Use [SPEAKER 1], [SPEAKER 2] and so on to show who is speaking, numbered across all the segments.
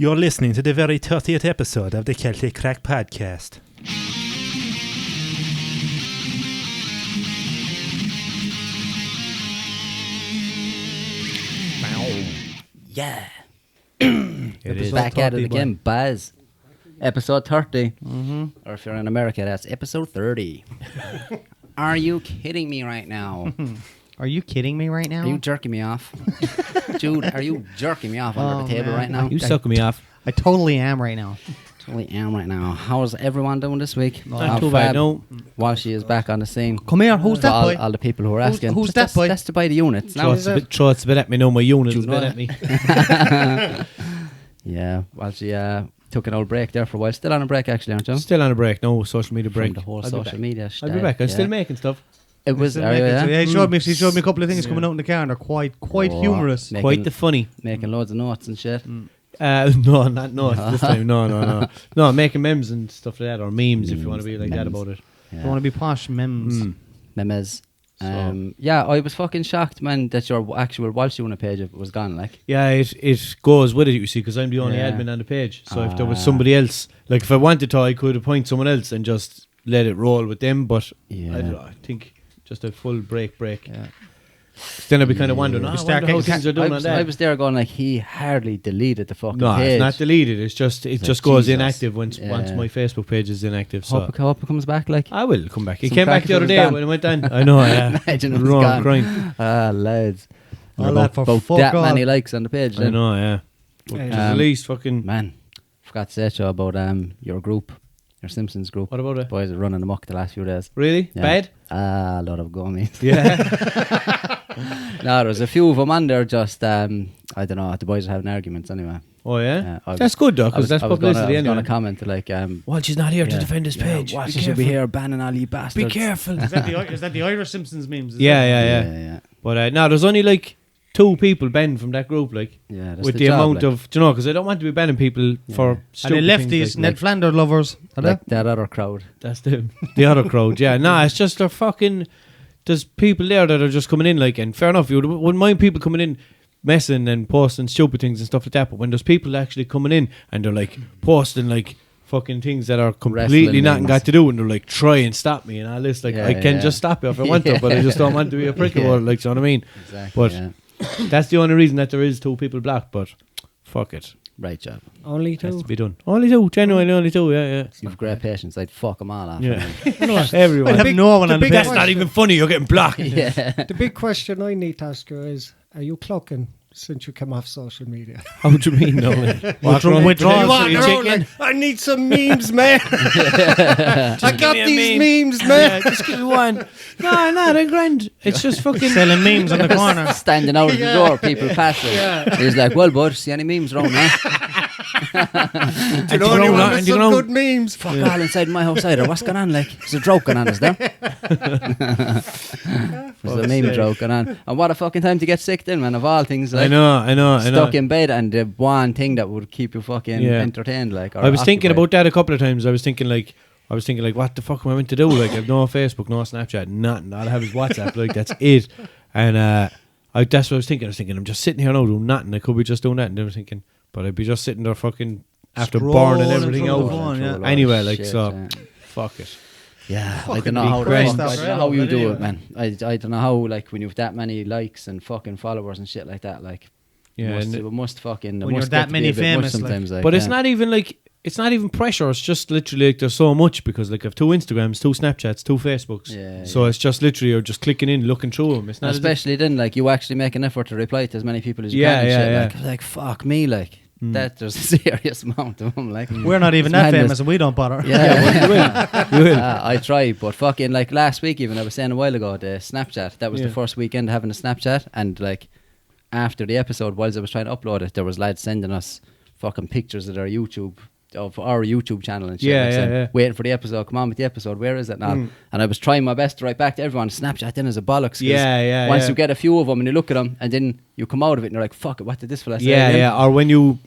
[SPEAKER 1] You're listening to the very 30th episode of the Celtic Crack Podcast.
[SPEAKER 2] Yeah.
[SPEAKER 3] It is
[SPEAKER 2] back at it again,
[SPEAKER 3] boy.
[SPEAKER 2] Baz. Episode 30. Or if you're in America, that's episode 30. Are you kidding me right now?
[SPEAKER 3] Are you kidding me right now?
[SPEAKER 2] Are you jerking me off? Jude, are you jerking me off under the table right now?
[SPEAKER 4] You sucking me off.
[SPEAKER 3] I totally am right now.
[SPEAKER 2] Totally am right now. How's everyone doing this week?
[SPEAKER 4] Not too bad, no.
[SPEAKER 2] While she is back on the scene.
[SPEAKER 3] Come here, who's that boy?
[SPEAKER 2] All the people who are asking.
[SPEAKER 3] Who's that boy?
[SPEAKER 2] That's to buy the units. Now,
[SPEAKER 4] Throw it's a bit at me, no, my unit's a bit at me.
[SPEAKER 2] Yeah, well, she took an old break there for a while. Still on a break, actually, aren't you?
[SPEAKER 4] Still on a break, no social media break.
[SPEAKER 2] From the whole
[SPEAKER 4] I'll
[SPEAKER 2] social media
[SPEAKER 4] I'll be back, I'm still making stuff.
[SPEAKER 2] It was,
[SPEAKER 3] She showed me a couple of things coming out in the car, and they're quite humorous.
[SPEAKER 4] Quite the funny.
[SPEAKER 2] Making loads of notes and shit.
[SPEAKER 4] No, not notes this time, no. No, making memes and stuff like that, or memes if you want to be like that about it.
[SPEAKER 2] Yeah.
[SPEAKER 3] You want to be posh, memes.
[SPEAKER 2] Memes. Yeah, I was fucking shocked, man, that your actual Walshunit page was gone, like.
[SPEAKER 4] Yeah, it goes with it, you see, because I'm the only admin on the page. So if there was somebody else, like if I wanted to, I could appoint someone else and just let it roll with them, but I don't know, I think just a full break. Yeah. Then I'd be kind of wondering, how things are doing on that.
[SPEAKER 2] I was there going like, he hardly deleted the fucking
[SPEAKER 4] no,
[SPEAKER 2] page.
[SPEAKER 4] it's not deleted. It's just
[SPEAKER 2] like,
[SPEAKER 4] goes
[SPEAKER 2] Jesus.
[SPEAKER 4] inactive once my Facebook page is inactive. So
[SPEAKER 2] Hope it comes back, like.
[SPEAKER 4] I will come back. It
[SPEAKER 2] Some
[SPEAKER 4] came back the other day when it went on. I know, yeah.
[SPEAKER 2] Imagine it was gone.
[SPEAKER 4] Crying.
[SPEAKER 2] Lads.
[SPEAKER 3] All that for
[SPEAKER 2] about
[SPEAKER 3] fuck
[SPEAKER 2] that
[SPEAKER 3] all.
[SPEAKER 2] many likes on the page.
[SPEAKER 4] I know, yeah. But at least fucking.
[SPEAKER 2] Man, forgot to say to you about your group, your Simpsons group.
[SPEAKER 4] What about it?
[SPEAKER 2] Boys are running amok the last few days.
[SPEAKER 4] Really?
[SPEAKER 2] Yeah.
[SPEAKER 4] Bad?
[SPEAKER 2] A lot of gummies.
[SPEAKER 4] Yeah.
[SPEAKER 2] No, there's a few of them on there. Just I don't know. The boys are having arguments anyway.
[SPEAKER 4] Oh yeah.
[SPEAKER 2] Yeah,
[SPEAKER 4] That's good though, because that's publicity
[SPEAKER 2] I was
[SPEAKER 4] anyway.
[SPEAKER 2] going to comment like,
[SPEAKER 4] well, she's not here to defend his page.
[SPEAKER 2] Watch, she should be here banning all you bastards.
[SPEAKER 4] Be careful.
[SPEAKER 3] Is that the Irish Simpsons memes?
[SPEAKER 4] Yeah. But no, there's only like 2 people banned from that group, like.
[SPEAKER 2] Yeah, that's
[SPEAKER 4] with
[SPEAKER 2] the
[SPEAKER 4] the
[SPEAKER 2] job,
[SPEAKER 4] amount of, do you know, because I don't want to be banning people for
[SPEAKER 3] Are
[SPEAKER 4] stupid
[SPEAKER 3] they
[SPEAKER 4] things
[SPEAKER 3] lefties,
[SPEAKER 4] like
[SPEAKER 3] Ned Flanders lovers? Are
[SPEAKER 2] like that other crowd.
[SPEAKER 4] that's the other crowd. Yeah, no, it's just they're fucking. There's people there that are just coming in, like, and fair enough, you wouldn't mind people coming in messing and posting stupid things and stuff like that, but when there's people actually coming in and they're like posting like fucking things that are completely
[SPEAKER 2] Wrestling
[SPEAKER 4] nothing
[SPEAKER 2] memes.
[SPEAKER 4] got to do, and they're like, try and stop me and all this, like, I can just stop you if I want to, but I just don't want to be a prick about it, like, do you know what I mean?
[SPEAKER 2] Exactly.
[SPEAKER 4] But that's the only reason that there is 2 people blocked, but fuck it.
[SPEAKER 2] Right job.
[SPEAKER 5] Only
[SPEAKER 4] Has
[SPEAKER 5] 2.
[SPEAKER 4] to be done. Only 2, genuinely only 2, yeah.
[SPEAKER 2] You've great patience. I'd fuck them all off.
[SPEAKER 4] Yeah. Everyone.
[SPEAKER 3] I have no one on the
[SPEAKER 5] big-
[SPEAKER 3] page.
[SPEAKER 4] That's not even funny, you're getting blocked.
[SPEAKER 2] Yeah.
[SPEAKER 5] The big question I need to ask you is, are you clocking since you came off social media?
[SPEAKER 4] How do you mean, no?
[SPEAKER 5] I need some memes, man. I got these memes, man.
[SPEAKER 4] Just give me one. No, they're grand. It's just fucking
[SPEAKER 3] Selling memes on the corner.
[SPEAKER 2] Standing out of the door, people passing. He's like, well, bud, see any memes around now?
[SPEAKER 5] Do you know anyone with some good memes?
[SPEAKER 2] Fuck all inside my house either. What's going on, like? There's a joke going on, is there? There's a meme joke going on. And what a fucking time to get sick then, man, of all things. Like,
[SPEAKER 4] I know.
[SPEAKER 2] Stuck in bed, and the one thing that would keep you fucking entertained, like. Or
[SPEAKER 4] I was thinking
[SPEAKER 2] occupied.
[SPEAKER 4] about that a couple of times. I was thinking like, what the fuck am I meant to do? Like, I have no Facebook, no Snapchat, nothing. All I have is WhatsApp. Like, that's it. And that's what I was thinking. I'm just sitting here now doing nothing. I could be just doing that. And then I was thinking, but I'd be just sitting there fucking after burning everything
[SPEAKER 3] through the
[SPEAKER 4] out.
[SPEAKER 3] phone, yeah.
[SPEAKER 4] Anyway, like,
[SPEAKER 2] Shit,
[SPEAKER 4] so
[SPEAKER 2] yeah.
[SPEAKER 4] fuck it.
[SPEAKER 2] Yeah, I
[SPEAKER 3] Fucking
[SPEAKER 2] don't know how
[SPEAKER 3] great
[SPEAKER 2] I
[SPEAKER 3] stuff,
[SPEAKER 2] don't
[SPEAKER 3] right?
[SPEAKER 2] know how you do
[SPEAKER 3] Anyway.
[SPEAKER 2] it, man. I don't know how, like, when you have that many likes and fucking followers and shit like that, like,
[SPEAKER 4] Yeah,
[SPEAKER 2] it must fucking.
[SPEAKER 3] When you're that many famous,
[SPEAKER 2] sometimes, like,
[SPEAKER 4] But it's not even like, it's not even pressure. It's just literally like there's so much, because like I have 2 Instagrams, 2 Snapchats, 2 Facebooks.
[SPEAKER 2] Yeah,
[SPEAKER 4] so it's just literally you're just clicking in, looking through them. It's not
[SPEAKER 2] especially then, like, you actually make an effort to reply to as many people as you
[SPEAKER 4] Yeah,
[SPEAKER 2] can. And
[SPEAKER 4] yeah,
[SPEAKER 2] shit. Like fuck me, like that. There's a serious amount of them. Like,
[SPEAKER 3] We're not even
[SPEAKER 2] It's
[SPEAKER 3] that
[SPEAKER 2] madness.
[SPEAKER 3] famous and we don't bother.
[SPEAKER 2] Yeah,
[SPEAKER 4] You will.
[SPEAKER 2] I try, but fucking like last week, even I was saying a while ago, the Snapchat. That was the first weekend having a Snapchat, and like after the episode, whilst I was trying to upload it, there was lads sending us fucking pictures of our YouTube channel and shit.
[SPEAKER 4] Yeah.
[SPEAKER 2] Waiting for the episode. Come on with the episode. Where is it now? And I was trying my best to write back to everyone. Snapchat then is a bollocks. 'Cause once you get a few of them and you look at them, and then you come out of it and you're like, fuck it, what did this fella say?
[SPEAKER 4] Yeah. Or when you,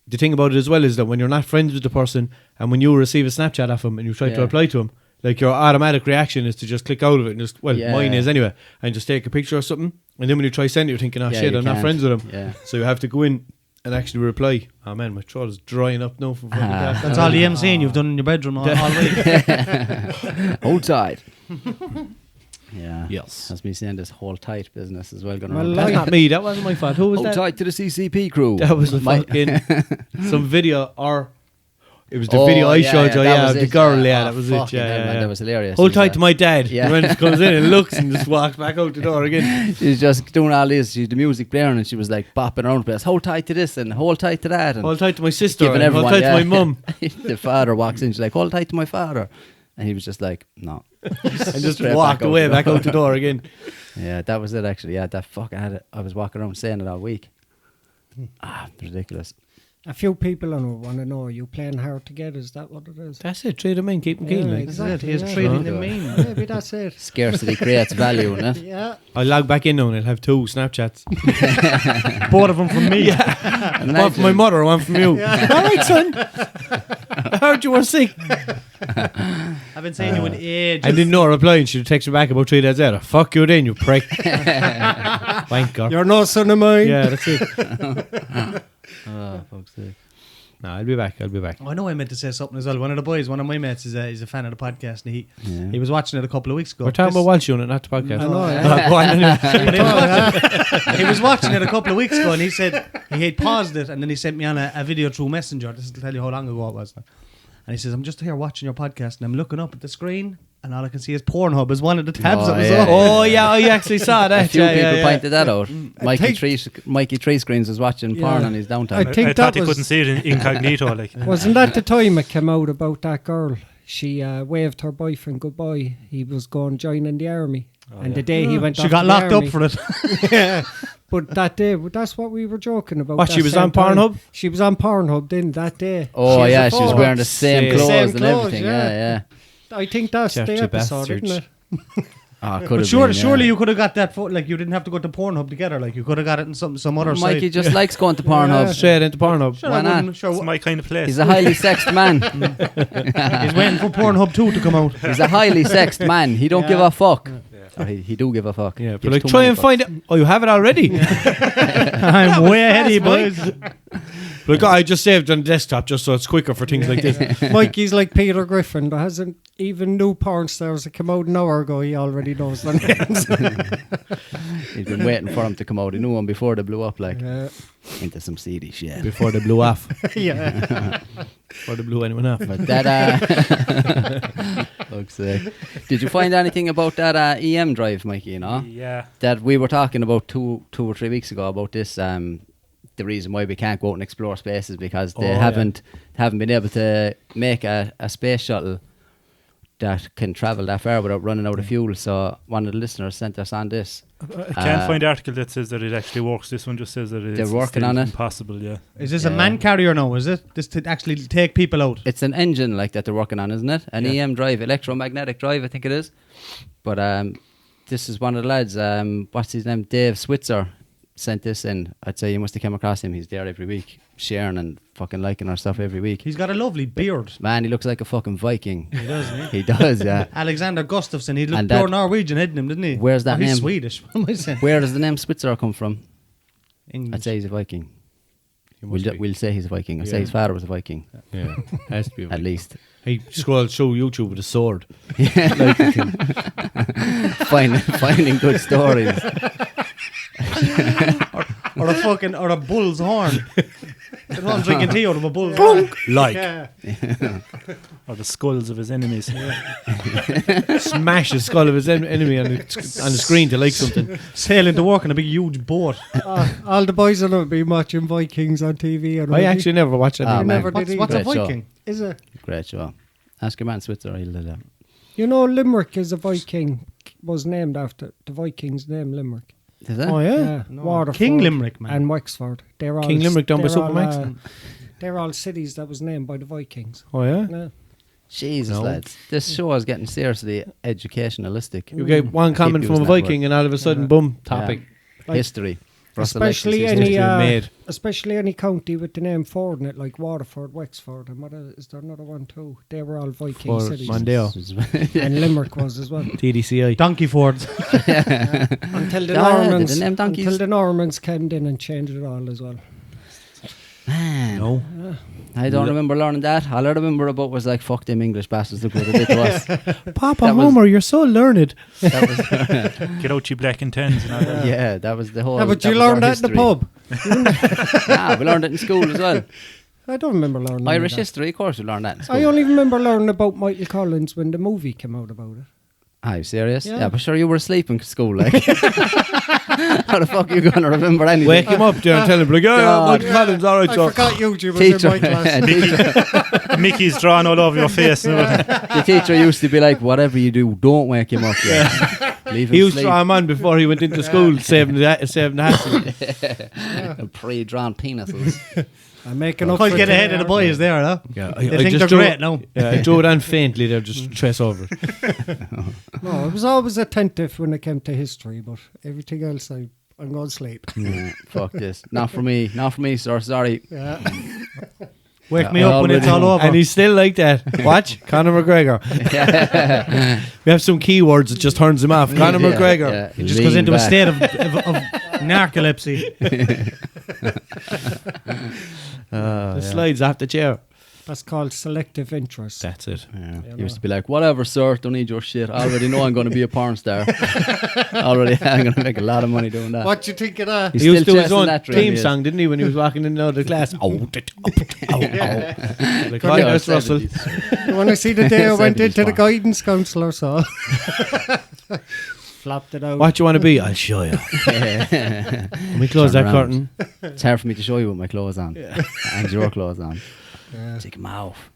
[SPEAKER 4] the thing about it as well is that when you're not friends with the person, and when you receive a Snapchat off them and you try to reply to them, like your automatic reaction is to just click out of it and just, mine is anyway, and just take a picture or something. And then when you try send it, you're thinking, oh shit, I'm not friends with him.
[SPEAKER 2] Yeah.
[SPEAKER 4] So you have to go in and actually reply. Oh man, my throat is drying up now from fucking that.
[SPEAKER 3] That's all the MCing you've done in your bedroom all week.
[SPEAKER 2] Hold tight. Yeah.
[SPEAKER 4] Yes.
[SPEAKER 2] That's me saying this whole tight business as well going
[SPEAKER 5] Well,
[SPEAKER 2] on.
[SPEAKER 4] That's not me. That wasn't my fault. Who was
[SPEAKER 2] Hold
[SPEAKER 4] that?
[SPEAKER 2] tight to the CCP crew.
[SPEAKER 4] That was a fucking some video, or it was the
[SPEAKER 2] Oh,
[SPEAKER 4] video I showed you.
[SPEAKER 2] that
[SPEAKER 4] Yeah,
[SPEAKER 2] was
[SPEAKER 4] the
[SPEAKER 2] it,
[SPEAKER 4] girl.
[SPEAKER 2] yeah.
[SPEAKER 4] Yeah,
[SPEAKER 2] Oh,
[SPEAKER 4] that was it.
[SPEAKER 2] fucking hell, man,
[SPEAKER 4] Yeah.
[SPEAKER 2] that was hilarious.
[SPEAKER 4] Hold
[SPEAKER 2] She's,
[SPEAKER 4] tight to my dad.
[SPEAKER 2] yeah.
[SPEAKER 4] When she comes in and looks and just walks back out the door again.
[SPEAKER 2] She's just doing all this. She's the music blaring and she was like bopping around the place. Hold tight to this and hold tight to that. And
[SPEAKER 4] Hold tight to my sister.
[SPEAKER 2] giving
[SPEAKER 4] And hold
[SPEAKER 2] everyone,
[SPEAKER 4] tight to my mum.
[SPEAKER 2] The father walks in. She's like, hold tight to my father. And he was just like, no.
[SPEAKER 4] And just
[SPEAKER 2] Straight
[SPEAKER 4] walked
[SPEAKER 2] back out
[SPEAKER 4] away
[SPEAKER 2] the
[SPEAKER 4] back
[SPEAKER 2] door.
[SPEAKER 4] out the door again.
[SPEAKER 2] Yeah, that was it actually. Yeah, that fuck. I was walking around saying it all week. Ridiculous.
[SPEAKER 5] A few people want to know, are you playing hard to get? Is that what it is?
[SPEAKER 4] That's it. Trade them in, keep them keen.
[SPEAKER 5] Yeah,
[SPEAKER 4] Like.
[SPEAKER 5] exactly.
[SPEAKER 3] He's
[SPEAKER 5] yeah.
[SPEAKER 3] trading
[SPEAKER 2] Yeah.
[SPEAKER 3] them mean.
[SPEAKER 5] Maybe that's it.
[SPEAKER 2] Scarcity creates value, innit?
[SPEAKER 5] Yeah.
[SPEAKER 4] I'll log back in now and I'll have 2 Snapchats.
[SPEAKER 3] Both of them from me.
[SPEAKER 4] One from my mother, one from you. All right, son. I heard you were sick.
[SPEAKER 3] I've been saying you in ages.
[SPEAKER 4] I didn't know her replying. She'd text me back about 3 days later. Fuck you then, you prick. Wanker.
[SPEAKER 5] You're no son of mine.
[SPEAKER 4] Yeah, that's it.
[SPEAKER 2] Oh, fuck's sake.
[SPEAKER 4] No, I'll be back.
[SPEAKER 3] Oh, I know I meant to say something as well. One of the boys, one of my mates, is a fan of the podcast, and
[SPEAKER 2] Yeah.
[SPEAKER 3] he was watching it a couple of weeks ago.
[SPEAKER 4] We're talking about Walshunit, not the podcast.
[SPEAKER 5] I know, yeah.
[SPEAKER 4] Go on, anyway.
[SPEAKER 3] But he was watching it a couple of weeks ago, and he said he had paused it, and then he sent me on a video through Messenger. This will tell you how long ago it was. And he says, I'm just here watching your podcast, and I'm looking up at the screen, and all I can see is Pornhub as one of the tabs
[SPEAKER 2] Oh,
[SPEAKER 3] that was
[SPEAKER 2] yeah.
[SPEAKER 3] up.
[SPEAKER 4] Oh, yeah, I actually saw that.
[SPEAKER 2] A few
[SPEAKER 4] yeah,
[SPEAKER 2] people
[SPEAKER 4] yeah.
[SPEAKER 2] pointed that out. Mikey
[SPEAKER 5] think-
[SPEAKER 2] Tree Screens was watching porn
[SPEAKER 5] Yeah.
[SPEAKER 2] on his downtime.
[SPEAKER 5] I think
[SPEAKER 1] I thought
[SPEAKER 5] that
[SPEAKER 1] he
[SPEAKER 5] was-
[SPEAKER 1] couldn't see it in incognito. Like,
[SPEAKER 5] Wasn't that the time it came out about that girl? She waved her boyfriend goodbye. He was going joining the army. And the day he went
[SPEAKER 3] She
[SPEAKER 5] off
[SPEAKER 3] got
[SPEAKER 5] to the
[SPEAKER 3] locked
[SPEAKER 5] army,
[SPEAKER 3] up for it.
[SPEAKER 5] yeah. But that day, that's what we were joking about.
[SPEAKER 4] What,
[SPEAKER 5] that
[SPEAKER 4] she was
[SPEAKER 5] same
[SPEAKER 4] on
[SPEAKER 5] time.
[SPEAKER 4] Pornhub?
[SPEAKER 5] She was on Pornhub then that day.
[SPEAKER 2] Oh,
[SPEAKER 5] She
[SPEAKER 2] yeah,
[SPEAKER 5] has a
[SPEAKER 2] she was
[SPEAKER 5] photo.
[SPEAKER 2] wearing the same
[SPEAKER 4] Same
[SPEAKER 2] clothes and
[SPEAKER 5] clothes,
[SPEAKER 2] everything.
[SPEAKER 5] yeah.
[SPEAKER 2] Yeah.
[SPEAKER 5] I think that's
[SPEAKER 4] Dirty
[SPEAKER 5] the episode,
[SPEAKER 4] bastards.
[SPEAKER 5] isn't it?
[SPEAKER 2] Oh, could
[SPEAKER 3] But
[SPEAKER 2] have
[SPEAKER 3] surely,
[SPEAKER 2] been,
[SPEAKER 3] surely you could have got that, like you didn't have to go to Pornhub together. Like you could have got it in some other
[SPEAKER 2] Mikey
[SPEAKER 3] site.
[SPEAKER 2] just likes going to Pornhub.
[SPEAKER 4] Straight into Pornhub.
[SPEAKER 3] Sure,
[SPEAKER 2] why
[SPEAKER 3] I
[SPEAKER 2] not?
[SPEAKER 3] wouldn't- sure,
[SPEAKER 1] it's my kind of place.
[SPEAKER 2] He's a highly sexed man.
[SPEAKER 3] he's waiting for Pornhub 2 to come out.
[SPEAKER 2] He's a highly sexed man. He don't give a fuck. Or he do give a fuck.
[SPEAKER 4] Yeah, but
[SPEAKER 2] Gives
[SPEAKER 4] like,
[SPEAKER 2] too
[SPEAKER 4] try
[SPEAKER 2] many
[SPEAKER 4] and
[SPEAKER 2] fucks.
[SPEAKER 4] find it. Oh, you have it already?
[SPEAKER 3] I'm way ahead of you, boys.
[SPEAKER 4] Like, I just saved on the desktop just so it's quicker for things like this.
[SPEAKER 5] Mikey's like Peter Griffin. There hasn't even new porn stars that came out an hour ago. He already knows their names.
[SPEAKER 2] He's been waiting for him to come out. He knew one before they blew up, like,
[SPEAKER 5] Yeah.
[SPEAKER 2] into some seedy shit.
[SPEAKER 4] Before they blew off.
[SPEAKER 5] Yeah.
[SPEAKER 4] Before they blew anyone off.
[SPEAKER 2] But that, fuck's sake. Did you find anything about that EM drive, Mikey, you know?
[SPEAKER 1] Yeah.
[SPEAKER 2] That we were talking about two or 3 weeks ago about this, the reason why we can't go out and explore spaces because they haven't been able to make a space shuttle that can travel that far without running out of fuel. So one of the listeners sent us on this.
[SPEAKER 1] I can't find the article that says that it actually works. This one just says that it's
[SPEAKER 2] They're working
[SPEAKER 1] still
[SPEAKER 2] on it.
[SPEAKER 1] impossible, yeah.
[SPEAKER 3] Is this a
[SPEAKER 2] Yeah.
[SPEAKER 3] man carrier now? Is it? This to actually take people out?
[SPEAKER 2] It's an engine like that they're working on, isn't it? An
[SPEAKER 1] Yeah.
[SPEAKER 2] EM drive, electromagnetic drive, I think it is. But this is one of the lads, what's his name? Dave Switzer sent this in. I'd say you must have come across him. He's there every week, sharing and fucking liking our stuff every week.
[SPEAKER 3] He's got a lovely beard.
[SPEAKER 2] Man, he looks like a fucking Viking.
[SPEAKER 3] He does, doesn't he?
[SPEAKER 2] He does, yeah.
[SPEAKER 3] Alexander Gustafsson. He looked
[SPEAKER 2] And that-
[SPEAKER 3] pure Norwegian, hadn't him, didn't he?
[SPEAKER 2] Where's that
[SPEAKER 3] Or he's
[SPEAKER 2] name?
[SPEAKER 3] Swedish. What am I saying?
[SPEAKER 2] Where does the name Switzer come from?
[SPEAKER 3] English.
[SPEAKER 2] I'd say he's a Viking.
[SPEAKER 4] He must be.
[SPEAKER 2] We'll say he's a Viking. I'd say
[SPEAKER 4] Yeah.
[SPEAKER 2] his father was a Viking,
[SPEAKER 4] Yeah, has to be.
[SPEAKER 2] at least.
[SPEAKER 4] He scrolled through YouTube with a sword.
[SPEAKER 2] Yeah, like finding good stories.
[SPEAKER 3] or a bull's horn. I'm drinking tea out of a bull's horn.
[SPEAKER 4] Like,
[SPEAKER 3] Yeah.
[SPEAKER 1] Or the skulls of his enemies.
[SPEAKER 4] smash the skull of his enemy on the screen to like something.
[SPEAKER 3] Sailing to work in a big huge boat.
[SPEAKER 5] All the boys are not been watching Vikings on TV.
[SPEAKER 4] I actually never watched that.
[SPEAKER 2] Ah,
[SPEAKER 4] anymore.
[SPEAKER 2] man.
[SPEAKER 5] never did
[SPEAKER 3] What's a
[SPEAKER 2] Great show.
[SPEAKER 3] Viking?
[SPEAKER 5] Is it?
[SPEAKER 2] Great show. Ask your man Switzer. He'll do that.
[SPEAKER 5] You know, Limerick is a Viking. Was named after the Vikings' name, Limerick.
[SPEAKER 2] Is it?
[SPEAKER 4] Oh, yeah?
[SPEAKER 5] Waterford
[SPEAKER 3] King Limerick, man.
[SPEAKER 5] and Wexford. They're all
[SPEAKER 4] King Limerick down by
[SPEAKER 5] they're all,
[SPEAKER 4] Supermax.
[SPEAKER 5] They're all cities that was named by the Vikings.
[SPEAKER 4] Oh, yeah?
[SPEAKER 5] Yeah.
[SPEAKER 2] Jesus,
[SPEAKER 4] No.
[SPEAKER 2] lads. This show is getting seriously educationalistic.
[SPEAKER 4] You get one comment
[SPEAKER 2] Keep
[SPEAKER 4] from a
[SPEAKER 2] using that
[SPEAKER 4] Viking
[SPEAKER 2] word.
[SPEAKER 4] and all of a sudden, boom, topic.
[SPEAKER 5] Like-
[SPEAKER 2] History. Russell likes
[SPEAKER 5] Especially
[SPEAKER 2] his
[SPEAKER 5] any,
[SPEAKER 2] history.
[SPEAKER 4] made.
[SPEAKER 5] especially any county with the name Ford in it, like Waterford, Wexford, and is there another one too? They were all Viking
[SPEAKER 4] For
[SPEAKER 5] cities,
[SPEAKER 4] Mondeo.
[SPEAKER 5] and Limerick was as well.
[SPEAKER 4] TDCI.
[SPEAKER 3] Donkey Fords.
[SPEAKER 5] Until the
[SPEAKER 2] Ah,
[SPEAKER 5] Normans,
[SPEAKER 2] did they name donkeys?
[SPEAKER 5] until the Normans came in and changed it all as well.
[SPEAKER 2] Man.
[SPEAKER 4] No.
[SPEAKER 2] I don't remember learning that. All I remember about was like, fuck them English bastards, look what they did to us.
[SPEAKER 4] Papa
[SPEAKER 2] That was-
[SPEAKER 4] Homer, you're so learned.
[SPEAKER 2] That was,
[SPEAKER 1] Get out your black and tens and all that.
[SPEAKER 2] yeah, that was the whole.
[SPEAKER 5] Yeah, but
[SPEAKER 2] that
[SPEAKER 5] you
[SPEAKER 2] was our
[SPEAKER 5] learned that in the
[SPEAKER 2] history.
[SPEAKER 5] pub.
[SPEAKER 2] Nah, we learned it in school as well.
[SPEAKER 5] I don't remember learning
[SPEAKER 2] Irish
[SPEAKER 5] that.
[SPEAKER 2] history, of course, we learned that in school.
[SPEAKER 5] I only remember learning about Michael Collins when the movie came out about it.
[SPEAKER 2] Are you serious?
[SPEAKER 5] Yeah.
[SPEAKER 2] Yeah, but sure, you were asleep in school, like. How the fuck are you going to remember anything?
[SPEAKER 4] Wake him up there and tell him, like, yeah,
[SPEAKER 2] God.
[SPEAKER 4] Michael Collins, all right,
[SPEAKER 5] I
[SPEAKER 4] so.
[SPEAKER 5] forgot Eugene was
[SPEAKER 2] Teacher,
[SPEAKER 5] in my class.
[SPEAKER 2] teacher,
[SPEAKER 1] Mickey's drawn all over your face. And everything.
[SPEAKER 2] the teacher used to be like, whatever you do, don't wake him up. Yeah. Leave him
[SPEAKER 4] He was
[SPEAKER 2] sleep.
[SPEAKER 4] trying man before he went into school, saving the hassle.
[SPEAKER 2] Pre-drawn penises.
[SPEAKER 5] I'm making up
[SPEAKER 3] Quite
[SPEAKER 5] for
[SPEAKER 3] get
[SPEAKER 5] it
[SPEAKER 3] ahead
[SPEAKER 5] today,
[SPEAKER 3] of the
[SPEAKER 5] aren't
[SPEAKER 3] boys there, huh?
[SPEAKER 4] Yeah,
[SPEAKER 3] They think they're great now.
[SPEAKER 4] Yeah, I drew it on faintly there, just trace over.
[SPEAKER 5] No, I was always attentive when it came to history, but everything else I'm going to sleep.
[SPEAKER 2] Yeah, fuck this. Not for me, sir. Sorry.
[SPEAKER 5] Yeah.
[SPEAKER 3] Wake
[SPEAKER 2] Yeah,
[SPEAKER 3] me
[SPEAKER 2] I
[SPEAKER 3] up when it's
[SPEAKER 2] already
[SPEAKER 3] all
[SPEAKER 2] know.
[SPEAKER 3] over.
[SPEAKER 4] And he's still like that. Watch, Conor McGregor. We have some keywords that just turns him off. Conor
[SPEAKER 2] Yeah,
[SPEAKER 4] McGregor.
[SPEAKER 2] yeah.
[SPEAKER 3] He just goes
[SPEAKER 2] Lean
[SPEAKER 3] into a
[SPEAKER 2] back.
[SPEAKER 3] state of narcolepsy.
[SPEAKER 4] The slides off the chair.
[SPEAKER 5] That's called selective interest.
[SPEAKER 4] That's it.
[SPEAKER 2] Yeah.
[SPEAKER 5] Yeah,
[SPEAKER 2] He used to be like, whatever, sir, don't need your shit. I already know I'm going to be a porn star. Already, I'm going to make a lot of money doing that.
[SPEAKER 5] What do you think of that?
[SPEAKER 2] He's
[SPEAKER 4] He used
[SPEAKER 2] still
[SPEAKER 4] to do his
[SPEAKER 2] chasing
[SPEAKER 4] own
[SPEAKER 2] that dream,
[SPEAKER 4] theme
[SPEAKER 2] he is.
[SPEAKER 4] song, didn't he, when he was walking in the class? Like,
[SPEAKER 2] Yeah,
[SPEAKER 4] hi, Miss
[SPEAKER 2] 70s.
[SPEAKER 4] Russell.
[SPEAKER 5] You want to see the day I went
[SPEAKER 2] 70s
[SPEAKER 5] into the
[SPEAKER 2] porn.
[SPEAKER 5] guidance counsellor, so flopped it out.
[SPEAKER 4] What you want to be? I'll show you. Let me close
[SPEAKER 2] Turn
[SPEAKER 4] that
[SPEAKER 2] around.
[SPEAKER 4] curtain.
[SPEAKER 2] It's hard for me to show you with my clothes on. And your clothes on.
[SPEAKER 5] Yeah.
[SPEAKER 2] Take them off.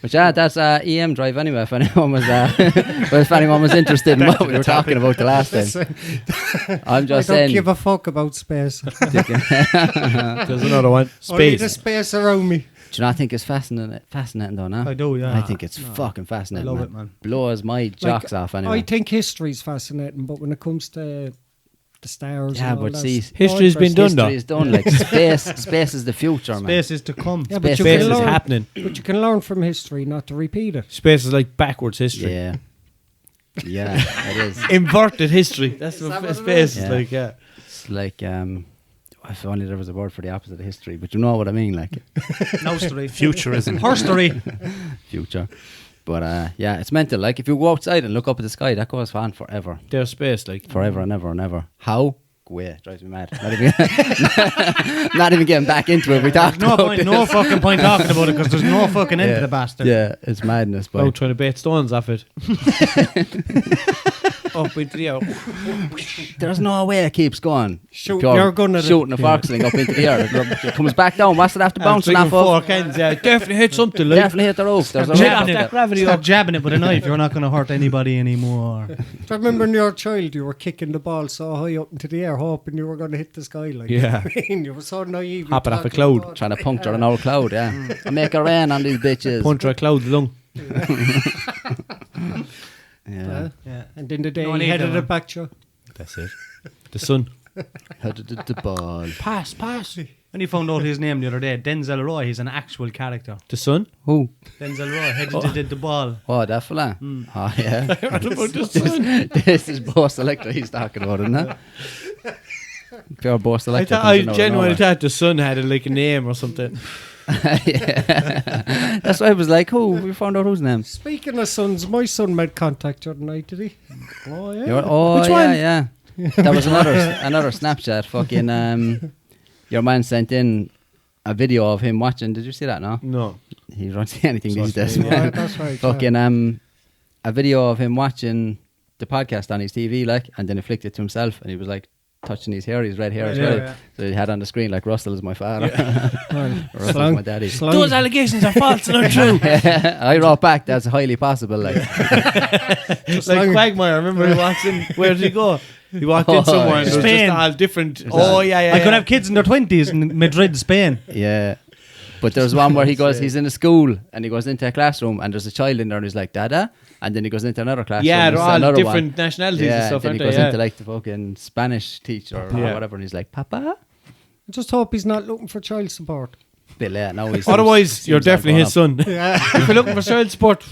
[SPEAKER 2] But yeah, that's EM Drive anyway. If anyone was, if anyone was interested in what we were talking about the last time, I'm
[SPEAKER 5] I
[SPEAKER 2] just
[SPEAKER 5] don't
[SPEAKER 2] saying.
[SPEAKER 5] give a fuck about space.
[SPEAKER 4] There's another one.
[SPEAKER 5] Only the
[SPEAKER 4] Space.
[SPEAKER 5] space around me.
[SPEAKER 2] Do you not think it's fascinating though? No,
[SPEAKER 3] I do, yeah.
[SPEAKER 2] I think it's fucking fascinating.
[SPEAKER 3] I love
[SPEAKER 2] man.
[SPEAKER 3] it, man.
[SPEAKER 2] Blows my jocks off
[SPEAKER 5] I
[SPEAKER 2] anyway.
[SPEAKER 5] think history's fascinating, but when it comes to the stars,
[SPEAKER 2] Yeah,
[SPEAKER 5] and all
[SPEAKER 2] but
[SPEAKER 5] that,
[SPEAKER 2] see,
[SPEAKER 5] it's
[SPEAKER 4] History's been
[SPEAKER 5] interesting.
[SPEAKER 4] done,
[SPEAKER 2] History is done. Like space is the future, man.
[SPEAKER 3] Space is to come.
[SPEAKER 5] Yeah, but you
[SPEAKER 4] Space
[SPEAKER 5] can
[SPEAKER 4] is
[SPEAKER 5] learn.
[SPEAKER 4] happening.
[SPEAKER 5] But you can learn from history, not to repeat it.
[SPEAKER 4] Space is like backwards history.
[SPEAKER 2] Yeah, yeah, it is.
[SPEAKER 4] Inverted history. That's what
[SPEAKER 5] that what it
[SPEAKER 4] space is
[SPEAKER 2] is?
[SPEAKER 4] like, yeah.
[SPEAKER 2] It's like if only there was a word for the opposite of history, but you know what I mean, like
[SPEAKER 3] No story.
[SPEAKER 1] Futurism.
[SPEAKER 3] Herstory.
[SPEAKER 2] future. But yeah, it's mental. Like if you go outside and look up at the sky, that goes on forever,
[SPEAKER 4] There's space, like.
[SPEAKER 2] forever and ever and ever. How? Go away, drives me mad. Not even, not even getting back into it. We talked
[SPEAKER 3] No
[SPEAKER 2] about
[SPEAKER 3] point,
[SPEAKER 2] this.
[SPEAKER 3] no fucking point talking about it because there's no fucking end to the bastard.
[SPEAKER 2] Yeah, it's madness.
[SPEAKER 4] Oh,
[SPEAKER 2] But
[SPEAKER 4] trying to bait stones off it. Up into the air.
[SPEAKER 2] there's no way it keeps going.
[SPEAKER 5] Shoot
[SPEAKER 2] Pure
[SPEAKER 5] your gun at it.
[SPEAKER 2] shooting a foxling up into the air. It comes back down. What's it after bouncing off of?
[SPEAKER 4] 4 cans, yeah. Definitely hit something, like.
[SPEAKER 2] Definitely hit the roof. There's a roof
[SPEAKER 4] Jab
[SPEAKER 2] up
[SPEAKER 4] that
[SPEAKER 2] there.
[SPEAKER 4] gravity
[SPEAKER 3] Stop
[SPEAKER 4] up.
[SPEAKER 3] jabbing it with a knife. You're not going to hurt anybody anymore.
[SPEAKER 5] Do you remember when you were a child, you were kicking the ball so high up into the air, hoping you were going to hit the sky? Like,
[SPEAKER 4] Yeah.
[SPEAKER 5] you were so naive.
[SPEAKER 4] Hopping
[SPEAKER 5] you
[SPEAKER 4] off a
[SPEAKER 5] thought
[SPEAKER 4] cloud.
[SPEAKER 5] you were
[SPEAKER 2] Trying to puncture an old cloud, yeah. I make a rain on these bitches.
[SPEAKER 4] Punch a cloud's lung.
[SPEAKER 2] Yeah.
[SPEAKER 3] Yeah.
[SPEAKER 5] And then the day
[SPEAKER 3] No
[SPEAKER 5] he
[SPEAKER 3] need
[SPEAKER 5] headed
[SPEAKER 3] that
[SPEAKER 5] it back to you.
[SPEAKER 4] That's it. The sun.
[SPEAKER 2] Headed the ball.
[SPEAKER 4] Pass.
[SPEAKER 3] When he found out his name the other day, Denzel Roy, he's an actual character.
[SPEAKER 4] The sun.
[SPEAKER 2] Who?
[SPEAKER 3] Denzel Roy headed the ball.
[SPEAKER 2] Oh, that fella. Oh, yeah.
[SPEAKER 4] What about the sun?
[SPEAKER 2] This is Bo Selector he's talking about, isn't it? Pure Bo
[SPEAKER 4] I
[SPEAKER 2] Selector.
[SPEAKER 4] thought, I genuinely thought the sun had like a name or something.
[SPEAKER 2] Yeah. That's why I was like, who? We found out whose name.
[SPEAKER 5] Speaking of sons, my son made contact the other night, did he?
[SPEAKER 4] Oh yeah.
[SPEAKER 2] Which
[SPEAKER 4] one?
[SPEAKER 2] Yeah. That was another Snapchat. Fucking your man sent in a video of him watching. Did you see that? No,
[SPEAKER 4] No.
[SPEAKER 2] he don't see anything these days.
[SPEAKER 5] Yeah,
[SPEAKER 2] Man.
[SPEAKER 5] that's right.
[SPEAKER 2] Fucking a video of him watching the podcast on his TV, like, and then he flicked it to himself, and he was like touching his hair, his red hair as well.
[SPEAKER 3] Yeah.
[SPEAKER 2] So he had on the screen like Russell is my father, Russell's
[SPEAKER 5] Slung.
[SPEAKER 2] my daddy.
[SPEAKER 4] Those allegations are false and untrue.
[SPEAKER 2] I wrote back, that's highly possible. Like,
[SPEAKER 4] Like Quagmire, remember he walks in, where did he go? He walked in
[SPEAKER 2] Oh,
[SPEAKER 4] somewhere and
[SPEAKER 2] yeah.
[SPEAKER 4] there was
[SPEAKER 3] Spain.
[SPEAKER 4] just all different. Oh, yeah.
[SPEAKER 3] I could have kids in their 20s in Madrid, Spain.
[SPEAKER 2] yeah. But there's one where he goes, he's in a school and he goes into a classroom and there's a child in there and he's like, Dada. And then he goes into another classroom.
[SPEAKER 4] Yeah,
[SPEAKER 2] and
[SPEAKER 4] they're
[SPEAKER 2] there's
[SPEAKER 4] all
[SPEAKER 2] another
[SPEAKER 4] different
[SPEAKER 2] one.
[SPEAKER 4] nationalities
[SPEAKER 2] Yeah,
[SPEAKER 4] and stuff,
[SPEAKER 2] then
[SPEAKER 4] aren't
[SPEAKER 2] he
[SPEAKER 4] they?
[SPEAKER 2] goes
[SPEAKER 4] Yeah.
[SPEAKER 2] into like the fucking Spanish teacher or
[SPEAKER 4] Yeah.
[SPEAKER 2] whatever and he's like, Papa?
[SPEAKER 5] I just hope he's not looking for child support.
[SPEAKER 2] Bit late now.
[SPEAKER 4] Otherwise, you're definitely his son.
[SPEAKER 5] Yeah.
[SPEAKER 4] If you're looking for child support,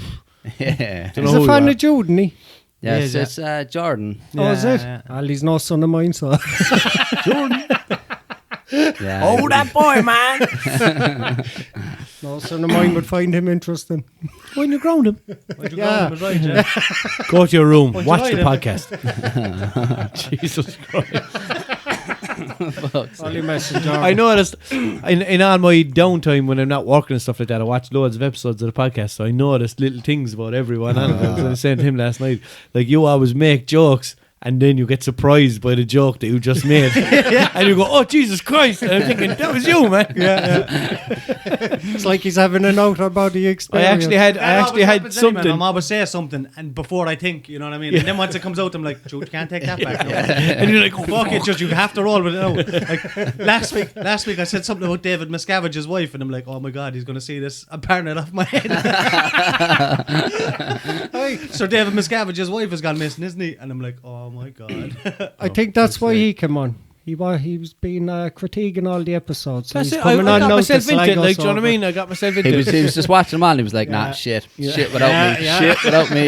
[SPEAKER 2] Yeah.
[SPEAKER 4] don't
[SPEAKER 5] He's
[SPEAKER 4] know
[SPEAKER 5] a
[SPEAKER 4] who
[SPEAKER 5] fan
[SPEAKER 4] you
[SPEAKER 5] of Jude, isn't he?
[SPEAKER 2] Yeah,
[SPEAKER 3] Yes,
[SPEAKER 2] it's Jordan.
[SPEAKER 5] Oh, is it?
[SPEAKER 3] Yeah.
[SPEAKER 5] Well, he's no son of mine, so.
[SPEAKER 2] Yeah, Yeah.
[SPEAKER 4] Oh, that boy, man.
[SPEAKER 5] No son of mine would find him interesting.
[SPEAKER 4] When you ground him.
[SPEAKER 5] Yeah.
[SPEAKER 4] Go to your room.
[SPEAKER 3] Why'd you
[SPEAKER 4] Watch the
[SPEAKER 3] hide
[SPEAKER 4] podcast. Jesus Christ.
[SPEAKER 5] Only messenger.
[SPEAKER 4] I noticed in all my downtime when I'm not working and stuff like that, I watch loads of episodes of the podcast, so I noticed little things about everyone on it. I was saying to him last night, like, you always make jokes and then you get surprised by the joke that you just made. And you go, oh, Jesus Christ. And I'm thinking, that was you, man.
[SPEAKER 5] It's like he's having an outer body
[SPEAKER 4] I
[SPEAKER 5] experience.
[SPEAKER 4] actually had something.
[SPEAKER 3] I'm always say something, and before I think, you know what I mean? And then once it comes out, I'm like, Jude, you can't take that back. No.
[SPEAKER 4] And you're like, oh,
[SPEAKER 3] Fuck it, Jude, you have to roll with it now. Like, last week I said something about David Miscavige's wife, and I'm like, oh my God, he's going to see this. I'm parting it off my head. So David Miscavige's wife has gone missing, isn't he? And I'm like, oh my God.
[SPEAKER 5] I think that's why he came on. He was being critiquing all the episodes. So
[SPEAKER 4] That's
[SPEAKER 5] he's
[SPEAKER 4] it. I
[SPEAKER 5] coming on
[SPEAKER 4] got
[SPEAKER 5] now
[SPEAKER 4] myself
[SPEAKER 5] to
[SPEAKER 4] into
[SPEAKER 5] slag
[SPEAKER 4] it,
[SPEAKER 5] us
[SPEAKER 4] like, do you know what I
[SPEAKER 5] over.
[SPEAKER 4] mean? I got myself into
[SPEAKER 2] He was just watching them all and he was like, nah, shit without me, shit without me.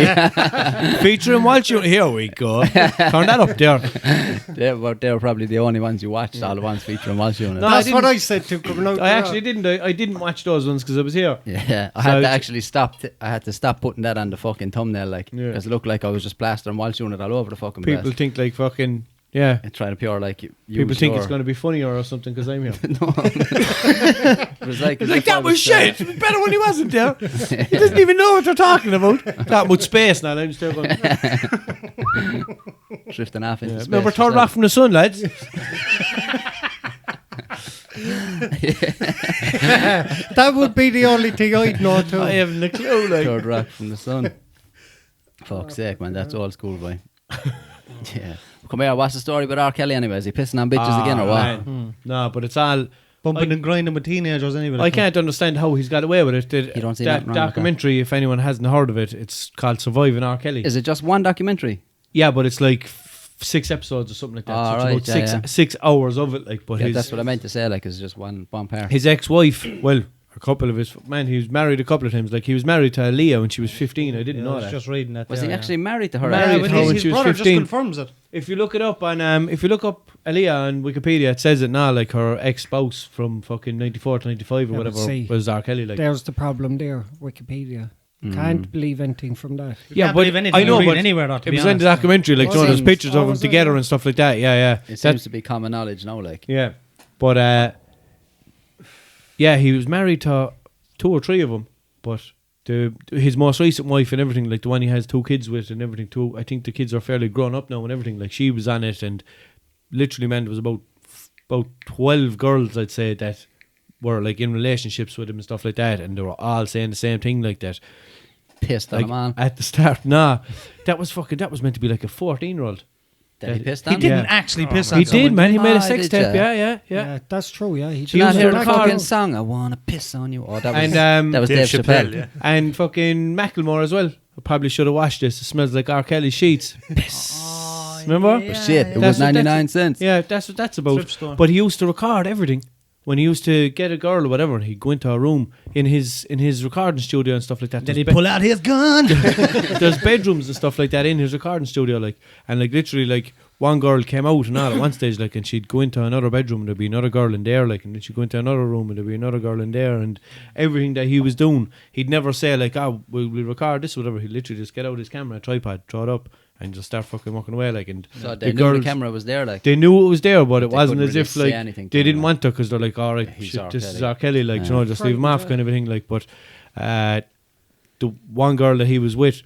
[SPEAKER 4] Featuring Walshunit. Here we go. Turn that up there.
[SPEAKER 2] They were probably the only ones you watched, all the ones featuring Walshunit.
[SPEAKER 4] No,
[SPEAKER 5] That's what I said to coming out.
[SPEAKER 4] I actually didn't. I didn't watch those ones because I was here.
[SPEAKER 2] Yeah, I
[SPEAKER 4] So
[SPEAKER 2] had to
[SPEAKER 4] it's-
[SPEAKER 2] actually stop. I had to stop putting that on the fucking thumbnail, like, because it looked like I was just plastering Walshunit all over the fucking
[SPEAKER 4] People
[SPEAKER 2] place.
[SPEAKER 4] think like fucking, yeah.
[SPEAKER 2] And trying to PR like you.
[SPEAKER 4] People think it's going to be funnier or something because I'm here.
[SPEAKER 2] No. It was like,
[SPEAKER 4] That was shit. It was better when he wasn't there. He doesn't even know what they're talking about. That much space now. I'm still going.
[SPEAKER 2] drifting off into space.
[SPEAKER 4] Remember, turn off from the sun, lads.
[SPEAKER 5] That would be the only thing I'd know too.
[SPEAKER 4] I haven't a clue. Like,
[SPEAKER 2] Third rock from the sun. Fuck's sake, man, that's old school, boy. Yeah. Come here, what's the story with R. Kelly anyway? Is he pissing on bitches again or what?
[SPEAKER 4] No, but it's all.
[SPEAKER 3] Bumping and grinding with teenagers anyway.
[SPEAKER 4] I can't understand how he's got away with it.
[SPEAKER 2] You don't see
[SPEAKER 4] that
[SPEAKER 2] nothing wrong with
[SPEAKER 4] documentary, if anyone hasn't heard of it, it's called Surviving R. Kelly.
[SPEAKER 2] Is it just one documentary?
[SPEAKER 4] Yeah, but it's like 6 episodes or something like that.
[SPEAKER 2] Oh,
[SPEAKER 4] so it's
[SPEAKER 2] right,
[SPEAKER 4] about
[SPEAKER 2] yeah.
[SPEAKER 4] 6 hours of it. Like, but
[SPEAKER 2] Yeah,
[SPEAKER 4] his,
[SPEAKER 2] that's what I meant to say, like, it's just one part.
[SPEAKER 4] his ex-wife, well, a couple of his, man, he was married a couple of times. Like, he was married to Leah when she was 15. I didn't know
[SPEAKER 3] I was
[SPEAKER 4] that.
[SPEAKER 3] just reading that.
[SPEAKER 2] Was
[SPEAKER 3] there,
[SPEAKER 2] he actually married to her?
[SPEAKER 4] Married
[SPEAKER 3] but
[SPEAKER 4] to her when
[SPEAKER 3] his
[SPEAKER 4] she was
[SPEAKER 3] brother
[SPEAKER 4] 15.
[SPEAKER 3] just confirms it.
[SPEAKER 4] If you look it up on, if you look up Aaliyah on Wikipedia, it says it now. Like, her ex-spouse from fucking 94 to 95 or
[SPEAKER 5] Yeah, but
[SPEAKER 4] whatever
[SPEAKER 5] see,
[SPEAKER 4] was R. Kelly. Like,
[SPEAKER 5] There's the problem there, Wikipedia. Can't believe anything from that.
[SPEAKER 4] yeah,
[SPEAKER 3] Can't
[SPEAKER 4] but
[SPEAKER 3] believe anything
[SPEAKER 4] I
[SPEAKER 3] you
[SPEAKER 4] know,
[SPEAKER 3] read
[SPEAKER 4] but
[SPEAKER 3] anywhere, though, to
[SPEAKER 4] it
[SPEAKER 3] be
[SPEAKER 4] was in the
[SPEAKER 3] honest.
[SPEAKER 4] documentary. Like,
[SPEAKER 2] Well,
[SPEAKER 4] you know, there's
[SPEAKER 2] seems-
[SPEAKER 4] pictures of them
[SPEAKER 5] was it?
[SPEAKER 4] together and stuff like that. Yeah.
[SPEAKER 2] It seems to be common knowledge now, like.
[SPEAKER 4] Yeah, but yeah, he was married to 2 or 3 of them, but his most recent wife and everything, like the one he has 2 kids with and everything too. I think the kids are fairly grown up now and everything. Like, she was on it, and literally, man, there was about 12 girls, I'd say, that were like in relationships with him and stuff like that, and they were all saying the same thing, like that.
[SPEAKER 2] Pissed on
[SPEAKER 4] Like
[SPEAKER 2] him on.
[SPEAKER 4] at the start, that was meant to be like a 14-year-old.
[SPEAKER 2] That he pissed
[SPEAKER 3] He
[SPEAKER 2] on?
[SPEAKER 3] didn't
[SPEAKER 4] Yeah.
[SPEAKER 3] actually piss
[SPEAKER 4] He
[SPEAKER 3] on
[SPEAKER 4] did,
[SPEAKER 3] someone.
[SPEAKER 4] man. He made a
[SPEAKER 2] Oh,
[SPEAKER 4] sex
[SPEAKER 2] did
[SPEAKER 4] tape.
[SPEAKER 2] ya?
[SPEAKER 4] Yeah.
[SPEAKER 5] Yeah, that's true. Yeah, he
[SPEAKER 2] Did you not
[SPEAKER 5] used
[SPEAKER 2] hear
[SPEAKER 5] it
[SPEAKER 2] the
[SPEAKER 5] back
[SPEAKER 2] fucking
[SPEAKER 5] then.
[SPEAKER 2] song? I wanna piss on you. Oh, that was
[SPEAKER 4] And
[SPEAKER 2] that was Dave Chappelle.
[SPEAKER 1] yeah.
[SPEAKER 4] And fucking Macklemore as well. I probably should have watched this. It smells like R. Kelly sheets. Remember?
[SPEAKER 2] Oh, shit, it
[SPEAKER 4] That's
[SPEAKER 2] was
[SPEAKER 4] what-
[SPEAKER 2] 99 cents.
[SPEAKER 4] Yeah, that's what that's about.
[SPEAKER 3] Thrift store.
[SPEAKER 4] But he used to record everything. When he used to get a girl or whatever, he'd go into a room in his recording studio and stuff like that.
[SPEAKER 3] Then he pull out his gun.
[SPEAKER 4] There's bedrooms and stuff like that in his recording studio, like, and like literally, like, one girl came out and all at one stage, like, and she'd go into another bedroom and there'd be another girl in there, like, and then she'd go into another room and there'd be another girl in there, and everything that he was doing, he'd never say like, oh, we'll record this or whatever. He'd literally just get out his camera, tripod, throw it up, and just start fucking walking away, like, and
[SPEAKER 2] So they knew the camera was there, like.
[SPEAKER 4] they knew it was there, but it
[SPEAKER 2] They
[SPEAKER 4] wasn't
[SPEAKER 2] couldn't
[SPEAKER 4] as
[SPEAKER 2] really
[SPEAKER 4] if
[SPEAKER 2] say
[SPEAKER 4] like
[SPEAKER 2] anything to
[SPEAKER 4] they
[SPEAKER 2] him,
[SPEAKER 4] didn't
[SPEAKER 2] like.
[SPEAKER 4] want to, because they're like, all right,
[SPEAKER 2] He's
[SPEAKER 4] shit,
[SPEAKER 2] R.
[SPEAKER 4] this
[SPEAKER 2] Kelly.
[SPEAKER 4] is R. Kelly, like,
[SPEAKER 2] Yeah.
[SPEAKER 4] you know, just leave him off, kind of a thing, like. But the one girl that he was with,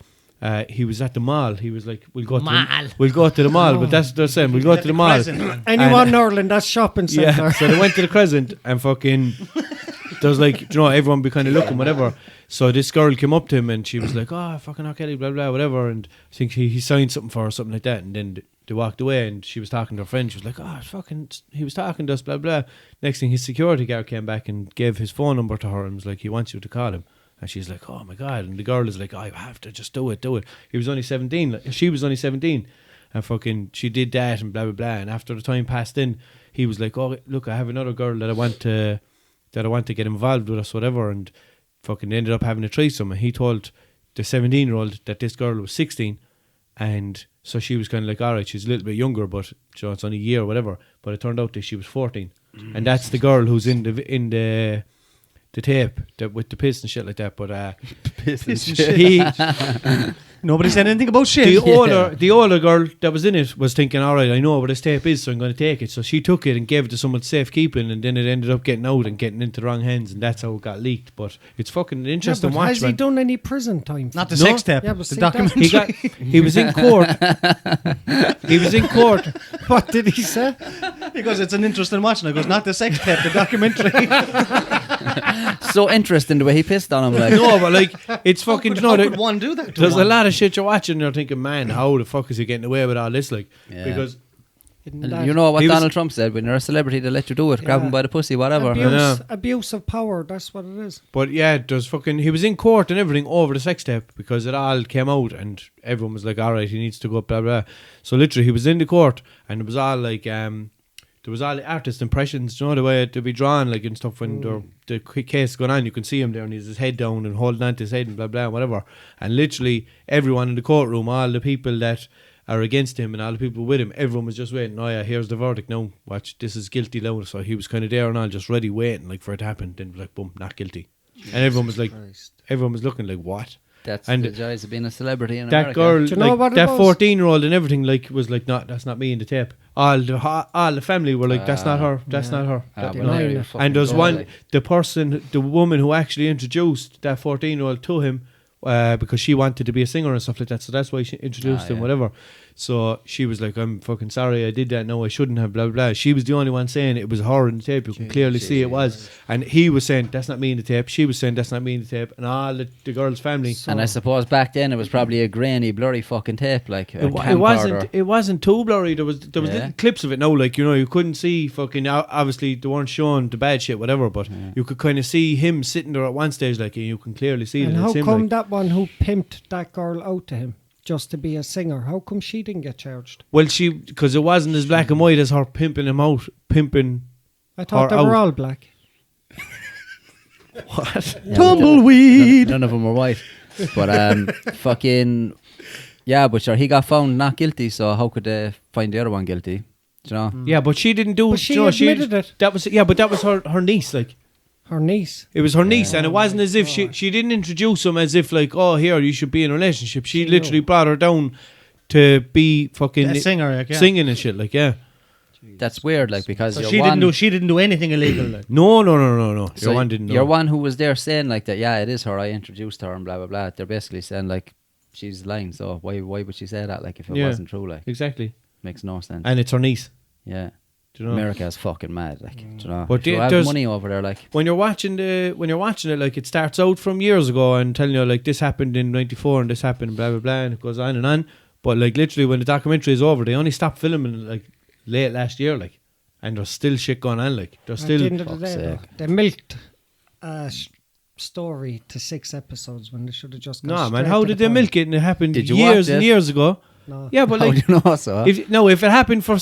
[SPEAKER 4] he was at the mall. He was like, we'll go to the mall, but that's what they're saying, we'll go to the mall.
[SPEAKER 5] Anyone in Ireland, that's shopping
[SPEAKER 4] Yeah,
[SPEAKER 5] centre.
[SPEAKER 4] so they went to the Crescent and fucking there was like, you know, everyone be kind of looking, whatever. So this girl came up to him and she was like, oh, fucking R. Kelly, blah, blah, whatever. And I think he signed something for her or something like that. And then they walked away and she was talking to her friend. She was like, oh, fucking, he was talking to us, blah, blah. Next thing, his security guard came back and gave his phone number to her and was like, he wants you to call him. And she's like, oh my God. And the girl is like, I have to just do it. He was only 17. Like, she was only 17. And fucking, she did that and blah, blah, blah. And after the time passed in, he was like, oh, look, I have another girl that I want to get involved with us, whatever. And fucking ended up having a threesome. And he told the 17-year-old that this girl was 16. And so she was kind of like, all right, she's a little bit younger, but you know, it's only a year or whatever. But it turned out that she was 14. and that's the girl who's in the tape with the piss and shit like that. But
[SPEAKER 3] Piss and shit. Nobody said anything about shit.
[SPEAKER 4] the older girl that was in it was thinking, all right, I know where this tape is, so I'm going to take it. So she took it and gave it to someone safekeeping, and then it ended up getting out and getting into the wrong hands, and that's how it got leaked. But it's fucking interesting watch,
[SPEAKER 5] has he
[SPEAKER 4] man.
[SPEAKER 5] done any prison time?
[SPEAKER 3] Not the sex tape.
[SPEAKER 5] Yeah, but
[SPEAKER 3] the
[SPEAKER 5] see,
[SPEAKER 3] documentary.
[SPEAKER 4] He was in court. He was in court.
[SPEAKER 5] What did he say?
[SPEAKER 3] He goes, it's an interesting watch. And I goes, not the sex tape, the documentary.
[SPEAKER 2] So interesting the way he pissed on him. Like,
[SPEAKER 4] No, but like, it's fucking,
[SPEAKER 3] How could one do that to
[SPEAKER 4] there's
[SPEAKER 3] one?
[SPEAKER 4] a lot of shit you're watching and you're thinking, man, how the fuck is he getting away with all this? Like,
[SPEAKER 2] Yeah.
[SPEAKER 4] because
[SPEAKER 2] and you know what
[SPEAKER 4] He was-
[SPEAKER 2] Donald Trump said, when you're a celebrity, they let you do it. Grab
[SPEAKER 5] Yeah.
[SPEAKER 2] him by the pussy, whatever.
[SPEAKER 5] Abuse of power, that's what it is.
[SPEAKER 4] But yeah, there's fucking. He was in court and everything over the sex tape because it all came out and everyone was like, "All right, he needs to go blah blah." So literally, he was in the court and it was all like, there was all the artist impressions, you know, the way it to be drawn like and stuff when the case going on. You can see him there and he's his head down and holding onto his head and blah blah whatever. And literally, everyone in the courtroom, all the people that are against him and all the people with him, everyone was just waiting. Oh yeah, here's the verdict now. Watch, this is guilty now. So he was kind of there and all, just ready, waiting like for it to happen. Then like, boom, not guilty. And everyone was like, everyone was looking like, what?
[SPEAKER 2] That's
[SPEAKER 4] And
[SPEAKER 2] the joys of being a celebrity in
[SPEAKER 4] That
[SPEAKER 2] America.
[SPEAKER 4] girl,
[SPEAKER 5] Do you know
[SPEAKER 4] like
[SPEAKER 5] what it
[SPEAKER 4] that
[SPEAKER 5] was?
[SPEAKER 4] 14-year-old and everything, like was like, no, that's not me in the tape. All the family were like, that's not her. That's not her.
[SPEAKER 2] Ah,
[SPEAKER 4] That-
[SPEAKER 2] well,
[SPEAKER 4] no.
[SPEAKER 2] there you fucking
[SPEAKER 4] And there's
[SPEAKER 2] go,
[SPEAKER 4] one,
[SPEAKER 2] like.
[SPEAKER 4] the woman who actually introduced that 14-year-old to him because she wanted to be a singer and stuff like that. So that's why she introduced him,
[SPEAKER 2] yeah.
[SPEAKER 4] whatever. So she was like, I'm fucking sorry I did that. No, I shouldn't have, blah, blah, blah. She was the only one saying it was her in the tape. You can clearly see it was. And he was saying, that's not me in the tape. She was saying, that's not me in the tape. And all the girl's family.
[SPEAKER 2] And I suppose back then it was probably a grainy, blurry fucking tape, like a
[SPEAKER 4] It wasn't too blurry. There was
[SPEAKER 2] Yeah.
[SPEAKER 4] little clips of it now, like, you know, you couldn't see fucking, obviously they weren't showing the bad shit, whatever, but you could kind of see him sitting there at one stage, like, and you can clearly see
[SPEAKER 5] And
[SPEAKER 4] that
[SPEAKER 5] how
[SPEAKER 4] it's him,
[SPEAKER 5] come
[SPEAKER 4] like.
[SPEAKER 5] that one who pimped that girl out to him just to be a singer, how come she didn't get charged?
[SPEAKER 4] Well, because it wasn't as black and white as her pimping him out, pimping.
[SPEAKER 5] I thought
[SPEAKER 4] Or
[SPEAKER 5] they were
[SPEAKER 4] out.
[SPEAKER 5] all black.
[SPEAKER 4] What?
[SPEAKER 2] Yeah,
[SPEAKER 3] Tumbleweed.
[SPEAKER 2] None of them were white. But fucking yeah, but sure, he got found not guilty. So how could they find the other one guilty? Do you know?
[SPEAKER 4] Yeah, but she didn't do.
[SPEAKER 5] But she
[SPEAKER 4] you know,
[SPEAKER 5] admitted it.
[SPEAKER 4] That was but that was her niece, like.
[SPEAKER 5] Her niece.
[SPEAKER 4] It was her niece, and it wasn't as if she didn't introduce him as if like, oh, here you should be in a relationship. She literally brought her down to be fucking
[SPEAKER 3] A singer, like, yeah.
[SPEAKER 4] singing and shit, like, yeah.
[SPEAKER 2] That's weird, like, because
[SPEAKER 3] So
[SPEAKER 2] your
[SPEAKER 3] she
[SPEAKER 2] one,
[SPEAKER 3] didn't do anything illegal. Like.
[SPEAKER 4] No.
[SPEAKER 2] so
[SPEAKER 4] Your one didn't know.
[SPEAKER 2] your one who was there saying like that. Yeah, it is her. I introduced her and blah blah blah. They're basically saying like she's lying. So why would she say that? Like if it
[SPEAKER 4] Yeah.
[SPEAKER 2] wasn't true, like
[SPEAKER 4] Exactly.
[SPEAKER 2] makes no sense.
[SPEAKER 4] And it's her niece.
[SPEAKER 2] Yeah,
[SPEAKER 4] Do you know?
[SPEAKER 2] America is fucking mad. Like, do you know?
[SPEAKER 4] But
[SPEAKER 2] you have
[SPEAKER 4] there's-
[SPEAKER 2] money over there, like.
[SPEAKER 4] When you're watching it, like it starts out from years ago and telling you like this happened in '94 and this happened, blah blah blah, and it goes on and on. But like literally, when the documentary is over, they only stopped filming like late last year, like, and there's still shit going on. Like, there's
[SPEAKER 5] At the
[SPEAKER 4] still.
[SPEAKER 5] end of the
[SPEAKER 2] Fuck's
[SPEAKER 5] day, though,
[SPEAKER 2] sake.
[SPEAKER 5] they milked a story to 6 episodes when they should have just gone
[SPEAKER 4] No, man,
[SPEAKER 5] straight
[SPEAKER 4] how
[SPEAKER 5] to
[SPEAKER 4] did
[SPEAKER 5] the
[SPEAKER 4] they
[SPEAKER 5] point.
[SPEAKER 4] milk it? And it happened
[SPEAKER 2] Did you
[SPEAKER 4] years
[SPEAKER 2] watch
[SPEAKER 4] and
[SPEAKER 2] it?
[SPEAKER 4] years ago.
[SPEAKER 5] No.
[SPEAKER 4] Yeah, but
[SPEAKER 2] How
[SPEAKER 4] like,
[SPEAKER 2] do you know so?
[SPEAKER 4] if it happened for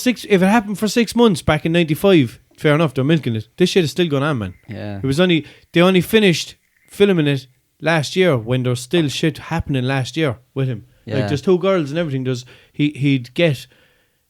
[SPEAKER 4] 6 months back in '95, fair enough, they're milking it. This shit is still going on, man.
[SPEAKER 2] Yeah.
[SPEAKER 4] They only finished filming it last year when there's still shit happening last year with him.
[SPEAKER 2] Yeah.
[SPEAKER 4] Like there's 2 girls and everything. He'd get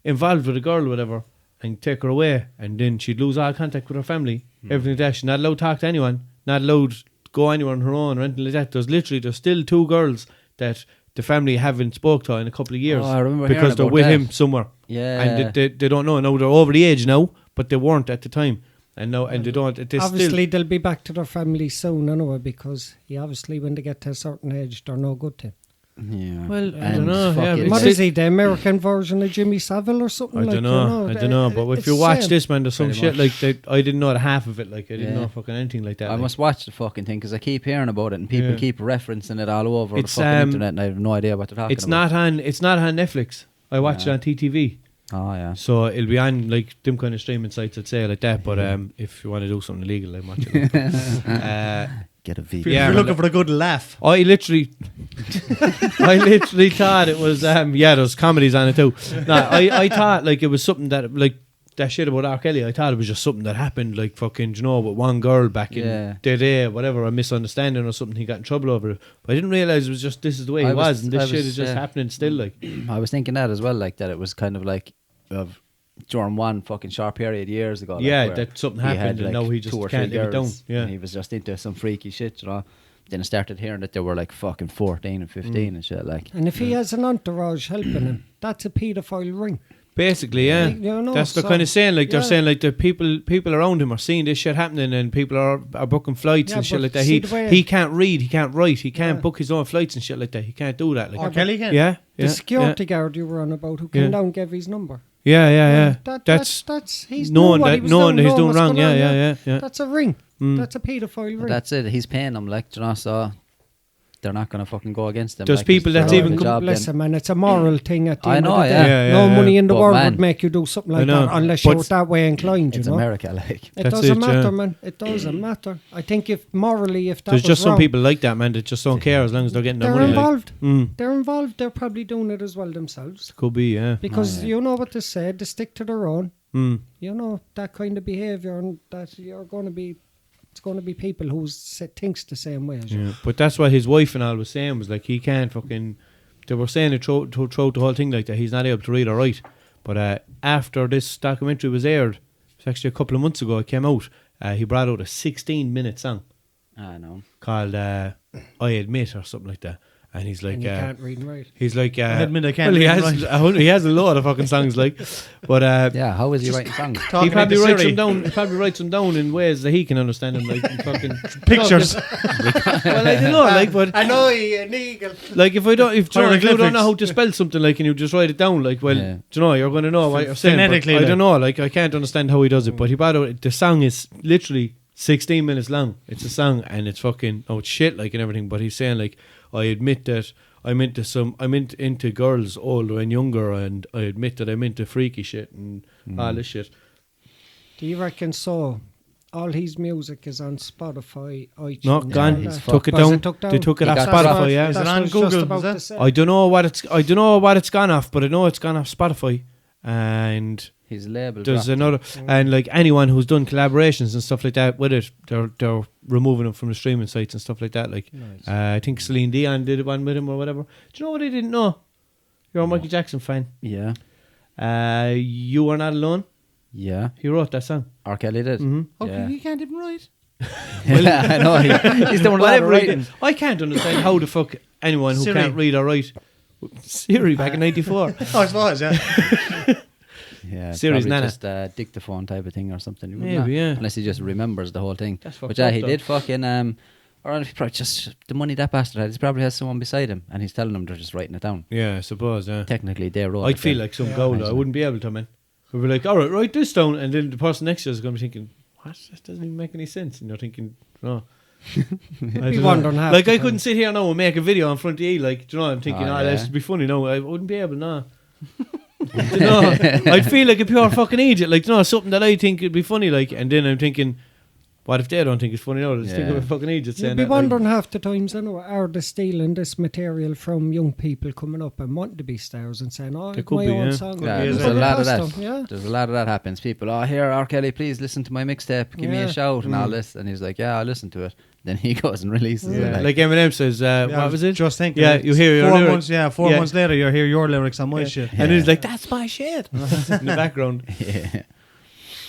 [SPEAKER 4] involved with a girl or whatever and take her away, and then she'd lose all contact with her family. Everything like that. She's not allowed to talk to anyone, not allowed to go anywhere on her own or anything like that. There's still 2 girls that the family haven't spoke to in a couple of years
[SPEAKER 2] Oh, I remember
[SPEAKER 4] because
[SPEAKER 2] hearing
[SPEAKER 4] they're
[SPEAKER 2] about
[SPEAKER 4] with
[SPEAKER 2] that.
[SPEAKER 4] him somewhere.
[SPEAKER 2] Yeah.
[SPEAKER 4] And they don't know. Now they're over the age now, but they weren't at the time. And now, and they don't. They
[SPEAKER 5] Obviously, they'll be back to their family soon anyway, because obviously when they get to a certain age, they're no good to him.
[SPEAKER 2] Yeah.
[SPEAKER 4] Well, I
[SPEAKER 2] And
[SPEAKER 4] don't know. Yeah,
[SPEAKER 2] fucking-
[SPEAKER 4] but
[SPEAKER 5] What
[SPEAKER 4] it's-
[SPEAKER 5] is he, the American version of Jimmy Savile or something?
[SPEAKER 4] I
[SPEAKER 5] like,
[SPEAKER 4] don't know. I don't know. But if
[SPEAKER 5] it's
[SPEAKER 4] you watch
[SPEAKER 5] same.
[SPEAKER 4] this, man, there's some
[SPEAKER 2] Pretty
[SPEAKER 4] shit
[SPEAKER 2] much.
[SPEAKER 4] like that. I didn't know the half of it. Like I didn't
[SPEAKER 2] Yeah.
[SPEAKER 4] know fucking anything like that.
[SPEAKER 2] I
[SPEAKER 4] like.
[SPEAKER 2] must watch the fucking thing because I keep hearing about it and people
[SPEAKER 4] Yeah.
[SPEAKER 2] keep referencing it all over
[SPEAKER 4] It's,
[SPEAKER 2] the fucking internet and I have no idea what they're talking
[SPEAKER 4] It's
[SPEAKER 2] about.
[SPEAKER 4] not on Netflix. I watched it on TTV.
[SPEAKER 2] Oh yeah.
[SPEAKER 4] So it'll be on like them kind of streaming sites, I'd say, like that. But if you want to do something illegal, I'm watching it.
[SPEAKER 2] Get a
[SPEAKER 3] If
[SPEAKER 2] V.
[SPEAKER 4] Yeah,
[SPEAKER 3] you're
[SPEAKER 4] man,
[SPEAKER 3] looking for a good laugh.
[SPEAKER 4] I literally thought it was there's comedies on it too. No, I thought like it was something that like that shit about R. Kelly. I thought it was just something that happened like fucking, you know, with one girl back in the day, whatever, a misunderstanding or something. He got in trouble over it. But I didn't realize it was just this is the way he was, and this shit is just happening still. Like
[SPEAKER 2] I was thinking that as well, like that it was kind of like of during one fucking short period years ago.
[SPEAKER 4] Yeah,
[SPEAKER 2] where
[SPEAKER 4] that something
[SPEAKER 2] he
[SPEAKER 4] happened
[SPEAKER 2] had,
[SPEAKER 4] and now he just
[SPEAKER 2] 2 or
[SPEAKER 4] can't
[SPEAKER 2] 3
[SPEAKER 4] live it down.
[SPEAKER 2] girls,
[SPEAKER 4] Yeah.
[SPEAKER 2] and he was just into some freaky shit, you know. Then I started hearing that they were like fucking 14 and 15 and shit, like.
[SPEAKER 5] And if he has an entourage helping him, that's a paedophile ring.
[SPEAKER 4] Basically, yeah.
[SPEAKER 5] You know,
[SPEAKER 4] That's the
[SPEAKER 5] so-
[SPEAKER 4] kind of saying, like, they're
[SPEAKER 5] yeah.
[SPEAKER 4] saying, like, the people around him are seeing this shit happening and people are booking flights
[SPEAKER 5] Yeah,
[SPEAKER 4] and shit
[SPEAKER 5] but
[SPEAKER 4] like that.
[SPEAKER 5] see the way-
[SPEAKER 4] He can't read, he can't write, he can't
[SPEAKER 5] Yeah.
[SPEAKER 4] book his own flights and shit like that. He can't do that. Like,
[SPEAKER 3] Or Kelly can.
[SPEAKER 4] yeah,
[SPEAKER 5] The
[SPEAKER 4] yeah,
[SPEAKER 5] security guard you were on about who came
[SPEAKER 4] Yeah.
[SPEAKER 5] down gave his number.
[SPEAKER 4] yeah.
[SPEAKER 5] That's he's
[SPEAKER 4] knowing
[SPEAKER 5] what
[SPEAKER 4] that,
[SPEAKER 5] he was
[SPEAKER 4] knowing that he's
[SPEAKER 5] knowing
[SPEAKER 4] doing
[SPEAKER 5] what's
[SPEAKER 4] wrong.
[SPEAKER 5] going on,
[SPEAKER 4] Yeah.
[SPEAKER 5] That's a ring.
[SPEAKER 4] Mm.
[SPEAKER 5] That's a paedophile ring.
[SPEAKER 2] That's it. He's paying them, like, you know, so they're not going to fucking go against them.
[SPEAKER 4] There's
[SPEAKER 2] like,
[SPEAKER 4] people
[SPEAKER 2] they're
[SPEAKER 4] that's
[SPEAKER 2] doing
[SPEAKER 4] even
[SPEAKER 2] the job
[SPEAKER 5] Bless
[SPEAKER 2] then.
[SPEAKER 5] him, and it's a moral thing at the
[SPEAKER 2] I
[SPEAKER 5] end
[SPEAKER 2] know,
[SPEAKER 5] of the
[SPEAKER 2] yeah.
[SPEAKER 5] day.
[SPEAKER 4] Yeah,
[SPEAKER 5] No
[SPEAKER 4] yeah.
[SPEAKER 5] money in the
[SPEAKER 2] But
[SPEAKER 5] world
[SPEAKER 2] man,
[SPEAKER 5] would make you do something
[SPEAKER 4] I
[SPEAKER 5] like
[SPEAKER 4] know.
[SPEAKER 5] that unless
[SPEAKER 4] But
[SPEAKER 5] you're that way inclined, you
[SPEAKER 2] It's
[SPEAKER 5] know.
[SPEAKER 2] America, like.
[SPEAKER 5] It
[SPEAKER 4] That's
[SPEAKER 5] doesn't
[SPEAKER 4] it,
[SPEAKER 5] matter,
[SPEAKER 4] yeah.
[SPEAKER 5] man. It doesn't matter. I think if morally, if that
[SPEAKER 4] There's
[SPEAKER 5] was
[SPEAKER 4] just some
[SPEAKER 5] wrong,
[SPEAKER 4] people like that, man, that just don't care as long as they're getting their
[SPEAKER 5] they're
[SPEAKER 4] money. Like.
[SPEAKER 5] involved.
[SPEAKER 4] Mm.
[SPEAKER 5] They're involved. They're probably doing it as well themselves.
[SPEAKER 4] Could be, yeah.
[SPEAKER 5] Because you know what they say, they stick to their own.
[SPEAKER 4] Mm.
[SPEAKER 5] You know, that kind of behaviour, and that you're going to be, it's going to be people who thinks the same way as you.
[SPEAKER 4] Yeah. But that's what his wife and all was saying, was like, he can't fucking, they were saying it throughout the whole thing, like that he's not able to read or write. But after this documentary was aired, it was actually a couple of months ago, it came out, he brought out a 16-minute song
[SPEAKER 2] I know.
[SPEAKER 4] called I Admit or something like that. And he's like,
[SPEAKER 5] And you can't read and write.
[SPEAKER 4] he's like,
[SPEAKER 3] I admit I can't
[SPEAKER 4] well, he
[SPEAKER 3] read
[SPEAKER 4] has,
[SPEAKER 3] and
[SPEAKER 4] he has a lot of fucking songs, like, but
[SPEAKER 2] Yeah, how is he writing songs?
[SPEAKER 4] he
[SPEAKER 3] Talking
[SPEAKER 4] probably
[SPEAKER 3] into
[SPEAKER 4] writes
[SPEAKER 3] Siri.
[SPEAKER 4] them down. He probably writes them down in ways that he can understand them, like fucking
[SPEAKER 3] Pictures.
[SPEAKER 4] Well, I don't know, like, but
[SPEAKER 3] I know an eagle.
[SPEAKER 4] like if you don't know
[SPEAKER 3] Hieroglyphics.
[SPEAKER 4] how to spell something, like, and you just write it down, like, well,
[SPEAKER 2] Yeah.
[SPEAKER 4] do you know, you're going to know what you're saying. But
[SPEAKER 3] Phonetically,
[SPEAKER 4] I
[SPEAKER 3] like.
[SPEAKER 4] don't know, like, I can't understand how he does it. But he brought out, the song is literally 16 minutes long. It's a song, and it's fucking it's shit, like, and everything. But he's saying, like, I admit that I'm into girls older and younger, and I admit that I'm into freaky shit and all this shit.
[SPEAKER 5] Do you reckon so? All his music is on Spotify, iTunes.
[SPEAKER 4] Not
[SPEAKER 5] all
[SPEAKER 4] gone.
[SPEAKER 5] that.
[SPEAKER 4] Took it
[SPEAKER 5] Was
[SPEAKER 4] down.
[SPEAKER 5] took down?
[SPEAKER 4] They took it
[SPEAKER 2] He
[SPEAKER 4] off
[SPEAKER 2] got
[SPEAKER 4] Spotify. Yeah.
[SPEAKER 3] Is it
[SPEAKER 5] That's
[SPEAKER 3] on
[SPEAKER 5] what I was just
[SPEAKER 3] Google,
[SPEAKER 5] about
[SPEAKER 3] is it?
[SPEAKER 5] to say.
[SPEAKER 4] I don't know what it's gone off, but I know it's gone off Spotify. And
[SPEAKER 2] His label.
[SPEAKER 4] there's
[SPEAKER 2] dropped
[SPEAKER 4] another, and like anyone who's done collaborations and stuff like that with it, they're removing them from the streaming sites and stuff like that. Like, I think Celine Dion did one with him or whatever. Do you know what I didn't know? You're a Michael Jackson fan.
[SPEAKER 2] Yeah.
[SPEAKER 4] You Are Not Alone.
[SPEAKER 2] Yeah.
[SPEAKER 4] He wrote that song.
[SPEAKER 2] R. Kelly did.
[SPEAKER 4] Mhm.
[SPEAKER 2] Yeah.
[SPEAKER 3] You can't even write.
[SPEAKER 2] I know. He's doing a lot of
[SPEAKER 4] Whatever he
[SPEAKER 2] writing.
[SPEAKER 4] did. I can't understand how the fuck anyone who
[SPEAKER 3] Siri.
[SPEAKER 4] can't read or write. Siri back in '94.
[SPEAKER 3] Oh, I suppose, yeah.
[SPEAKER 2] Yeah,
[SPEAKER 4] Siri's
[SPEAKER 2] probably
[SPEAKER 4] nana.
[SPEAKER 2] just a dictaphone type of thing or something. You wouldn't
[SPEAKER 4] Maybe,
[SPEAKER 2] know.
[SPEAKER 4] yeah.
[SPEAKER 2] Unless he just remembers the whole thing.
[SPEAKER 4] That's fucked
[SPEAKER 2] But yeah,
[SPEAKER 4] up,
[SPEAKER 2] he
[SPEAKER 4] though.
[SPEAKER 2] did fucking or if he probably just the money that bastard had. He probably has someone beside him, and he's telling them they're just writing it down.
[SPEAKER 4] Yeah, I suppose. Yeah.
[SPEAKER 2] Technically, they wrote.
[SPEAKER 4] I'd
[SPEAKER 2] it
[SPEAKER 4] feel
[SPEAKER 2] down.
[SPEAKER 4] like some goal. I wouldn't be able to, man. We'd be like, all right, write this down, and then the person next to us is going to be thinking, what? That doesn't even make any sense. And you're thinking, no. I
[SPEAKER 5] Be
[SPEAKER 4] don't know.
[SPEAKER 5] wondering how.
[SPEAKER 4] Like, I couldn't sit here now and make a video in front of you. Like, do you know? I'm thinking,
[SPEAKER 2] Oh,
[SPEAKER 4] this
[SPEAKER 2] yeah.
[SPEAKER 4] would be funny. No, I wouldn't be able. No. Do you know? I'd feel like a pure fucking idiot. Like, do you know, something that I think would be funny. Like, and then I'm thinking, what if they don't think it's funny? No, let's think of a fucking idiot saying
[SPEAKER 5] You'd be
[SPEAKER 4] that. Like,
[SPEAKER 5] wondering half the times, anyway, are they stealing this material from young people coming up and wanting to be stars and saying, oh,
[SPEAKER 4] There
[SPEAKER 5] it's
[SPEAKER 4] could
[SPEAKER 5] my
[SPEAKER 4] be,
[SPEAKER 5] own
[SPEAKER 4] yeah.
[SPEAKER 5] song.
[SPEAKER 2] Yeah,
[SPEAKER 3] Could be,
[SPEAKER 2] there's
[SPEAKER 3] is
[SPEAKER 2] a
[SPEAKER 3] it?
[SPEAKER 2] lot of that.
[SPEAKER 5] Them, yeah.
[SPEAKER 2] There's a lot of that happens. People, here, R. Kelly, please listen to my mixtape. Give me a
[SPEAKER 5] Yeah.
[SPEAKER 2] shout and all this. And he's like, yeah, I'll listen to it. Then he goes and releases it.
[SPEAKER 4] yeah. Like Eminem says, what was it?
[SPEAKER 3] Just thinking.
[SPEAKER 4] Yeah, you hear your
[SPEAKER 3] 4
[SPEAKER 4] lyrics.
[SPEAKER 3] months. Yeah, 4
[SPEAKER 4] Yeah.
[SPEAKER 3] months later, you hear your lyrics on my shit.
[SPEAKER 4] And he's like, that's my shit. in the background.
[SPEAKER 2] Yeah.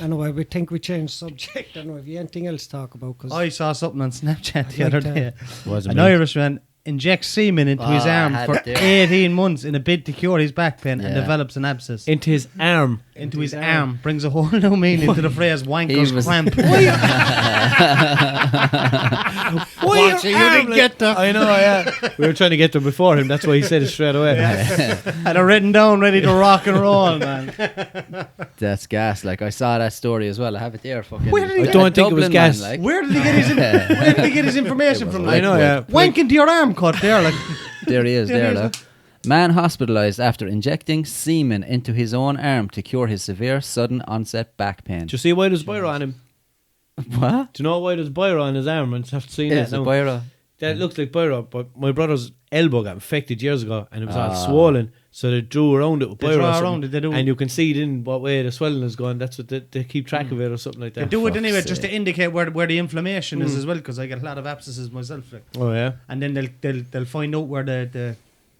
[SPEAKER 5] Anyway, we think we changed subject. I don't know if you have anything else to talk about. Cause
[SPEAKER 3] I saw something on Snapchat the
[SPEAKER 5] Like
[SPEAKER 3] other
[SPEAKER 5] that.
[SPEAKER 3] day.
[SPEAKER 4] Wasn't
[SPEAKER 3] An
[SPEAKER 4] me.
[SPEAKER 3] Irishman injects semen into his
[SPEAKER 2] Oh, I
[SPEAKER 3] arm
[SPEAKER 2] had
[SPEAKER 3] for
[SPEAKER 2] it there.
[SPEAKER 3] 18 months in a bid to cure his back pain and
[SPEAKER 2] Yeah.
[SPEAKER 3] develops an abscess
[SPEAKER 4] Into his arm.
[SPEAKER 3] into his arm. Brings a whole new meaning to the phrase wanker's
[SPEAKER 2] He was-
[SPEAKER 3] cramp.
[SPEAKER 4] Why
[SPEAKER 3] Watch it, you didn't get that.
[SPEAKER 4] I know, yeah. We were trying to get there before him. That's why he said it straight away.
[SPEAKER 3] Had it written down, ready to rock and roll, man.
[SPEAKER 2] That's gas. Like, I saw that story as well. I have it there. Fucking.
[SPEAKER 3] Where did he
[SPEAKER 4] I
[SPEAKER 3] get
[SPEAKER 4] don't think it was
[SPEAKER 2] Dublin,
[SPEAKER 4] gas.
[SPEAKER 2] Man, like.
[SPEAKER 3] Where did he get his where did he get his information from?
[SPEAKER 4] I know, yeah.
[SPEAKER 3] Wanking to your arm cut there, like.
[SPEAKER 2] There he is,
[SPEAKER 3] There
[SPEAKER 2] there,
[SPEAKER 3] he is.
[SPEAKER 2] look. Man hospitalised after injecting semen into his own arm to cure his severe sudden onset back pain.
[SPEAKER 4] Do you see why there's biro on him?
[SPEAKER 2] What?
[SPEAKER 4] Do you know why there's biro on his arm? I just have to see
[SPEAKER 2] Yeah,
[SPEAKER 4] that
[SPEAKER 2] it's a
[SPEAKER 4] now.
[SPEAKER 2] biro.
[SPEAKER 4] That looks like biro, but my brother's elbow got infected years ago and it was all
[SPEAKER 2] Ah.
[SPEAKER 4] swollen. So they drew around it with
[SPEAKER 3] They
[SPEAKER 4] biro.
[SPEAKER 3] draw
[SPEAKER 4] or something,
[SPEAKER 3] around it, they do.
[SPEAKER 4] And you can see then what way the swelling is going. That's what they keep track of it or something like
[SPEAKER 3] They
[SPEAKER 4] that.
[SPEAKER 3] do it
[SPEAKER 2] fuck's
[SPEAKER 3] anyway just to
[SPEAKER 2] sake.
[SPEAKER 3] indicate where the inflammation is as well, because I get a lot of abscesses myself. Like.
[SPEAKER 4] Oh, yeah.
[SPEAKER 3] And then they'll find out where the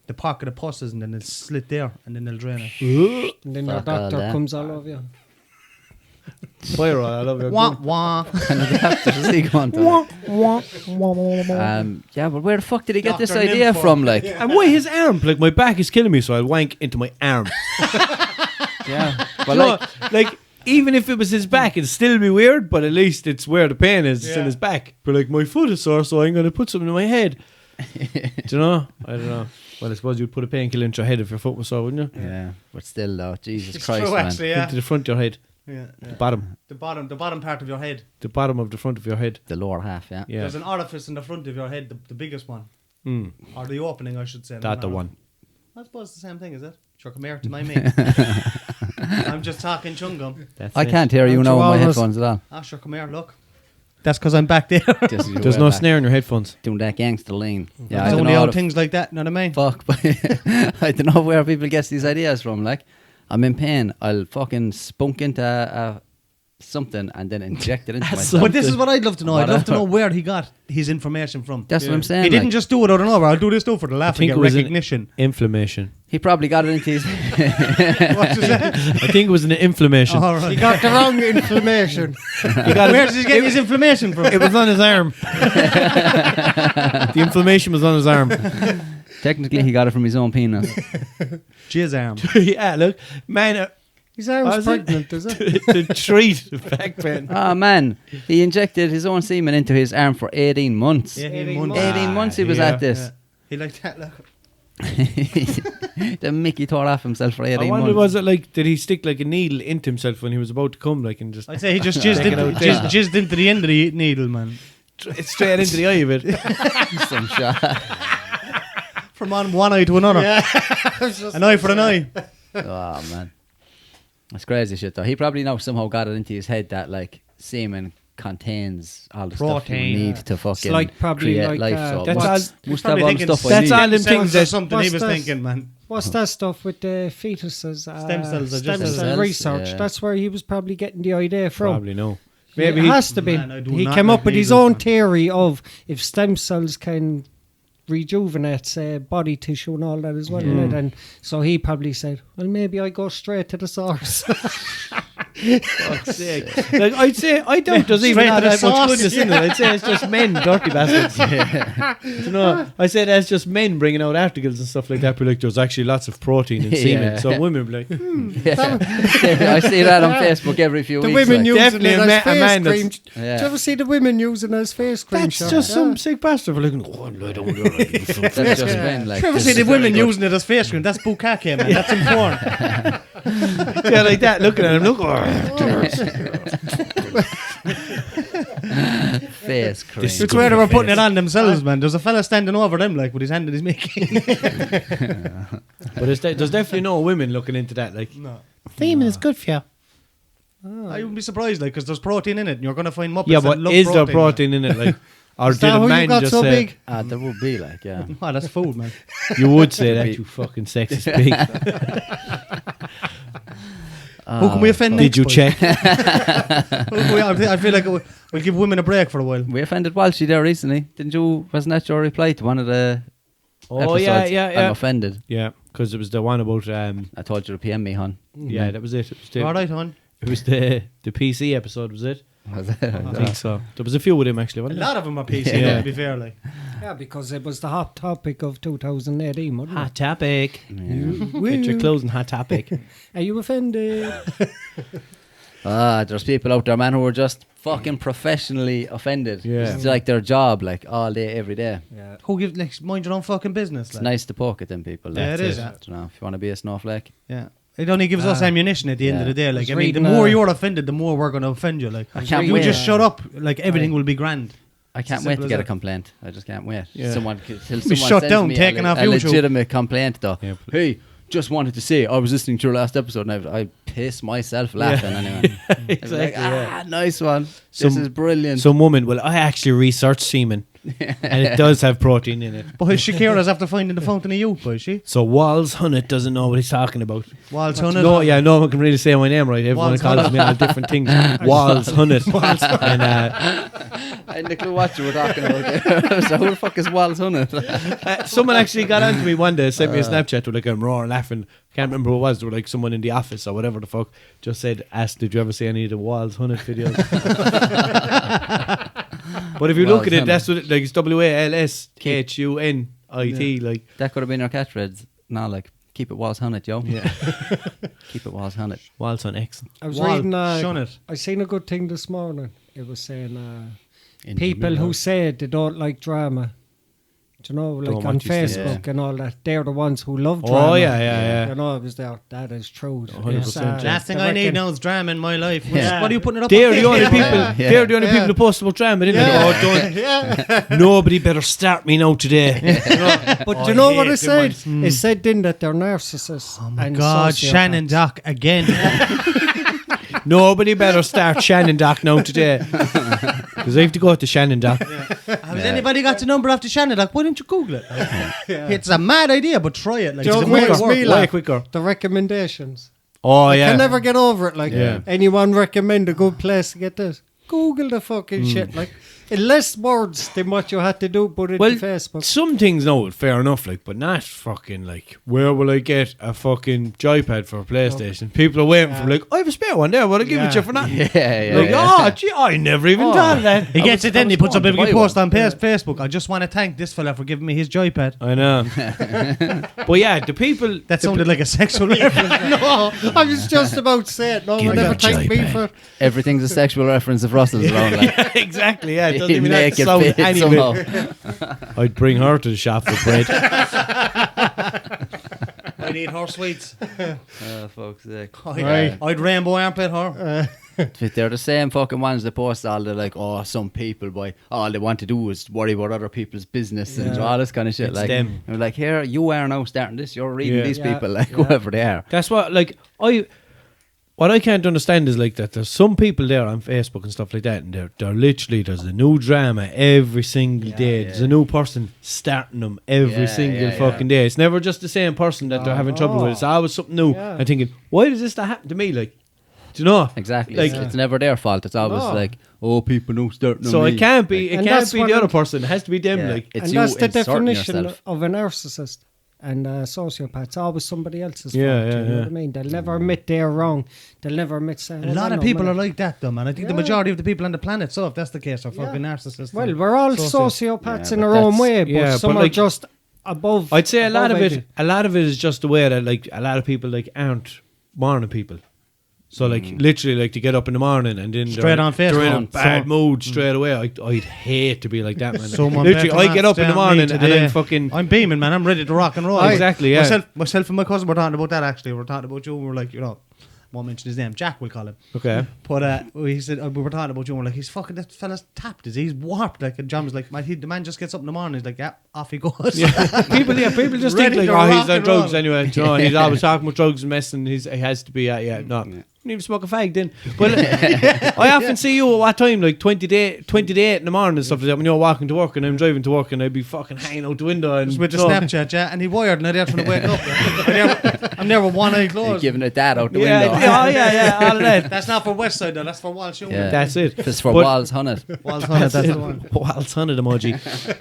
[SPEAKER 3] the pocket of pusses, and then they'll slit there, and then they'll drain it.
[SPEAKER 5] And then your
[SPEAKER 2] Fuck all
[SPEAKER 5] doctor
[SPEAKER 2] that.
[SPEAKER 5] comes all over you.
[SPEAKER 4] Pyro, I love your
[SPEAKER 3] Wah wah.
[SPEAKER 2] And the doctor's he going to yeah, but where the fuck did he get this
[SPEAKER 3] Dr.
[SPEAKER 2] idea
[SPEAKER 3] Nympho.
[SPEAKER 2] from? Like,
[SPEAKER 4] And why his arm? Like, my back is killing me, so I'll wank into my arm.
[SPEAKER 2] yeah. Well,
[SPEAKER 4] No,
[SPEAKER 2] like,
[SPEAKER 4] like, even if it was his back, it'd still be weird, but at least it's where the pain is. It's in his back. But, like, my foot is sore, so I'm going to put something in my head. Do you know? I don't know. Well, I suppose you'd put a painkiller into your head if your foot was sore, wouldn't you?
[SPEAKER 2] yeah, but still, though, Jesus
[SPEAKER 3] It's
[SPEAKER 2] Christ,
[SPEAKER 3] true,
[SPEAKER 2] man.
[SPEAKER 3] actually. Yeah.
[SPEAKER 4] Into the front of your head.
[SPEAKER 3] Yeah.
[SPEAKER 4] The bottom.
[SPEAKER 3] The bottom part of your head.
[SPEAKER 4] The bottom of the front of your head.
[SPEAKER 2] The lower half, yeah.
[SPEAKER 4] Yeah.
[SPEAKER 3] There's an orifice in the front of your head, the biggest one,
[SPEAKER 4] Mm.
[SPEAKER 3] or the opening, I should say.
[SPEAKER 4] That the one.
[SPEAKER 3] I suppose it's the same thing, is it? Sure, come here to my mate. I'm just talking chungum.
[SPEAKER 4] That's
[SPEAKER 2] I
[SPEAKER 4] it.
[SPEAKER 2] can't hear you
[SPEAKER 5] Don't
[SPEAKER 2] now
[SPEAKER 5] you
[SPEAKER 2] with my
[SPEAKER 5] always-
[SPEAKER 2] headphones at all.
[SPEAKER 3] Ah, sure, come here, look. That's because I'm back there.
[SPEAKER 2] Just you
[SPEAKER 4] There's
[SPEAKER 2] way
[SPEAKER 4] no
[SPEAKER 2] back.
[SPEAKER 4] snare in your headphones.
[SPEAKER 2] Doing that gangster lean. Yeah, I
[SPEAKER 3] It's
[SPEAKER 2] don't
[SPEAKER 3] only
[SPEAKER 2] know how
[SPEAKER 3] all
[SPEAKER 2] the
[SPEAKER 3] things like that, you know what I mean?
[SPEAKER 2] fuck, but I don't know where people get these ideas from. Like, I'm in pain. I'll fucking spunk into something and then inject it into myself.
[SPEAKER 3] But this is what I'd love to know. I'd love to
[SPEAKER 2] Whatever.
[SPEAKER 3] know where he got his information from.
[SPEAKER 2] That's what I'm saying.
[SPEAKER 3] He didn't
[SPEAKER 2] like,
[SPEAKER 3] just do it out of nowhere. I'll do this though for the laugh and
[SPEAKER 4] think
[SPEAKER 3] get
[SPEAKER 4] it was an-
[SPEAKER 3] recognition.
[SPEAKER 4] Inflammation.
[SPEAKER 2] he probably got it into his.
[SPEAKER 3] What was that?
[SPEAKER 4] I think it was an inflammation.
[SPEAKER 3] All right.
[SPEAKER 5] You got the wrong inflammation.
[SPEAKER 3] Where does he get his inflammation from?
[SPEAKER 4] It was on his arm. The inflammation was on his arm.
[SPEAKER 2] Technically, he got it from his own penis.
[SPEAKER 3] Jizz arm.
[SPEAKER 4] Yeah, look, man,
[SPEAKER 5] His arm's
[SPEAKER 4] Was it?
[SPEAKER 5] pregnant, is it?
[SPEAKER 4] to treat back pain.
[SPEAKER 2] Oh man, he injected his own semen into his arm for 18 months.
[SPEAKER 3] 18
[SPEAKER 5] months.
[SPEAKER 3] months.
[SPEAKER 2] 18 months he was
[SPEAKER 4] yeah,
[SPEAKER 2] at this.
[SPEAKER 3] He liked that. Look.
[SPEAKER 2] Then Mickey tore off himself for 18
[SPEAKER 4] I wonder,
[SPEAKER 2] months.
[SPEAKER 4] was it like, did he stick like a needle into himself when he was about to come, like, and just
[SPEAKER 3] I'd say he just jizzed,
[SPEAKER 4] Take it out there.
[SPEAKER 3] jizzed into the end of the needle, man.
[SPEAKER 4] straight into the eye of it?
[SPEAKER 2] Some shot.
[SPEAKER 3] From one eye to another. An eye for an eye.
[SPEAKER 2] Oh man, that's crazy shit though. He probably now somehow got it into his head that like semen contains all the stuff you
[SPEAKER 3] Protein,
[SPEAKER 2] need
[SPEAKER 3] yeah.
[SPEAKER 2] to fucking
[SPEAKER 5] like probably
[SPEAKER 2] create
[SPEAKER 5] like,
[SPEAKER 2] life.
[SPEAKER 5] uh,
[SPEAKER 2] So
[SPEAKER 4] that's
[SPEAKER 2] must,
[SPEAKER 4] all-
[SPEAKER 2] must
[SPEAKER 3] Probably
[SPEAKER 2] have all the
[SPEAKER 3] thinking
[SPEAKER 2] stuff I
[SPEAKER 4] that's
[SPEAKER 2] need.
[SPEAKER 4] all them
[SPEAKER 3] cells
[SPEAKER 4] things
[SPEAKER 3] or
[SPEAKER 4] that-
[SPEAKER 3] something he
[SPEAKER 5] What's
[SPEAKER 3] was
[SPEAKER 5] this?
[SPEAKER 3] thinking, man.
[SPEAKER 5] What's that stuff with the fetuses?
[SPEAKER 3] Stem cells are
[SPEAKER 5] Stem
[SPEAKER 3] just-
[SPEAKER 5] cell
[SPEAKER 2] cells,
[SPEAKER 5] research.
[SPEAKER 2] yeah.
[SPEAKER 5] That's where he was probably getting the idea from.
[SPEAKER 4] Probably no.
[SPEAKER 5] Maybe
[SPEAKER 4] Maybe
[SPEAKER 5] it
[SPEAKER 4] he-
[SPEAKER 5] has to be.
[SPEAKER 3] Man, I do
[SPEAKER 5] He
[SPEAKER 3] not
[SPEAKER 5] came
[SPEAKER 3] like
[SPEAKER 5] up with his
[SPEAKER 3] needles,
[SPEAKER 5] own
[SPEAKER 3] man.
[SPEAKER 5] theory of if stem cells can rejuvenate, say, body tissue and all that as well. innit? And so he probably said, well, maybe I go straight to the source.
[SPEAKER 4] Fuck's sake. Like, I'd say, I doubt there's even
[SPEAKER 3] Straight
[SPEAKER 4] not
[SPEAKER 3] to the
[SPEAKER 4] that much
[SPEAKER 3] sauce.
[SPEAKER 4] goodness in it. I'd say it's just men, dirty bastards. You know, I say that's just men bringing out articles and stuff like that. But like, there's actually lots of protein in semen.
[SPEAKER 2] Yeah.
[SPEAKER 4] So women be like,
[SPEAKER 2] Yeah. I see that on Facebook every few
[SPEAKER 5] the
[SPEAKER 2] weeks.
[SPEAKER 5] women
[SPEAKER 2] like.
[SPEAKER 5] using
[SPEAKER 4] Definitely
[SPEAKER 5] it
[SPEAKER 4] a
[SPEAKER 5] as
[SPEAKER 4] man
[SPEAKER 5] face cream.
[SPEAKER 4] that's-
[SPEAKER 5] Do
[SPEAKER 2] Yeah.
[SPEAKER 5] you ever see the women using it as face cream?
[SPEAKER 4] that's
[SPEAKER 5] Sean?
[SPEAKER 4] just
[SPEAKER 5] Yeah.
[SPEAKER 4] some sick bastard for like, oh, I don't know.
[SPEAKER 2] That's just men. Like,
[SPEAKER 3] You ever
[SPEAKER 2] this
[SPEAKER 3] see
[SPEAKER 2] is
[SPEAKER 3] the
[SPEAKER 2] very
[SPEAKER 3] women
[SPEAKER 2] good.
[SPEAKER 3] using it as face cream? That's bukkake, man. That's in porn.
[SPEAKER 4] Yeah, like that, looking at him, look. Oh,
[SPEAKER 2] face cream.
[SPEAKER 3] It's where they were putting it on themselves, man. There's a fella standing over them, like, with his hand in his Mickey.
[SPEAKER 4] but there's definitely no women looking into that. Like,
[SPEAKER 3] No.
[SPEAKER 4] semen is good for you.
[SPEAKER 3] I wouldn't be surprised, like, because there's protein in it, and you're going to find muppets
[SPEAKER 4] Yeah,
[SPEAKER 3] that
[SPEAKER 4] but
[SPEAKER 3] love
[SPEAKER 4] is there
[SPEAKER 3] man.
[SPEAKER 4] protein in it? Like, or
[SPEAKER 5] Is
[SPEAKER 4] did
[SPEAKER 5] that
[SPEAKER 4] a
[SPEAKER 5] how you
[SPEAKER 4] man
[SPEAKER 5] got
[SPEAKER 4] just
[SPEAKER 5] so
[SPEAKER 4] say?
[SPEAKER 5] big?
[SPEAKER 2] There would be like, yeah.
[SPEAKER 3] Oh, that's food, man.
[SPEAKER 4] You would say that, you fucking sexist pig.
[SPEAKER 3] Who can we offend
[SPEAKER 4] Did
[SPEAKER 3] next,
[SPEAKER 4] you
[SPEAKER 3] boys?
[SPEAKER 4] check?
[SPEAKER 3] I feel like we'll give women a break for a while.
[SPEAKER 2] We offended Walshy there recently, didn't you? Wasn't that your reply to one of the
[SPEAKER 4] Oh
[SPEAKER 2] episodes?
[SPEAKER 4] yeah.
[SPEAKER 2] I'm offended.
[SPEAKER 4] Yeah, because it was the one about
[SPEAKER 2] I told you to PM me, hon.
[SPEAKER 4] yeah, that was it. It was the,
[SPEAKER 3] All right, hon.
[SPEAKER 4] it was the PC episode, was it?
[SPEAKER 2] Was it?
[SPEAKER 4] I think so. There was a few with him actually,
[SPEAKER 3] A
[SPEAKER 4] wasn't there?
[SPEAKER 3] lot of them are PC,
[SPEAKER 4] Yeah.
[SPEAKER 3] to be fair, like.
[SPEAKER 5] Yeah, because it was the hot topic of 2018, wasn't it?
[SPEAKER 4] Hot topic.
[SPEAKER 2] Yeah.
[SPEAKER 4] Get your clothes and hot topic.
[SPEAKER 5] Are you offended?
[SPEAKER 2] There's people out there, man, who are just fucking professionally offended.
[SPEAKER 4] Yeah.
[SPEAKER 2] It's like their job, like all day, every day.
[SPEAKER 5] Yeah.
[SPEAKER 3] Who gives, like, mind your own fucking business,
[SPEAKER 2] It's
[SPEAKER 3] like.
[SPEAKER 2] nice to poke at them people.
[SPEAKER 3] Yeah,
[SPEAKER 2] Like.
[SPEAKER 3] it is.
[SPEAKER 2] You know, if you want to be a snowflake.
[SPEAKER 3] Yeah. It only gives us ammunition at the end
[SPEAKER 2] Yeah.
[SPEAKER 3] of the day. Like,
[SPEAKER 5] was
[SPEAKER 3] I mean, the
[SPEAKER 5] reading,
[SPEAKER 3] more you're offended, the more we're going to offend you. Like,
[SPEAKER 2] I can't
[SPEAKER 3] you
[SPEAKER 2] wait.
[SPEAKER 3] just shut up. Like, everything will be grand.
[SPEAKER 2] I can't
[SPEAKER 3] It's
[SPEAKER 2] wait
[SPEAKER 3] simple
[SPEAKER 2] to
[SPEAKER 3] as
[SPEAKER 2] get a
[SPEAKER 3] that.
[SPEAKER 2] complaint. I just can't wait.
[SPEAKER 4] Yeah.
[SPEAKER 2] Someone till
[SPEAKER 3] Be
[SPEAKER 2] someone
[SPEAKER 3] shut
[SPEAKER 2] sends
[SPEAKER 3] down,
[SPEAKER 2] me
[SPEAKER 3] taken
[SPEAKER 2] a
[SPEAKER 3] off
[SPEAKER 2] a
[SPEAKER 3] YouTube.
[SPEAKER 2] legitimate complaint though.
[SPEAKER 4] Yeah,
[SPEAKER 2] Hey, just wanted to say I was listening to your last episode and I piss myself laughing anyway. I'd be like,
[SPEAKER 4] Exactly. Yeah.
[SPEAKER 2] nice one. This
[SPEAKER 4] Some-
[SPEAKER 2] is brilliant.
[SPEAKER 4] Some woman, well, I actually researched semen. and it does have protein in it.
[SPEAKER 3] Boy, Shakira's after finding the fountain of youth, boy, is she?
[SPEAKER 4] So Walshunit doesn't know what he's talking about.
[SPEAKER 3] Walshunit.
[SPEAKER 4] No one can really say my name right. Everyone
[SPEAKER 3] Walshunit.
[SPEAKER 4] calls me all different things. Walshunit. And
[SPEAKER 2] I had no clue what you were talking about. So who the fuck is Walshunit?
[SPEAKER 4] someone actually got onto me one day, sent me a Snapchat with like a roar laughing. Can't remember who it was. They were like someone in the office or whatever the fuck. Just said, "Ask, did you ever see any of the Walshunit videos?" But if you look at it, that's what it's WALSHUNIT. Like
[SPEAKER 2] That could have been our catchphrase. No, like keep it Walshunit, yo.
[SPEAKER 4] yeah,
[SPEAKER 2] Keep it Walshunit.
[SPEAKER 4] Walshun X.
[SPEAKER 5] I was
[SPEAKER 3] Wal-
[SPEAKER 5] reading.
[SPEAKER 3] shun it.
[SPEAKER 5] I seen a good thing this morning. It was saying people who say they don't like drama. Do you know, like
[SPEAKER 4] Don't
[SPEAKER 5] on
[SPEAKER 4] want you to-
[SPEAKER 5] Facebook and all that, they're the ones who love drama.
[SPEAKER 4] Oh yeah.
[SPEAKER 5] You know, it was there. That is true.
[SPEAKER 4] 100%,
[SPEAKER 3] Last thing I need now is drama in my life.
[SPEAKER 2] Yeah.
[SPEAKER 3] What are you putting it up?
[SPEAKER 4] They're
[SPEAKER 3] on?
[SPEAKER 4] the only people.
[SPEAKER 2] Yeah.
[SPEAKER 4] They're the only people who post about drama. Didn't they? Oh, don't. Nobody better start me now today.
[SPEAKER 5] But do you know what
[SPEAKER 4] hate
[SPEAKER 5] it said?
[SPEAKER 4] them
[SPEAKER 5] It said then that they're narcissists.
[SPEAKER 3] Oh my
[SPEAKER 5] and
[SPEAKER 3] God,
[SPEAKER 5] sociopaths.
[SPEAKER 3] Shannon Doc again.
[SPEAKER 4] Nobody better start Shannon Doc now today. Because I have to go to Shannon Doc.
[SPEAKER 3] Has anybody got the number after Shannon Doc? Why didn't you Google it? It's a mad idea, but try it. Like,
[SPEAKER 5] Joe,
[SPEAKER 3] it's a
[SPEAKER 5] quicker,
[SPEAKER 3] way work.
[SPEAKER 5] me,
[SPEAKER 4] Way
[SPEAKER 5] like,
[SPEAKER 4] quicker.
[SPEAKER 5] the recommendations.
[SPEAKER 4] Oh
[SPEAKER 5] I
[SPEAKER 4] yeah.
[SPEAKER 5] can never get over it. Like,
[SPEAKER 4] Yeah.
[SPEAKER 5] anyone recommend a good place to get this? Google the fucking
[SPEAKER 4] Hmm.
[SPEAKER 5] shit. Like, in less words than what you had to do, put it
[SPEAKER 4] Well,
[SPEAKER 5] to Facebook.
[SPEAKER 4] some things no, fair enough, like, but not fucking like, where will I get a fucking joypad for a PlayStation? People are waiting for like, I have a spare one there, but I'll give it to you for nothing.
[SPEAKER 2] Yeah.
[SPEAKER 4] Like, oh, gee, I never even thought of that.
[SPEAKER 3] He gets it then, he puts up a big
[SPEAKER 2] buy
[SPEAKER 3] post
[SPEAKER 2] one.
[SPEAKER 3] on Facebook. I just want to thank this fella for giving me his joypad.
[SPEAKER 4] I know. But yeah, the people.
[SPEAKER 3] That sounded like a sexual reference.
[SPEAKER 5] No, I was just about to say it. No
[SPEAKER 4] Give
[SPEAKER 5] one
[SPEAKER 4] me
[SPEAKER 5] ever
[SPEAKER 4] that
[SPEAKER 5] thanked me
[SPEAKER 4] joypad.
[SPEAKER 5] for it.
[SPEAKER 2] Everything's a sexual reference of Russell's around. Like,
[SPEAKER 4] Exactly, yeah. It doesn't
[SPEAKER 2] he'd
[SPEAKER 4] even have
[SPEAKER 2] make
[SPEAKER 4] to
[SPEAKER 2] it
[SPEAKER 4] sound
[SPEAKER 2] fit
[SPEAKER 4] any
[SPEAKER 2] somehow.
[SPEAKER 4] bit. I'd bring her to the shop for bread.
[SPEAKER 3] I need her sweets.
[SPEAKER 2] Oh, fuck's sake.
[SPEAKER 3] I'd rainbow armpit her.
[SPEAKER 2] They're the same fucking ones that post all the like, oh, some people, boy, all they want to do is worry about other people's business and all this kind of shit.
[SPEAKER 4] It's
[SPEAKER 2] like,
[SPEAKER 4] them.
[SPEAKER 2] I'm like, here, you are now starting this. You're reading
[SPEAKER 4] Yeah.
[SPEAKER 2] these
[SPEAKER 5] Yeah.
[SPEAKER 2] people, like,
[SPEAKER 5] Yeah.
[SPEAKER 2] whoever they are.
[SPEAKER 4] That's what, like, what I can't understand is like that there's some people there on Facebook and stuff like that, and they're literally, there's a new drama every single day. There's a new person starting them every single fucking day. It's never just the same person that they're having trouble with. It's always something new.
[SPEAKER 5] Yeah.
[SPEAKER 4] I'm thinking, why does this not happen to me? Like, do you know?
[SPEAKER 2] Exactly.
[SPEAKER 4] Like,
[SPEAKER 2] It's never their fault. It's always
[SPEAKER 5] No.
[SPEAKER 2] like, oh, people know starting on
[SPEAKER 4] so
[SPEAKER 2] me.
[SPEAKER 4] it can't be. It
[SPEAKER 5] And
[SPEAKER 4] can't
[SPEAKER 5] that's
[SPEAKER 4] be
[SPEAKER 5] what
[SPEAKER 4] the other
[SPEAKER 5] I'm-
[SPEAKER 4] person. It has to be them.
[SPEAKER 2] Yeah.
[SPEAKER 4] Like,
[SPEAKER 2] It's
[SPEAKER 5] And
[SPEAKER 2] you
[SPEAKER 5] that's the
[SPEAKER 2] inserting
[SPEAKER 5] definition
[SPEAKER 2] yourself.
[SPEAKER 5] of a narcissist and a sociopath. It's always somebody else's
[SPEAKER 4] Yeah,
[SPEAKER 5] fault.
[SPEAKER 4] yeah,
[SPEAKER 5] You know
[SPEAKER 4] yeah.
[SPEAKER 5] what I mean? They'll never admit they're wrong. They'll never admit saying,
[SPEAKER 3] A lot of people are like that, though, man. I think the
[SPEAKER 5] Yeah.
[SPEAKER 3] majority of the people on the planet, so if that's the case, are fucking narcissists.
[SPEAKER 5] Well,
[SPEAKER 3] and
[SPEAKER 5] we're all
[SPEAKER 3] sociopaths.
[SPEAKER 5] sociopaths
[SPEAKER 2] Yeah,
[SPEAKER 5] in
[SPEAKER 2] but
[SPEAKER 5] our own
[SPEAKER 2] that's-
[SPEAKER 5] way, but
[SPEAKER 4] yeah,
[SPEAKER 5] some
[SPEAKER 4] but
[SPEAKER 5] are
[SPEAKER 4] like-
[SPEAKER 5] just above.
[SPEAKER 4] I'd say a lot of
[SPEAKER 5] above
[SPEAKER 4] it. A lot of it is just the way that like a lot of people like aren't morning people. So like literally like to get up in the morning and then
[SPEAKER 3] Straight on
[SPEAKER 4] they're in a
[SPEAKER 3] Facebook.
[SPEAKER 4] bad mood straight away. I'd hate to be like that, man.
[SPEAKER 3] Someone
[SPEAKER 4] Literally,
[SPEAKER 3] better
[SPEAKER 4] I get
[SPEAKER 3] not
[SPEAKER 4] up in the
[SPEAKER 3] start me
[SPEAKER 4] morning and
[SPEAKER 3] today.
[SPEAKER 4] I'm fucking.
[SPEAKER 3] I'm beaming, man. I'm ready to rock and roll.
[SPEAKER 4] Exactly, yeah.
[SPEAKER 3] Myself and my cousin were talking about that, actually. We were talking about you, and we were like, you know, won't mention his name. Jack, we'll call him.
[SPEAKER 4] Okay.
[SPEAKER 3] But he said, we were talking about you, and we're like, he's fucking, that fella's tapped. He's warped. Like, and John was like, the man just gets up in the morning. He's like, yeah, off he goes.
[SPEAKER 4] People just think
[SPEAKER 3] Ready
[SPEAKER 4] like,
[SPEAKER 3] to
[SPEAKER 4] oh,
[SPEAKER 3] rock
[SPEAKER 4] he's on
[SPEAKER 3] and
[SPEAKER 4] drugs
[SPEAKER 3] roll.
[SPEAKER 4] anyway. You know, he's always talking about drugs and messing. He has to be, no. Don't even smoke a fag then. But I often see you at what time, like 20 to 8 in the morning and stuff like that, when you're walking to work and I'm driving to work and I'd be fucking hanging out the window and
[SPEAKER 3] Just with the
[SPEAKER 4] so-
[SPEAKER 3] Snapchat, yeah, and he wired, and I didn't wake up. I'm there with one eye
[SPEAKER 2] You're
[SPEAKER 3] closed.
[SPEAKER 2] giving it that out the
[SPEAKER 4] Yeah,
[SPEAKER 2] window.
[SPEAKER 4] yeah, all of that.
[SPEAKER 3] That's not for West Side, though. That's for Walshunit.
[SPEAKER 2] Yeah.
[SPEAKER 4] That's it.
[SPEAKER 2] If it's for
[SPEAKER 4] But-
[SPEAKER 2] Walshunit.
[SPEAKER 3] Walshunit, that's the one.
[SPEAKER 4] Wild son of emoji.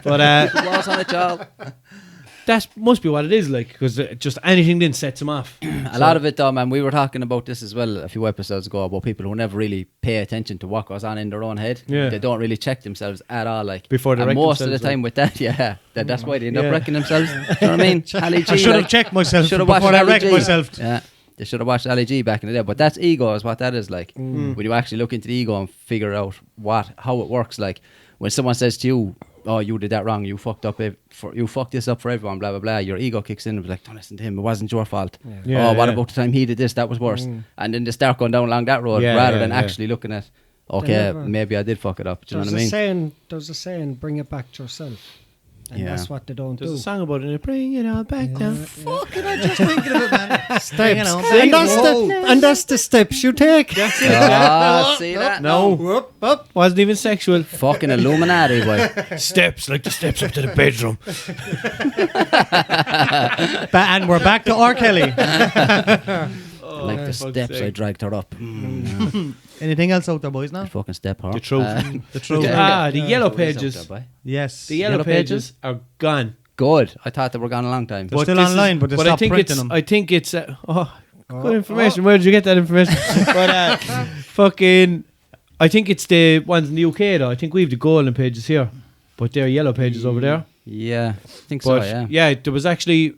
[SPEAKER 4] But
[SPEAKER 2] Walshunit, y'all.
[SPEAKER 4] that must be what it is like, because just anything then sets him off.
[SPEAKER 2] A lot of it, though, man. We were talking about this as well a few episodes ago about people who never really pay attention to what goes on in their own head.
[SPEAKER 4] Yeah.
[SPEAKER 2] They don't really check themselves at all. Like
[SPEAKER 4] Before they
[SPEAKER 2] and
[SPEAKER 4] wreck
[SPEAKER 2] most of the
[SPEAKER 4] themselves,
[SPEAKER 2] time with that, that's why they end up
[SPEAKER 4] Yeah.
[SPEAKER 2] wrecking themselves. You know what I mean? Ali G,
[SPEAKER 3] I should have
[SPEAKER 2] like,
[SPEAKER 3] checked myself
[SPEAKER 2] should have
[SPEAKER 3] before
[SPEAKER 2] watched
[SPEAKER 3] I
[SPEAKER 2] Ali
[SPEAKER 3] wrecked
[SPEAKER 2] G.
[SPEAKER 3] myself.
[SPEAKER 2] Yeah. They should have watched Ali G back in the day. But that's ego is what that is like. When you actually look into the ego and figure out how it works, like when someone says to you, oh, you did that wrong, you fucked this up for everyone, blah blah blah, your ego kicks in and be like, don't listen to him, it wasn't your fault.
[SPEAKER 4] Yeah,
[SPEAKER 2] Oh, what
[SPEAKER 4] yeah.
[SPEAKER 2] about the time he did this, that was worse. And then they start going down along that road
[SPEAKER 4] Yeah,
[SPEAKER 2] rather
[SPEAKER 4] yeah,
[SPEAKER 2] than
[SPEAKER 4] yeah.
[SPEAKER 2] actually looking at, okay,
[SPEAKER 5] never-
[SPEAKER 2] maybe I did fuck it up. Do you know what I mean?
[SPEAKER 5] There's a saying, bring it back to yourself. And that's what they don't
[SPEAKER 4] There's
[SPEAKER 5] do.
[SPEAKER 4] a song about it. Bring it all back down.
[SPEAKER 3] Fucking I just thinking of it, man.
[SPEAKER 5] Steps.
[SPEAKER 3] See,
[SPEAKER 5] And that's the steps you take.
[SPEAKER 4] That's it.
[SPEAKER 2] See that?
[SPEAKER 4] No. Wasn't even sexual.
[SPEAKER 2] Fucking Illuminati, boy.
[SPEAKER 4] Steps, like the steps up to the bedroom.
[SPEAKER 3] And we're back to R. Kelly.
[SPEAKER 2] Like the steps I dragged her up.
[SPEAKER 3] Anything else out there, boys, now?
[SPEAKER 2] Fucking step her.
[SPEAKER 4] The truth.
[SPEAKER 3] The truth.
[SPEAKER 4] The yellow
[SPEAKER 2] What is out
[SPEAKER 4] pages.
[SPEAKER 2] there, boy?
[SPEAKER 3] Yes.
[SPEAKER 4] The yellow pages are gone.
[SPEAKER 2] Good. I thought they were gone a long time.
[SPEAKER 3] They're still online, but they stopped printing them.
[SPEAKER 4] I think it's good information. Where did you get that information? But fucking, I think it's the ones in the UK though. I think we have the golden pages here, but they're yellow pages over there.
[SPEAKER 2] Yeah, I think
[SPEAKER 4] But
[SPEAKER 2] so, yeah.
[SPEAKER 4] there was actually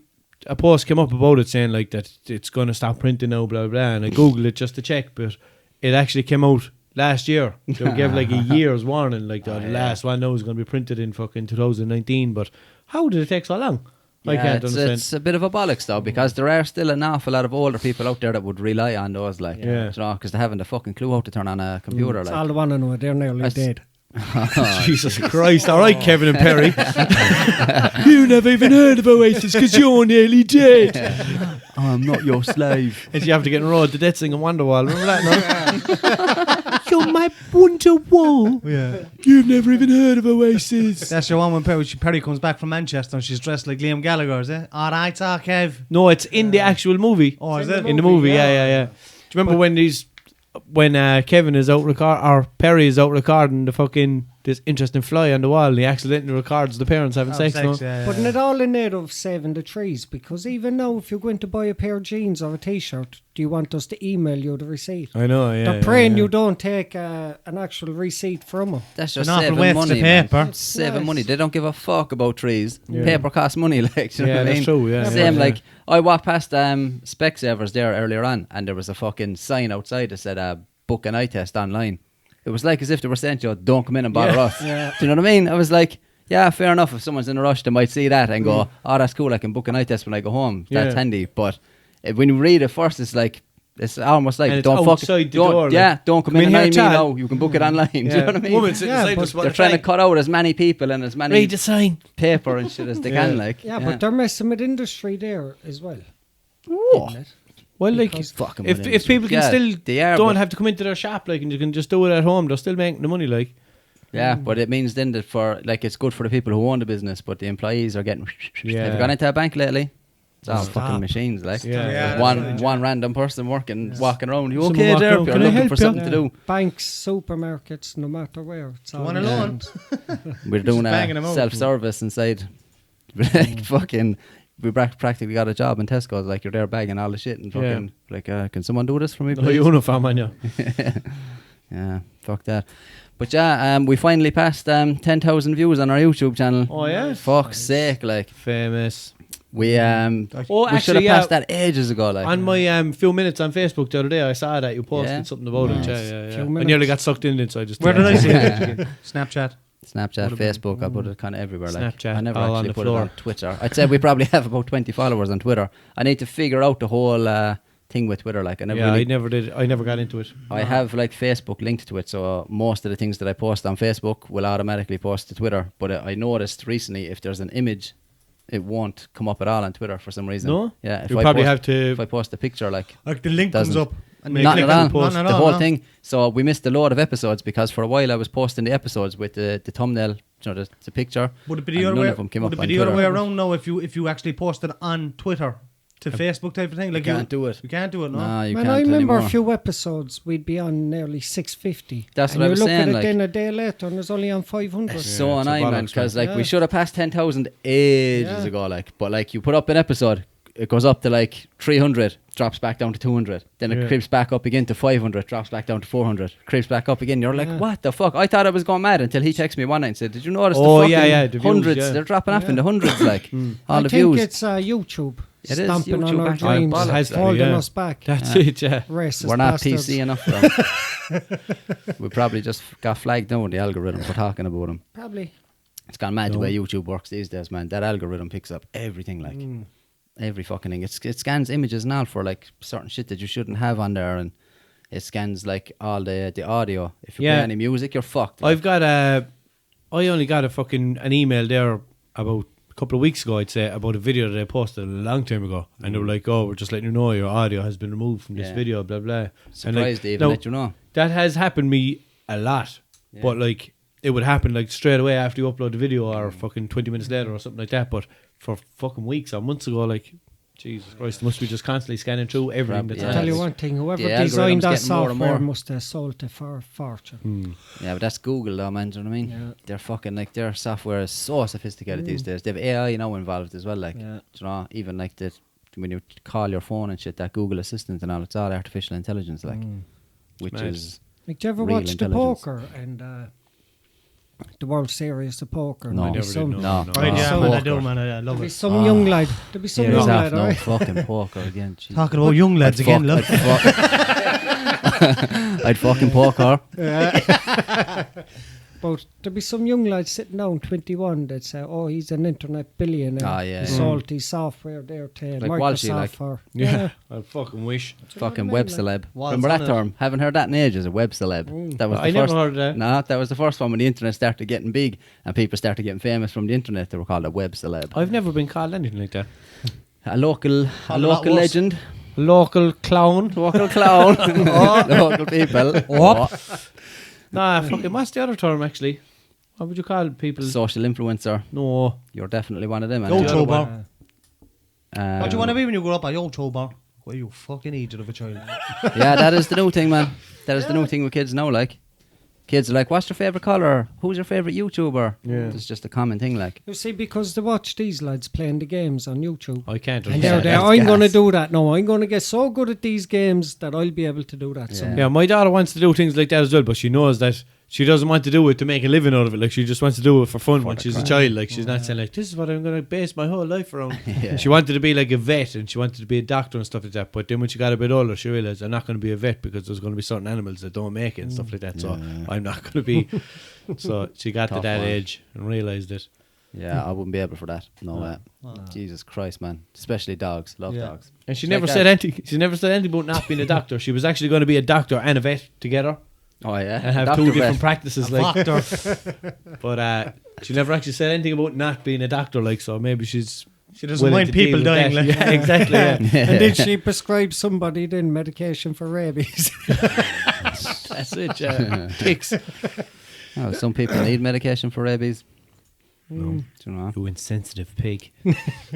[SPEAKER 4] a post came up about it saying like that it's going to stop printing now, blah blah. And I googled it just to check, but it actually came out last year. They gave like a year's warning, like the last one now is going to be printed in fucking 2019. But how did it take so long? I can't understand.
[SPEAKER 2] It's a bit of a bollocks though, because there are still an awful lot of older people out there that would rely on those, like,
[SPEAKER 4] Yeah.
[SPEAKER 2] you know, because they haven't a fucking clue how to turn on a computer.
[SPEAKER 5] It's
[SPEAKER 2] Like,
[SPEAKER 5] all the one I know. They're nearly
[SPEAKER 2] That's-
[SPEAKER 5] dead.
[SPEAKER 4] Jesus Christ! All right, Kevin and Perry. You never even heard of Oasis because you're nearly dead.
[SPEAKER 2] I'm not your slave.
[SPEAKER 4] And you have to get in a row to Dead singing Wonderwall. Remember that? No? You're my Wonderwall.
[SPEAKER 3] Yeah.
[SPEAKER 4] You've never even heard of Oasis.
[SPEAKER 3] That's your one when Perry comes back from Manchester and she's dressed like Liam Gallagher, is it? All right, Kev.
[SPEAKER 4] No, it's in the actual movie.
[SPEAKER 3] Oh, is it?
[SPEAKER 4] In the movie, yeah. Do you remember when Kevin is out or Perry is out recording the fucking this interesting fly on the wall and he accidentally records the parents having sex? No?
[SPEAKER 5] But not all in need of saving the trees, because even now if you're going to buy a pair of jeans or a t-shirt, do you want us to email you the receipt?
[SPEAKER 4] I know, yeah.
[SPEAKER 5] They're praying you don't take an actual receipt from them.
[SPEAKER 2] That's just
[SPEAKER 3] An awful
[SPEAKER 2] saving
[SPEAKER 3] waste
[SPEAKER 2] money,
[SPEAKER 3] of
[SPEAKER 2] man.
[SPEAKER 3] paper.
[SPEAKER 2] It's saving
[SPEAKER 5] Yes.
[SPEAKER 2] money. They don't give a fuck about trees.
[SPEAKER 4] Yeah.
[SPEAKER 2] Paper costs money, like, do you know what I mean?
[SPEAKER 4] That's true, yeah.
[SPEAKER 2] Same,
[SPEAKER 4] yeah.
[SPEAKER 2] like, I walked past Specsavers there earlier on, and there was a fucking sign outside that said, book an eye test online. It was like as if they were saying to you, don't come in and bother us.
[SPEAKER 5] Yeah.
[SPEAKER 2] Do you know what I mean? I was like, yeah, fair enough. If someone's in a rush, they might see that and go, oh, that's cool, I can book an eye test when I go home. That's
[SPEAKER 4] Yeah.
[SPEAKER 2] handy. But when you read it first, it's like, it's almost like,
[SPEAKER 4] And it's
[SPEAKER 2] don't fuck
[SPEAKER 4] outside the
[SPEAKER 2] don't,
[SPEAKER 4] door, like,
[SPEAKER 2] yeah, don't come
[SPEAKER 4] come
[SPEAKER 2] in
[SPEAKER 4] in
[SPEAKER 2] and
[SPEAKER 4] here,
[SPEAKER 2] eye me
[SPEAKER 4] child.
[SPEAKER 2] now. You can book it online. Do you know what I mean?
[SPEAKER 4] Woman sitting
[SPEAKER 5] Yeah,
[SPEAKER 4] beside
[SPEAKER 5] but
[SPEAKER 4] us, what
[SPEAKER 2] They're
[SPEAKER 4] a
[SPEAKER 2] trying to
[SPEAKER 4] flag.
[SPEAKER 2] cut out as many people and as many
[SPEAKER 4] Read the sign.
[SPEAKER 2] paper and shit as they
[SPEAKER 4] Yeah.
[SPEAKER 2] can, like.
[SPEAKER 5] Yeah, but they're messing with industry there as well.
[SPEAKER 2] Oh.
[SPEAKER 5] isn't it?
[SPEAKER 4] Well, like,
[SPEAKER 5] Because
[SPEAKER 2] Fucking
[SPEAKER 4] if
[SPEAKER 2] with
[SPEAKER 4] people can
[SPEAKER 2] yeah,
[SPEAKER 4] still
[SPEAKER 2] they are,
[SPEAKER 4] don't
[SPEAKER 2] but-
[SPEAKER 4] have to come into their shop, like, and you can just do it at home, they're still making the money, like.
[SPEAKER 2] Yeah, but it means then that for, like, it's good for the people who own the business, but the employees are getting.
[SPEAKER 4] Yeah.
[SPEAKER 2] Have you gone into a bank lately? It's all
[SPEAKER 3] Stop.
[SPEAKER 2] fucking machines, like.
[SPEAKER 4] Yeah.
[SPEAKER 3] Yeah,
[SPEAKER 2] one random person walking around. You
[SPEAKER 4] Someone
[SPEAKER 2] okay
[SPEAKER 4] walking
[SPEAKER 2] there?
[SPEAKER 4] around,
[SPEAKER 2] You're
[SPEAKER 4] "Can I
[SPEAKER 2] looking
[SPEAKER 4] help
[SPEAKER 2] for
[SPEAKER 4] you?"
[SPEAKER 2] something to do.
[SPEAKER 5] Banks, supermarkets, no matter where. It's all
[SPEAKER 3] One alone.
[SPEAKER 2] We're doing
[SPEAKER 3] banging
[SPEAKER 2] a
[SPEAKER 3] them out.
[SPEAKER 2] self-service inside. Like, fucking, we practically got a job in Tesco's. Like, you're there bagging all the shit and fucking, like, can someone do this for me,
[SPEAKER 4] No
[SPEAKER 2] please?
[SPEAKER 4] uniform on you.
[SPEAKER 2] Yeah, fuck that. But yeah, we finally passed 10,000 views on our YouTube channel.
[SPEAKER 4] Oh, yeah?
[SPEAKER 2] Fuck's sake, like,
[SPEAKER 4] Famous.
[SPEAKER 2] we
[SPEAKER 4] Oh,
[SPEAKER 2] we should have
[SPEAKER 4] actually,
[SPEAKER 2] passed that ages ago, like.
[SPEAKER 4] On my few minutes on Facebook the other day, I saw that you posted
[SPEAKER 2] Yeah.
[SPEAKER 4] something about
[SPEAKER 5] Nice.
[SPEAKER 4] it. Yeah.
[SPEAKER 5] Few
[SPEAKER 4] I
[SPEAKER 5] minutes.
[SPEAKER 4] nearly got sucked in it, so I just.
[SPEAKER 3] Where did I see
[SPEAKER 2] Yeah.
[SPEAKER 3] it? Snapchat.
[SPEAKER 2] Snapchat, Facebook, I put it kind of everywhere. Like,
[SPEAKER 4] Snapchat,
[SPEAKER 2] I never
[SPEAKER 4] all on
[SPEAKER 2] actually
[SPEAKER 4] the
[SPEAKER 2] put
[SPEAKER 4] floor.
[SPEAKER 2] it on Twitter. I'd say we probably have about 20 followers on Twitter. I need to figure out the whole thing with Twitter. Like, I never
[SPEAKER 4] Yeah,
[SPEAKER 2] really
[SPEAKER 4] I never did. I never got into it.
[SPEAKER 2] I have like Facebook linked to it, so most of the things that I post on Facebook will automatically post to Twitter. But I noticed recently if there's an image, it won't come up at all on Twitter for some reason.
[SPEAKER 4] No?
[SPEAKER 2] Yeah,
[SPEAKER 4] You probably have
[SPEAKER 2] if
[SPEAKER 4] to.
[SPEAKER 2] I post a picture, like
[SPEAKER 3] Like the link
[SPEAKER 2] Doesn't.
[SPEAKER 3] comes up. And you
[SPEAKER 2] not
[SPEAKER 3] click
[SPEAKER 2] at all,
[SPEAKER 3] and post. Not at
[SPEAKER 2] the
[SPEAKER 3] all,
[SPEAKER 2] whole
[SPEAKER 3] no.
[SPEAKER 2] thing. So we missed a load of episodes because for a while I was posting the episodes with the thumbnail, you know, the picture.
[SPEAKER 3] Would it be
[SPEAKER 2] and
[SPEAKER 3] the other
[SPEAKER 2] none
[SPEAKER 3] way?
[SPEAKER 2] of them came
[SPEAKER 3] Would
[SPEAKER 2] up
[SPEAKER 3] it
[SPEAKER 2] on
[SPEAKER 3] be the other way
[SPEAKER 2] Twitter.
[SPEAKER 3] around now if you actually posted on Twitter to Facebook type of thing? Like
[SPEAKER 2] can't do it.
[SPEAKER 3] You can't do it, no.
[SPEAKER 2] Nah, you
[SPEAKER 5] Man,
[SPEAKER 2] can't
[SPEAKER 5] I remember
[SPEAKER 2] anymore.
[SPEAKER 5] a few episodes we'd be on nearly 650.
[SPEAKER 2] That's
[SPEAKER 5] and
[SPEAKER 2] what I
[SPEAKER 5] you
[SPEAKER 2] was
[SPEAKER 5] look
[SPEAKER 2] saying,
[SPEAKER 5] at it
[SPEAKER 2] like-
[SPEAKER 5] then a day later and it's only on 500.
[SPEAKER 2] So
[SPEAKER 4] it's
[SPEAKER 2] am
[SPEAKER 4] a
[SPEAKER 2] I, man,
[SPEAKER 4] bollocks,
[SPEAKER 2] because
[SPEAKER 5] man.
[SPEAKER 2] like we
[SPEAKER 5] Yeah.
[SPEAKER 2] should have passed 10,000 ages
[SPEAKER 5] Yeah.
[SPEAKER 2] ago, like. But like you put up an episode, it goes up to like 300, drops back down to 200, then it
[SPEAKER 4] Yeah.
[SPEAKER 2] creeps back up again to 500, drops back down to 400, creeps back up again. You're like,
[SPEAKER 5] Yeah.
[SPEAKER 2] what the fuck? I thought I was going mad until he texted me one night and said, did you notice
[SPEAKER 4] Oh,
[SPEAKER 2] the fucking
[SPEAKER 4] yeah, the views,
[SPEAKER 2] hundreds?
[SPEAKER 4] yeah.
[SPEAKER 2] They're dropping off
[SPEAKER 5] Yeah.
[SPEAKER 2] in the hundreds, like all
[SPEAKER 5] I
[SPEAKER 2] the
[SPEAKER 5] think
[SPEAKER 2] views.
[SPEAKER 5] it's YouTube
[SPEAKER 2] It is
[SPEAKER 5] stomping
[SPEAKER 2] YouTube
[SPEAKER 5] on our
[SPEAKER 2] actually.
[SPEAKER 5] dreams,
[SPEAKER 2] Bollocks,
[SPEAKER 4] has to be,
[SPEAKER 5] holding
[SPEAKER 4] yeah.
[SPEAKER 5] us back.
[SPEAKER 4] That's
[SPEAKER 2] Yeah.
[SPEAKER 4] it. Yeah.
[SPEAKER 5] Racist
[SPEAKER 2] We're not
[SPEAKER 5] bastards.
[SPEAKER 2] PC enough for them. We probably just got flagged down with the algorithm for talking about them.
[SPEAKER 5] Probably.
[SPEAKER 2] It's gone mad the way YouTube works these days, man. That algorithm picks up everything, like every fucking thing. It scans images and all for like certain shit that you shouldn't have on there, and it scans like all the audio. If you
[SPEAKER 4] Yeah.
[SPEAKER 2] play any music, you're fucked. Like.
[SPEAKER 4] I've got I only got an email there about a couple of weeks ago, I'd say, about a video that I posted a long time ago, and they were like, "Oh, we're just letting you know your audio has been removed from this video." Blah blah.
[SPEAKER 2] Surprised they even let you know.
[SPEAKER 4] That has happened to me a lot, but like it would happen like straight away after you upload the video, or fucking 20 minutes later, or something like that. But for fucking weeks or months ago, like, Jesus Christ, must be just constantly scanning through everything that's
[SPEAKER 5] I'll tell you one thing, whoever
[SPEAKER 2] The
[SPEAKER 5] designed that
[SPEAKER 2] algorithm's getting more and
[SPEAKER 5] software
[SPEAKER 2] more.
[SPEAKER 5] must have sold it for a fortune.
[SPEAKER 2] Yeah, but that's Google though, man. Do you know what I mean?
[SPEAKER 5] Yeah.
[SPEAKER 2] They're fucking like their software is so sophisticated these days. They have AI now involved as well. Like,
[SPEAKER 5] Yeah.
[SPEAKER 2] do you know, even like the when you call your phone and shit, that Google Assistant and all, it's all artificial intelligence, like, which
[SPEAKER 4] Mad.
[SPEAKER 2] is
[SPEAKER 5] Like, do you ever
[SPEAKER 2] Real
[SPEAKER 5] watch the
[SPEAKER 2] intelligence.
[SPEAKER 5] poker and the World Series of poker?
[SPEAKER 2] No.
[SPEAKER 5] There'll
[SPEAKER 2] I
[SPEAKER 5] be
[SPEAKER 4] never
[SPEAKER 5] some,
[SPEAKER 4] did.
[SPEAKER 2] no.
[SPEAKER 4] No.
[SPEAKER 3] Right, yeah,
[SPEAKER 2] Oh,
[SPEAKER 3] man, I
[SPEAKER 2] poker.
[SPEAKER 3] do, man. I love
[SPEAKER 5] there'll be
[SPEAKER 3] it.
[SPEAKER 5] some young lad. There'll be some
[SPEAKER 2] yeah,
[SPEAKER 5] young
[SPEAKER 2] exact,
[SPEAKER 5] lad,
[SPEAKER 2] no
[SPEAKER 5] alright?
[SPEAKER 2] fucking poker again. Jesus.
[SPEAKER 3] Talking about young lads again, look.
[SPEAKER 2] I'd fucking poker.
[SPEAKER 5] But there'll be some young lad sitting down, 21, that say, "Oh, he's an internet billionaire.
[SPEAKER 2] Ah, yeah,
[SPEAKER 5] He
[SPEAKER 2] yeah.
[SPEAKER 5] sold his software there to
[SPEAKER 2] Like
[SPEAKER 5] Microsoft
[SPEAKER 2] Walshy, like.
[SPEAKER 5] for."
[SPEAKER 4] Yeah, I fucking wish.
[SPEAKER 2] Fucking
[SPEAKER 5] what I
[SPEAKER 2] web
[SPEAKER 5] mean,
[SPEAKER 2] celeb.
[SPEAKER 3] What's
[SPEAKER 2] Remember
[SPEAKER 3] on
[SPEAKER 2] that
[SPEAKER 3] it?
[SPEAKER 2] term? Haven't heard that in ages. A web celeb. That was
[SPEAKER 4] I
[SPEAKER 2] the
[SPEAKER 4] never
[SPEAKER 2] first.
[SPEAKER 4] heard of that.
[SPEAKER 2] No, that was the first one when the internet started getting big and people started getting famous from the internet. They were called a web celeb.
[SPEAKER 4] I've never been called anything like that.
[SPEAKER 2] A local
[SPEAKER 3] Probably not worse.
[SPEAKER 2] legend.
[SPEAKER 4] Local clown.
[SPEAKER 2] Local clown. Local people.
[SPEAKER 4] Nah, fucking, what's the other term actually? What would you call people?
[SPEAKER 2] Social influencer.
[SPEAKER 4] No.
[SPEAKER 2] You're definitely one of them. aren't you?
[SPEAKER 3] YouTuber.
[SPEAKER 2] Um,
[SPEAKER 3] What do you want to be when you grow up? A YouTuber? Well, you fucking idiot of a child.
[SPEAKER 2] Yeah, that is the new thing, man. That is the new thing with kids now, like. Kids are like, what's your favourite colour? Who's your favourite YouTuber?
[SPEAKER 4] Yeah.
[SPEAKER 2] It's just a common thing, like.
[SPEAKER 5] You see, because they watch these lads playing the games on YouTube.
[SPEAKER 4] I can't.
[SPEAKER 5] And
[SPEAKER 4] understand.
[SPEAKER 5] they're there,
[SPEAKER 2] that's
[SPEAKER 5] I'm going to
[SPEAKER 2] gas.
[SPEAKER 5] do that. No, I'm going to get so good at these games that I'll be able to do that.
[SPEAKER 2] Yeah.
[SPEAKER 5] someday.
[SPEAKER 4] Yeah, my daughter wants to do things like that as well, but she knows that she doesn't want to do it to make a living out of it. Like, she just wants to do it for fun when she's a child. Like, she's not saying like, this is what I'm going to base my whole life around.
[SPEAKER 2] Yeah.
[SPEAKER 4] She wanted to be like a vet and she wanted to be a doctor and stuff like that. But then when she got a bit older, she realised I'm not going to be a vet because there's going to be certain animals that don't make it and stuff like that. So I'm not going to be. So she got to
[SPEAKER 2] Tough
[SPEAKER 4] that
[SPEAKER 2] one.
[SPEAKER 4] age and realised it.
[SPEAKER 2] Yeah, I wouldn't be able for that. No way. Jesus Christ, man. Especially dogs. Love
[SPEAKER 3] Yeah.
[SPEAKER 2] dogs.
[SPEAKER 4] And she
[SPEAKER 2] It's
[SPEAKER 4] never
[SPEAKER 2] like
[SPEAKER 4] said
[SPEAKER 2] that.
[SPEAKER 4] anything. She never said anything about not being a doctor. She was actually going to be a doctor and a vet together
[SPEAKER 2] Oh, yeah.
[SPEAKER 4] and have
[SPEAKER 2] Doctor
[SPEAKER 4] two
[SPEAKER 2] vet.
[SPEAKER 4] different practices. Like,
[SPEAKER 3] Doctor.
[SPEAKER 4] but she never actually said anything about not being a doctor. Like, so maybe she's
[SPEAKER 3] She doesn't
[SPEAKER 4] willing
[SPEAKER 3] mind
[SPEAKER 4] to deal
[SPEAKER 3] people
[SPEAKER 4] with
[SPEAKER 3] dying.
[SPEAKER 4] that.
[SPEAKER 3] Like.
[SPEAKER 4] Yeah, exactly. Yeah.
[SPEAKER 5] And did she prescribe somebody then medication for rabies?
[SPEAKER 4] That's it. Yeah. Ticks.
[SPEAKER 2] Oh, some people need medication for rabies.
[SPEAKER 4] No.
[SPEAKER 2] Do you know?
[SPEAKER 4] You insensitive pig.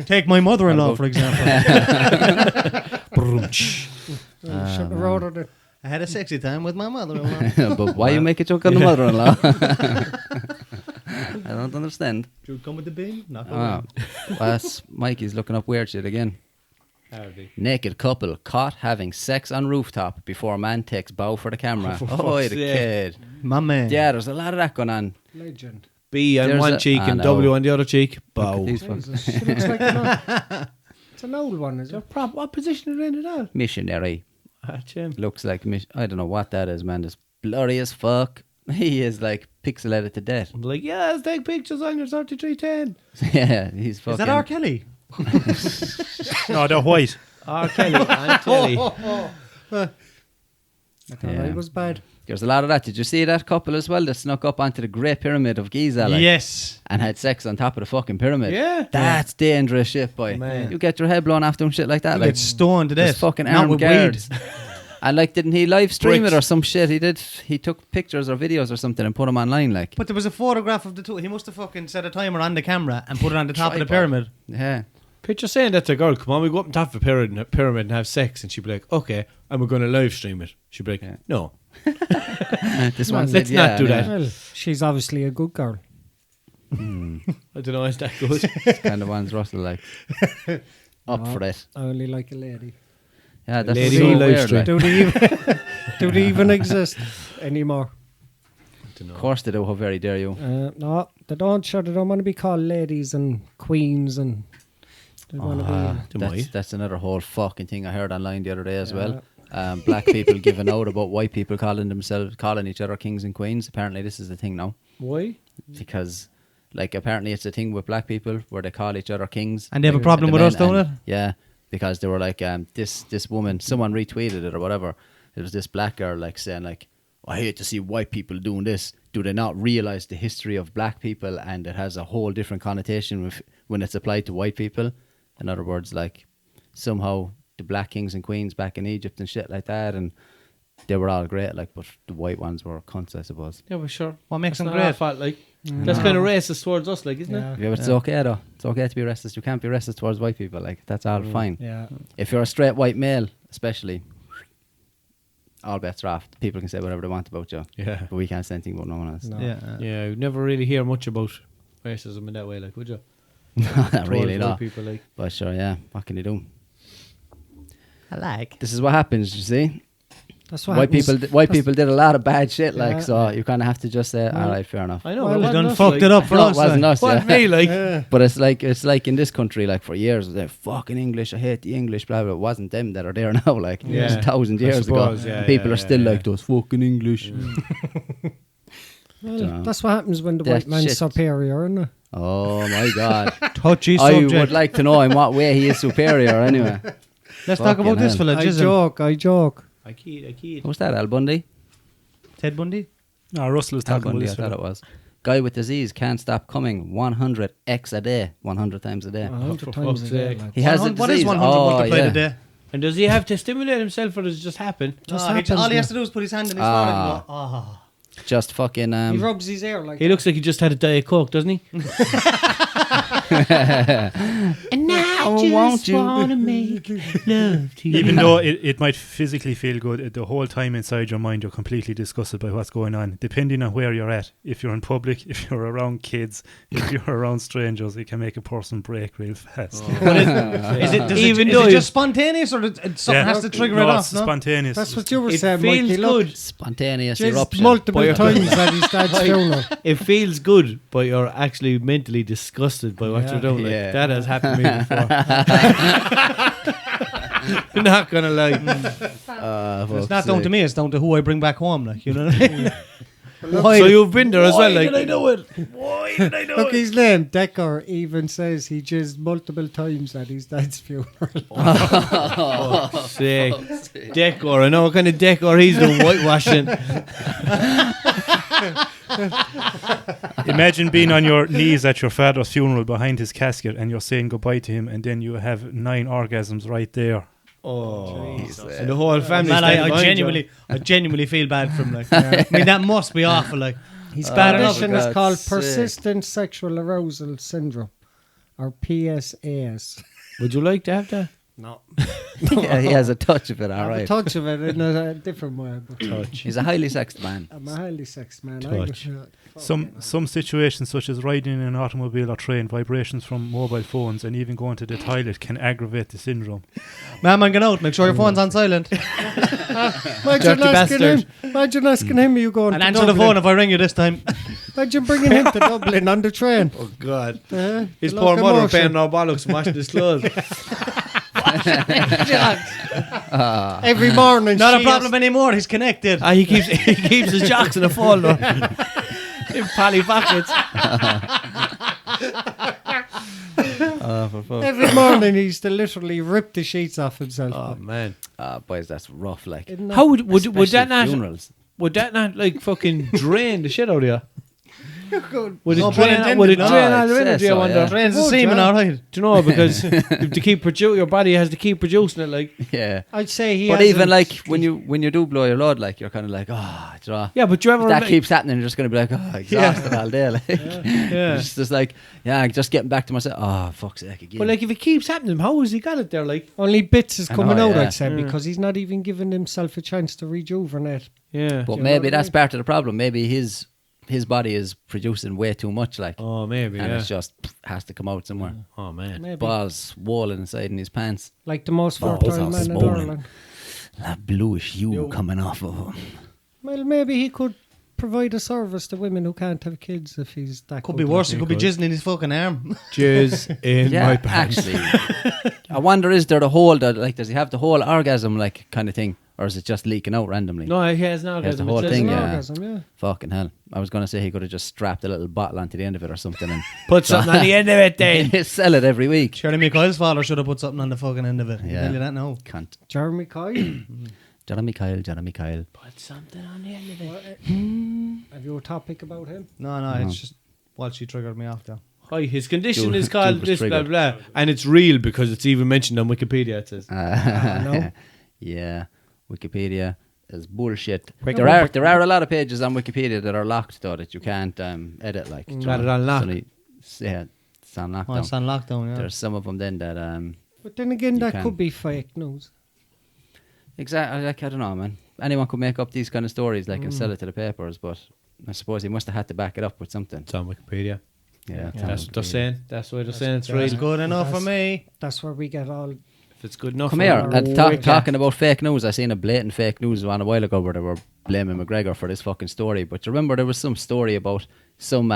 [SPEAKER 3] Take my mother-in-law,
[SPEAKER 2] What
[SPEAKER 3] for example.
[SPEAKER 5] Shouldn't have wrote it.
[SPEAKER 3] I had a sexy time with my mother-in-law.
[SPEAKER 2] But why you make a joke on the mother-in-law? I don't understand.
[SPEAKER 3] Do you come with the bin? Not
[SPEAKER 2] Oh, that's Mikey's looking up weird shit again.
[SPEAKER 4] Hardly.
[SPEAKER 2] Naked couple caught having sex on rooftop before man takes bow for the camera.
[SPEAKER 4] For
[SPEAKER 2] Oh,
[SPEAKER 4] fuck's
[SPEAKER 2] the
[SPEAKER 4] sake.
[SPEAKER 2] kid.
[SPEAKER 3] My man.
[SPEAKER 2] Yeah, there's a lot of that going on.
[SPEAKER 5] Legend.
[SPEAKER 4] B on
[SPEAKER 2] There's
[SPEAKER 4] one
[SPEAKER 2] a-
[SPEAKER 4] cheek
[SPEAKER 2] I
[SPEAKER 4] and
[SPEAKER 2] know.
[SPEAKER 4] W on the other cheek. Bow.
[SPEAKER 2] These fucks.
[SPEAKER 5] Jesus, she looks like it's an old one, is it?
[SPEAKER 4] What position are you in at all?
[SPEAKER 2] Missionary.
[SPEAKER 4] Jim.
[SPEAKER 2] Looks like, I don't know what that is, man. It's blurry as fuck. He is like pixelated to death.
[SPEAKER 4] I'm like, yes, take pictures on your 3310.
[SPEAKER 2] Yeah, he's fucking.
[SPEAKER 3] Is that R. Kelly?
[SPEAKER 1] No, they're white.
[SPEAKER 4] R. Kelly and Telly.
[SPEAKER 5] I thought
[SPEAKER 2] Yeah.
[SPEAKER 5] I was bad.
[SPEAKER 2] There's a lot of that. Did you see that couple as well that snuck up onto the Great Pyramid of Giza like,
[SPEAKER 3] Yes.
[SPEAKER 2] and had sex on top of the fucking pyramid?
[SPEAKER 4] Yeah.
[SPEAKER 2] That's dangerous shit, boy.
[SPEAKER 4] Man.
[SPEAKER 2] You get your head blown off doing shit like that.
[SPEAKER 3] You
[SPEAKER 2] Like,
[SPEAKER 3] get stoned to
[SPEAKER 2] there's
[SPEAKER 3] death.
[SPEAKER 2] fucking
[SPEAKER 3] Not
[SPEAKER 2] armed
[SPEAKER 3] with
[SPEAKER 2] guards.
[SPEAKER 3] weed.
[SPEAKER 2] And like, didn't he live stream it
[SPEAKER 4] Bricks.
[SPEAKER 2] or some shit? He did. He took pictures or videos or something and put them online. Like,
[SPEAKER 3] But there was a photograph of the two. He must have fucking set a timer on the camera and put it on the top of the
[SPEAKER 2] Tripod.
[SPEAKER 3] pyramid.
[SPEAKER 2] yeah.
[SPEAKER 4] Picture saying that to a girl, come on, we go up on top of a pyramid and have sex. And she'd be like, okay, and we're going to live stream it. She'd be like,
[SPEAKER 2] Yeah.
[SPEAKER 4] no.
[SPEAKER 2] This one
[SPEAKER 4] let's
[SPEAKER 2] said,
[SPEAKER 4] not do
[SPEAKER 2] yeah,
[SPEAKER 4] that.
[SPEAKER 5] Well, she's obviously a good girl.
[SPEAKER 4] I don't know, is that good?
[SPEAKER 2] It's kind of ones Russell like. Up for it.
[SPEAKER 5] I only like a lady.
[SPEAKER 2] Yeah, that's
[SPEAKER 4] Lady
[SPEAKER 2] so
[SPEAKER 4] live
[SPEAKER 2] weird.
[SPEAKER 4] stream.
[SPEAKER 2] Like.
[SPEAKER 5] Do they even, do they even exist anymore?
[SPEAKER 2] Of course they do. How very dare you?
[SPEAKER 5] No, they don't. Sure, they don't want to be called ladies and queens and they want to be.
[SPEAKER 2] That's another whole fucking thing I heard online the other day as well. Black people giving out about white people calling each other kings and queens. Apparently this is the thing now.
[SPEAKER 4] Why?
[SPEAKER 2] Because like apparently it's a thing with black people where they call each other kings.
[SPEAKER 3] And they have a
[SPEAKER 2] Like,
[SPEAKER 3] problem
[SPEAKER 2] the
[SPEAKER 3] with
[SPEAKER 2] men,
[SPEAKER 3] us, don't
[SPEAKER 2] and-
[SPEAKER 3] it?
[SPEAKER 2] Yeah, because they were like this woman, someone retweeted it or whatever. It was this black girl like saying like, I hate to see white people doing this. do they not realize the history of black people, and it has a whole different connotation when it's applied to white people? In other words, like somehow the black kings and queens back in Egypt and shit like that, and they were all great, like, but the white ones were cunts, I suppose.
[SPEAKER 4] Yeah, well, sure.
[SPEAKER 3] What makes
[SPEAKER 4] That's
[SPEAKER 3] them
[SPEAKER 4] not our
[SPEAKER 3] great?
[SPEAKER 4] fault, like. That's kind of racist towards us, like, isn't it?
[SPEAKER 2] Yeah, but it's okay though. It's okay to be racist. You can't be racist towards white people. Like, that's all fine.
[SPEAKER 5] Yeah.
[SPEAKER 2] If you're a straight white male, especially, all bets are off. People can say whatever they want about you.
[SPEAKER 4] Yeah.
[SPEAKER 2] But we can't say anything about no one else.
[SPEAKER 5] No.
[SPEAKER 3] Yeah.
[SPEAKER 4] Yeah, you'd never really hear much about racism in that way, like, would you?
[SPEAKER 2] Not really,
[SPEAKER 4] Towards
[SPEAKER 2] no.
[SPEAKER 4] white people, like.
[SPEAKER 2] But sure, yeah. What can you do?
[SPEAKER 3] I like.
[SPEAKER 2] This is what happens, you see.
[SPEAKER 5] That's what
[SPEAKER 2] White
[SPEAKER 5] happens.
[SPEAKER 2] people did a lot of bad shit, like,
[SPEAKER 5] Yeah.
[SPEAKER 2] so you kind of have to just say, all right, fair enough.
[SPEAKER 4] I know.
[SPEAKER 5] Well,
[SPEAKER 4] it
[SPEAKER 3] They
[SPEAKER 4] wasn't
[SPEAKER 3] done
[SPEAKER 4] us,
[SPEAKER 3] fucked
[SPEAKER 4] like.
[SPEAKER 3] it up for
[SPEAKER 2] No,
[SPEAKER 3] us.
[SPEAKER 2] it wasn't
[SPEAKER 3] like.
[SPEAKER 2] us,
[SPEAKER 4] What
[SPEAKER 2] yeah.
[SPEAKER 4] me, like?
[SPEAKER 2] But it's like in this country, like for years, they're fucking English. I hate the English. Blah blah. It wasn't them that are there now. Like
[SPEAKER 4] Yeah.
[SPEAKER 2] it's 1,000
[SPEAKER 4] I
[SPEAKER 2] years ago.
[SPEAKER 4] suppose, yeah,
[SPEAKER 2] People
[SPEAKER 4] yeah,
[SPEAKER 2] are still
[SPEAKER 4] yeah,
[SPEAKER 2] like those fucking English.
[SPEAKER 5] Well,
[SPEAKER 2] Dunno.
[SPEAKER 5] that's what happens when the
[SPEAKER 2] That
[SPEAKER 5] white man's
[SPEAKER 2] shit.
[SPEAKER 5] superior, isn't it?
[SPEAKER 2] Oh my god!
[SPEAKER 3] Touchy
[SPEAKER 2] I
[SPEAKER 3] subject.
[SPEAKER 2] would like to know in what way he is superior. Anyway,
[SPEAKER 3] Let's talk about this
[SPEAKER 2] Fucking
[SPEAKER 3] fella,
[SPEAKER 5] I
[SPEAKER 3] Jism.
[SPEAKER 5] joke.
[SPEAKER 4] I kid.
[SPEAKER 2] who's that? Al Bundy?
[SPEAKER 3] Ted Bundy.
[SPEAKER 1] No, Russell was
[SPEAKER 2] Al
[SPEAKER 1] talking about
[SPEAKER 2] Bundy. I
[SPEAKER 1] this
[SPEAKER 2] thought
[SPEAKER 1] fella.
[SPEAKER 2] it was. Guy with disease can't stop coming 100x a day, 100 times a day.
[SPEAKER 5] 100
[SPEAKER 4] for
[SPEAKER 5] times
[SPEAKER 4] fuck's
[SPEAKER 5] a day.
[SPEAKER 4] sake.
[SPEAKER 5] Like.
[SPEAKER 2] He has a
[SPEAKER 3] What is
[SPEAKER 2] disease.
[SPEAKER 3] 100
[SPEAKER 2] Oh,
[SPEAKER 3] multiplied
[SPEAKER 2] yeah.
[SPEAKER 3] a day?
[SPEAKER 4] And does he have to stimulate himself, or does it just happen?
[SPEAKER 5] Just
[SPEAKER 3] No,
[SPEAKER 5] happens,
[SPEAKER 3] all he has
[SPEAKER 5] man.
[SPEAKER 3] to do is put his hand in his
[SPEAKER 2] Ah.
[SPEAKER 3] stomach and go, ah.
[SPEAKER 2] Just fucking.
[SPEAKER 5] He rubs his ear like
[SPEAKER 4] He looks like he just had a Diet Coke, doesn't he?
[SPEAKER 2] And now won't you?
[SPEAKER 4] wanna make love to
[SPEAKER 1] Even though it might physically feel good, the whole time inside your mind you're completely disgusted by what's going on, depending on where you're at. If you're in public, if you're around kids, if you're around strangers, it can make a person break real fast.
[SPEAKER 3] But is it
[SPEAKER 4] Even
[SPEAKER 3] is
[SPEAKER 4] though
[SPEAKER 3] it
[SPEAKER 4] you-
[SPEAKER 3] just spontaneous or something has to trigger it off?
[SPEAKER 1] It's
[SPEAKER 3] No?
[SPEAKER 1] spontaneous.
[SPEAKER 5] That's what you were
[SPEAKER 4] It
[SPEAKER 5] saying,
[SPEAKER 4] feels
[SPEAKER 5] Mikey. Look,
[SPEAKER 4] good.
[SPEAKER 2] Spontaneous
[SPEAKER 5] just
[SPEAKER 2] eruption.
[SPEAKER 5] multiple
[SPEAKER 4] Boy,
[SPEAKER 5] times at his dad's funeral.
[SPEAKER 4] It feels good, but you're actually mentally disgusted by what
[SPEAKER 5] Yeah.
[SPEAKER 4] you're doing. Like,
[SPEAKER 2] Yeah.
[SPEAKER 4] that has happened to me before. Not gonna lie.
[SPEAKER 3] It's not down to me, it's down to who I bring back home, like, you know what I mean?
[SPEAKER 4] So you've been there as well, like.
[SPEAKER 3] do it? Why did I do
[SPEAKER 5] Look, his name, Decker, even says he jizzed multiple times at his dad's funeral.
[SPEAKER 4] Sick. Decor. I know what kind of decor he's doing, whitewashing.
[SPEAKER 1] Imagine being on your knees at your father's funeral behind his casket and you're saying goodbye to him, and then you have 9 orgasms right there.
[SPEAKER 4] Oh, and the whole family.
[SPEAKER 3] Man,
[SPEAKER 4] standing
[SPEAKER 3] I
[SPEAKER 4] behind you.
[SPEAKER 3] genuinely feel bad for him. Like, I mean, that must be awful. Like, he's bad enough.
[SPEAKER 5] Condition
[SPEAKER 2] for
[SPEAKER 5] is
[SPEAKER 2] God's
[SPEAKER 5] called
[SPEAKER 2] sake.
[SPEAKER 5] persistent sexual arousal syndrome, or PSAS.
[SPEAKER 4] Would you like to have that?
[SPEAKER 5] No.
[SPEAKER 2] Yeah, he has a touch of it,
[SPEAKER 5] I
[SPEAKER 2] all
[SPEAKER 5] have a
[SPEAKER 2] right.
[SPEAKER 5] touch of it in a different way. But
[SPEAKER 2] He's a highly sexed man.
[SPEAKER 5] I'm a highly sexed man.
[SPEAKER 4] Touch.
[SPEAKER 1] Some situations, such as riding in an automobile or train, vibrations from mobile phones, and even going to the toilet can aggravate the syndrome.
[SPEAKER 3] Man, get out. Make sure your phone's on silent.
[SPEAKER 5] Imagine
[SPEAKER 4] Dirty
[SPEAKER 5] asking
[SPEAKER 4] bastard.
[SPEAKER 5] him. Imagine asking him. You going
[SPEAKER 3] And
[SPEAKER 5] to
[SPEAKER 3] answer the
[SPEAKER 5] Dublin.
[SPEAKER 3] phone if I ring you this time.
[SPEAKER 5] Imagine bringing him to Dublin on the train.
[SPEAKER 4] Oh God.
[SPEAKER 5] Uh,
[SPEAKER 4] His
[SPEAKER 5] the
[SPEAKER 4] poor mother
[SPEAKER 5] locomotion.
[SPEAKER 4] paying no bollocks and washing his clothes.
[SPEAKER 5] Every morning.
[SPEAKER 3] Not a
[SPEAKER 5] she
[SPEAKER 3] problem anymore. He's connected.
[SPEAKER 4] He keeps his jocks in a folder. In pally pockets.
[SPEAKER 5] Every morning he used to literally rip the sheets off himself.
[SPEAKER 4] Oh man.
[SPEAKER 2] Boys, that's rough. Like,
[SPEAKER 5] Isn't that-
[SPEAKER 4] How would that
[SPEAKER 2] especially
[SPEAKER 4] not
[SPEAKER 2] funerals.
[SPEAKER 4] would that not like fucking drain the shit out of you? Would
[SPEAKER 3] No
[SPEAKER 4] it
[SPEAKER 3] pun
[SPEAKER 4] drain?
[SPEAKER 3] intended,
[SPEAKER 4] Would it
[SPEAKER 3] no.
[SPEAKER 4] drain all
[SPEAKER 2] I'd
[SPEAKER 4] your
[SPEAKER 2] say
[SPEAKER 4] energy? I
[SPEAKER 2] so,
[SPEAKER 4] wonder.
[SPEAKER 2] yeah.
[SPEAKER 3] Drains the
[SPEAKER 5] Oh,
[SPEAKER 3] semen,
[SPEAKER 5] yeah.
[SPEAKER 3] all right.
[SPEAKER 4] Do you know, because to keep your body has to keep producing it. Like,
[SPEAKER 2] Yeah.
[SPEAKER 5] I'd say he.
[SPEAKER 2] But
[SPEAKER 5] hasn't-
[SPEAKER 2] even like when you do blow your load, like you're kind of like, do you know,
[SPEAKER 4] yeah, but do you ever
[SPEAKER 2] if that
[SPEAKER 4] like-
[SPEAKER 2] keeps happening, you're just going to be like, exhausted all day. Like,
[SPEAKER 4] Yeah.
[SPEAKER 2] it's just like, just getting back to myself. Oh, fuck's sake again.
[SPEAKER 4] But like, if it keeps happening, how has he got it there? Like,
[SPEAKER 5] only bits is
[SPEAKER 2] I
[SPEAKER 5] coming
[SPEAKER 2] know,
[SPEAKER 5] out,
[SPEAKER 2] yeah.
[SPEAKER 5] I'd say, because he's not even giving himself a chance to rejuvenate.
[SPEAKER 4] yeah.
[SPEAKER 2] but
[SPEAKER 5] you know
[SPEAKER 2] maybe
[SPEAKER 5] what I
[SPEAKER 2] that's
[SPEAKER 5] mean?
[SPEAKER 2] part of the problem. Maybe his body is producing way too much, like,
[SPEAKER 4] Oh, maybe.
[SPEAKER 2] and
[SPEAKER 4] Yeah.
[SPEAKER 2] it's just has to come out somewhere.
[SPEAKER 4] Oh man.
[SPEAKER 5] Maybe.
[SPEAKER 2] Balls swollen inside in his pants.
[SPEAKER 5] Like the most
[SPEAKER 2] Balls
[SPEAKER 5] fertile
[SPEAKER 2] are
[SPEAKER 5] man in
[SPEAKER 2] swollen.
[SPEAKER 5] Ireland.
[SPEAKER 2] That bluish hue coming off of him.
[SPEAKER 5] Well, maybe he could provide a service to women who can't have kids if he's that
[SPEAKER 3] Could
[SPEAKER 5] good
[SPEAKER 3] be worse. He
[SPEAKER 5] looking.
[SPEAKER 3] could be jizzing in his fucking arm.
[SPEAKER 4] Jizz in
[SPEAKER 2] Yeah,
[SPEAKER 4] my pants.
[SPEAKER 2] actually. I wonder, is there the whole, like, does he have the whole orgasm, like, kind of thing? Or is it just leaking out randomly?
[SPEAKER 4] No, he has now.
[SPEAKER 2] He has the
[SPEAKER 4] It
[SPEAKER 2] whole
[SPEAKER 4] says
[SPEAKER 2] thing,
[SPEAKER 5] An
[SPEAKER 2] yeah.
[SPEAKER 5] orgasm, yeah.
[SPEAKER 2] Fucking hell. I was going to say he could have just strapped a little bottle onto the end of it or something and
[SPEAKER 4] Put something on the end of it then.
[SPEAKER 2] sell it every week.
[SPEAKER 3] Surely Mikhail's father should have put something on the fucking end of it.
[SPEAKER 2] Yeah.
[SPEAKER 3] Tell you that now.
[SPEAKER 2] Cunt.
[SPEAKER 5] Jeremy Kyle.
[SPEAKER 2] Jeremy Kyle.
[SPEAKER 4] Put something on the end of it.
[SPEAKER 5] Have you a topic about him?
[SPEAKER 3] No, it's just Walshy triggered me off there.
[SPEAKER 4] Hi, his condition
[SPEAKER 2] Jude-
[SPEAKER 4] is called
[SPEAKER 2] Jude was
[SPEAKER 4] this, blah,
[SPEAKER 2] triggered.
[SPEAKER 4] blah. And it's real because it's even mentioned on Wikipedia, it says.
[SPEAKER 5] No.
[SPEAKER 2] Yeah, Wikipedia is bullshit.
[SPEAKER 4] Quick.
[SPEAKER 2] There are a lot of pages on Wikipedia that are locked though that you can't edit. Like,
[SPEAKER 4] Got it on lock.
[SPEAKER 2] Yeah, it's on lockdown.
[SPEAKER 3] Oh, it's on lockdown, yeah.
[SPEAKER 2] There's some of them then that
[SPEAKER 5] But then again,
[SPEAKER 2] You
[SPEAKER 5] that
[SPEAKER 2] can.
[SPEAKER 5] could be fake news.
[SPEAKER 2] exactly. Like, I don't know, man. Anyone could make up these kind of stories, like, and sell it to the papers. But I suppose he must have had to back it up with something.
[SPEAKER 4] It's on Wikipedia.
[SPEAKER 2] Yeah, it's
[SPEAKER 4] That's
[SPEAKER 2] on
[SPEAKER 4] what they're
[SPEAKER 2] Wikipedia.
[SPEAKER 4] saying. That's why they're saying it's
[SPEAKER 3] That's
[SPEAKER 4] real.
[SPEAKER 3] good enough for me.
[SPEAKER 5] That's where we get all.
[SPEAKER 4] If it's good enough
[SPEAKER 2] Come
[SPEAKER 4] for
[SPEAKER 2] here.
[SPEAKER 4] them.
[SPEAKER 2] Talking about fake news, I seen a blatant fake news one a while ago where they were blaming McGregor for this fucking story. But you remember there was some story about some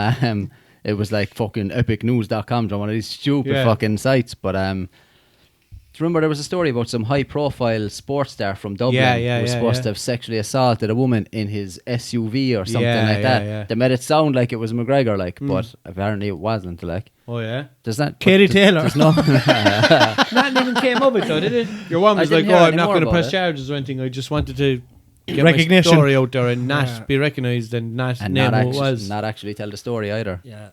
[SPEAKER 2] it was like fucking epicnews.com, one of these stupid fucking sites. But do you remember there was a story about some high profile sports star from Dublin who was supposed to have sexually assaulted a woman in his SUV or something like that.
[SPEAKER 4] Yeah.
[SPEAKER 2] They made it sound like it was McGregor, like, but apparently it wasn't. Like,
[SPEAKER 4] Oh, yeah?
[SPEAKER 2] does that
[SPEAKER 3] Katie Taylor.
[SPEAKER 2] There's no
[SPEAKER 4] Nothing even came of it, though, did it? Your one was
[SPEAKER 2] I
[SPEAKER 4] like,
[SPEAKER 2] didn't
[SPEAKER 4] oh,
[SPEAKER 2] hear
[SPEAKER 4] I'm
[SPEAKER 2] any
[SPEAKER 4] not
[SPEAKER 2] more
[SPEAKER 4] going to
[SPEAKER 2] about
[SPEAKER 4] press
[SPEAKER 2] it.
[SPEAKER 4] charges or anything. I just wanted to get
[SPEAKER 3] Recognition.
[SPEAKER 4] my story out there and not be recognised and not
[SPEAKER 2] and
[SPEAKER 4] name
[SPEAKER 2] not
[SPEAKER 4] who it was.
[SPEAKER 2] not actually tell the story either.
[SPEAKER 5] Yeah.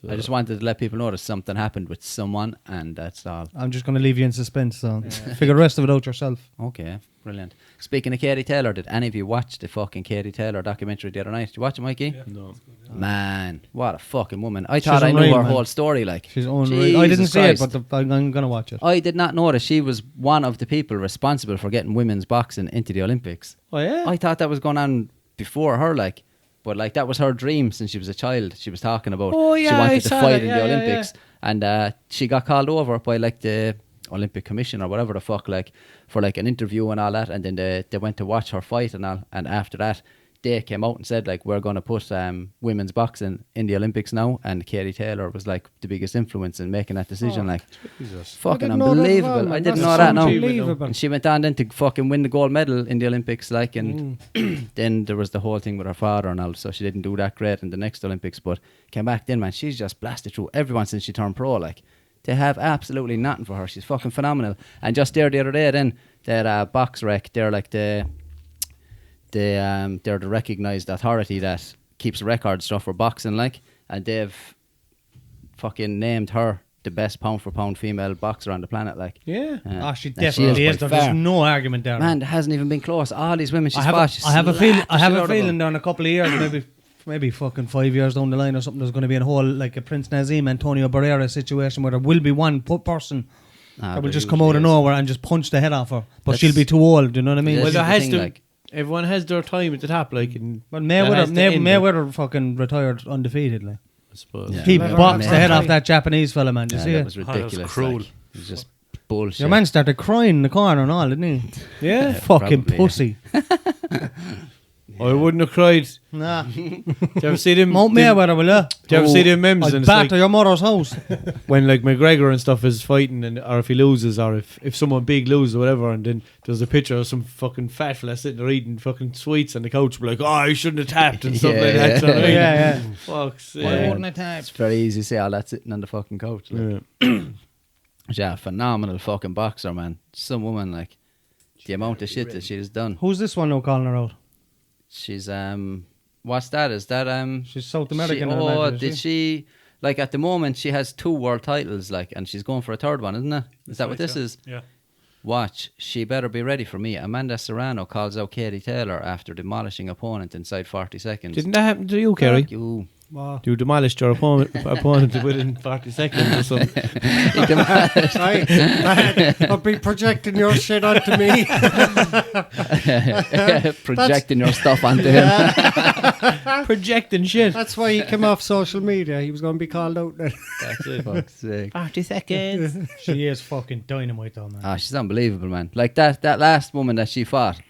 [SPEAKER 2] I just wanted to let people know that something happened with someone, and that's all.
[SPEAKER 3] I'm just going to leave you in suspense, so figure the rest of it out yourself.
[SPEAKER 2] Okay, brilliant. Speaking of Katie Taylor, did any of you watch the fucking Katie Taylor documentary the other night? Did you watch it, Mikey?
[SPEAKER 4] No.
[SPEAKER 2] Man, what a fucking woman. I thought I knew
[SPEAKER 3] unreal,
[SPEAKER 2] her
[SPEAKER 3] man.
[SPEAKER 2] whole story, like.
[SPEAKER 3] She's unreal. I didn't
[SPEAKER 2] Jesus
[SPEAKER 3] see it,
[SPEAKER 2] Christ.
[SPEAKER 3] but I'm going to watch it.
[SPEAKER 2] I did not know that she was one of the people responsible for getting women's boxing into the Olympics.
[SPEAKER 4] Oh, yeah?
[SPEAKER 2] I thought that was going on before her, like. But like that was her dream since she was a child. She was talking about
[SPEAKER 4] Oh, yeah,
[SPEAKER 2] she
[SPEAKER 4] I
[SPEAKER 2] wanted to
[SPEAKER 4] saw
[SPEAKER 2] fight
[SPEAKER 4] that.
[SPEAKER 2] in
[SPEAKER 4] Yeah,
[SPEAKER 2] the
[SPEAKER 4] yeah,
[SPEAKER 2] Olympics, and she got called over by like the Olympic Commission or whatever the fuck, like for like an interview and all that. And then they went to watch her fight and all. And after that, they came out and said like, we're going to put women's boxing in the Olympics now. And Katie Taylor was like the biggest influence in making that decision. Like
[SPEAKER 4] Jesus.
[SPEAKER 2] fucking
[SPEAKER 5] I didn't know that at all,
[SPEAKER 2] unbelievable.
[SPEAKER 5] man.
[SPEAKER 2] I didn't
[SPEAKER 5] That's
[SPEAKER 2] know that. No.
[SPEAKER 5] unbelievable.
[SPEAKER 2] And she went on then to fucking win the gold medal in the Olympics, like, and then there was the whole thing with her father and all, so she didn't do that great in the next Olympics, but came back then, man. She's just blasted through everyone since she turned pro, like. They have absolutely nothing for her. She's fucking phenomenal. And just there the other day, then that Box Rec, they're like they're the recognised authority that keeps record stuff for boxing, like, and they've fucking named her the best pound for pound female boxer on the planet, like.
[SPEAKER 4] Yeah.
[SPEAKER 3] She
[SPEAKER 2] and
[SPEAKER 3] definitely is.
[SPEAKER 2] by
[SPEAKER 3] There's
[SPEAKER 2] far.
[SPEAKER 3] no argument there.
[SPEAKER 2] Man, there hasn't even been close. All these women she's
[SPEAKER 3] I have,
[SPEAKER 2] fought, she's
[SPEAKER 3] I have a feeling.
[SPEAKER 2] slapped the
[SPEAKER 3] I have
[SPEAKER 2] shit
[SPEAKER 3] a
[SPEAKER 2] out of
[SPEAKER 3] feeling
[SPEAKER 2] them.
[SPEAKER 3] down a couple of years, maybe fucking 5 years down the line or something. There's going to be a whole like a Prince Nazim, Antonio Barrera situation where there will be one person that will
[SPEAKER 2] there
[SPEAKER 3] just come out of
[SPEAKER 2] usually is.
[SPEAKER 3] nowhere and just punch the head off her. But
[SPEAKER 2] That's-
[SPEAKER 3] she'll be too old. Do you know what I mean?
[SPEAKER 2] This
[SPEAKER 4] Well,
[SPEAKER 2] is
[SPEAKER 4] there
[SPEAKER 2] the
[SPEAKER 4] has
[SPEAKER 2] thing,
[SPEAKER 4] to.
[SPEAKER 2] like-
[SPEAKER 4] Everyone has their time at the top, like. And
[SPEAKER 3] But
[SPEAKER 4] that has to end it,
[SPEAKER 3] Mayweather fucking retired undefeated. Like
[SPEAKER 4] I suppose.
[SPEAKER 2] Yeah.
[SPEAKER 3] he
[SPEAKER 5] Mayweather
[SPEAKER 3] boxed the head
[SPEAKER 5] retired.
[SPEAKER 3] off that Japanese fella, man. Did you
[SPEAKER 2] Yeah,
[SPEAKER 3] see
[SPEAKER 2] that
[SPEAKER 3] it?
[SPEAKER 2] was
[SPEAKER 1] that was
[SPEAKER 2] ridiculous.
[SPEAKER 1] cruel.
[SPEAKER 2] Like, it was just bullshit.
[SPEAKER 3] Your man started crying in the corner and all, didn't he?
[SPEAKER 4] Yeah.
[SPEAKER 3] Fucking
[SPEAKER 2] probably,
[SPEAKER 3] pussy.
[SPEAKER 4] I wouldn't have cried.
[SPEAKER 3] Nah.
[SPEAKER 4] Do you ever see them?
[SPEAKER 3] Mount Mayweather, will you?
[SPEAKER 4] Do you ever see them memes?
[SPEAKER 3] I'll
[SPEAKER 4] And it's like
[SPEAKER 3] batter your mother's house.
[SPEAKER 4] when like McGregor and stuff is fighting, and or if he loses, or if someone big loses or whatever, and then there's a picture of some fucking fat fella sitting there eating fucking sweets on the couch, be like, oh, I shouldn't have tapped and stuff
[SPEAKER 2] Yeah,
[SPEAKER 4] like that.
[SPEAKER 2] yeah.
[SPEAKER 4] So, I mean,
[SPEAKER 3] Yeah.
[SPEAKER 4] Fuck's sake.
[SPEAKER 3] Why wouldn't I type?
[SPEAKER 2] It's very easy to see all that sitting on the fucking couch. Like. Yeah, phenomenal fucking boxer, man. Some woman, like, the amount of shit that she's done.
[SPEAKER 3] Who's this one now calling her out?
[SPEAKER 2] She's what's that? Is that
[SPEAKER 3] She's South American.
[SPEAKER 2] She,
[SPEAKER 3] I
[SPEAKER 2] oh,
[SPEAKER 3] imagine,
[SPEAKER 2] did
[SPEAKER 3] is
[SPEAKER 2] she? Like at the moment, she has 2 world titles, like, and she's going for a 3rd one, isn't it? Is that what this is?
[SPEAKER 1] Yeah.
[SPEAKER 2] Watch, she better be ready for me. Amanda Serrano calls out Katie Taylor after demolishing opponent inside 40 seconds.
[SPEAKER 4] Didn't that happen to you, Kerry?
[SPEAKER 2] Fuck you.
[SPEAKER 5] Wow.
[SPEAKER 4] You demolished your opponent within 40 seconds or something.
[SPEAKER 2] He demolished-
[SPEAKER 5] I'll be projecting your shit onto me.
[SPEAKER 2] projecting your stuff onto him.
[SPEAKER 4] Projecting shit.
[SPEAKER 5] That's why he came off social media. He was going to be called out then.
[SPEAKER 4] That's it.
[SPEAKER 2] Fuck's sake.
[SPEAKER 4] 40 seconds.
[SPEAKER 3] She is fucking dynamite, though, man.
[SPEAKER 2] Ah, she's unbelievable, man. Like that last woman that she fought,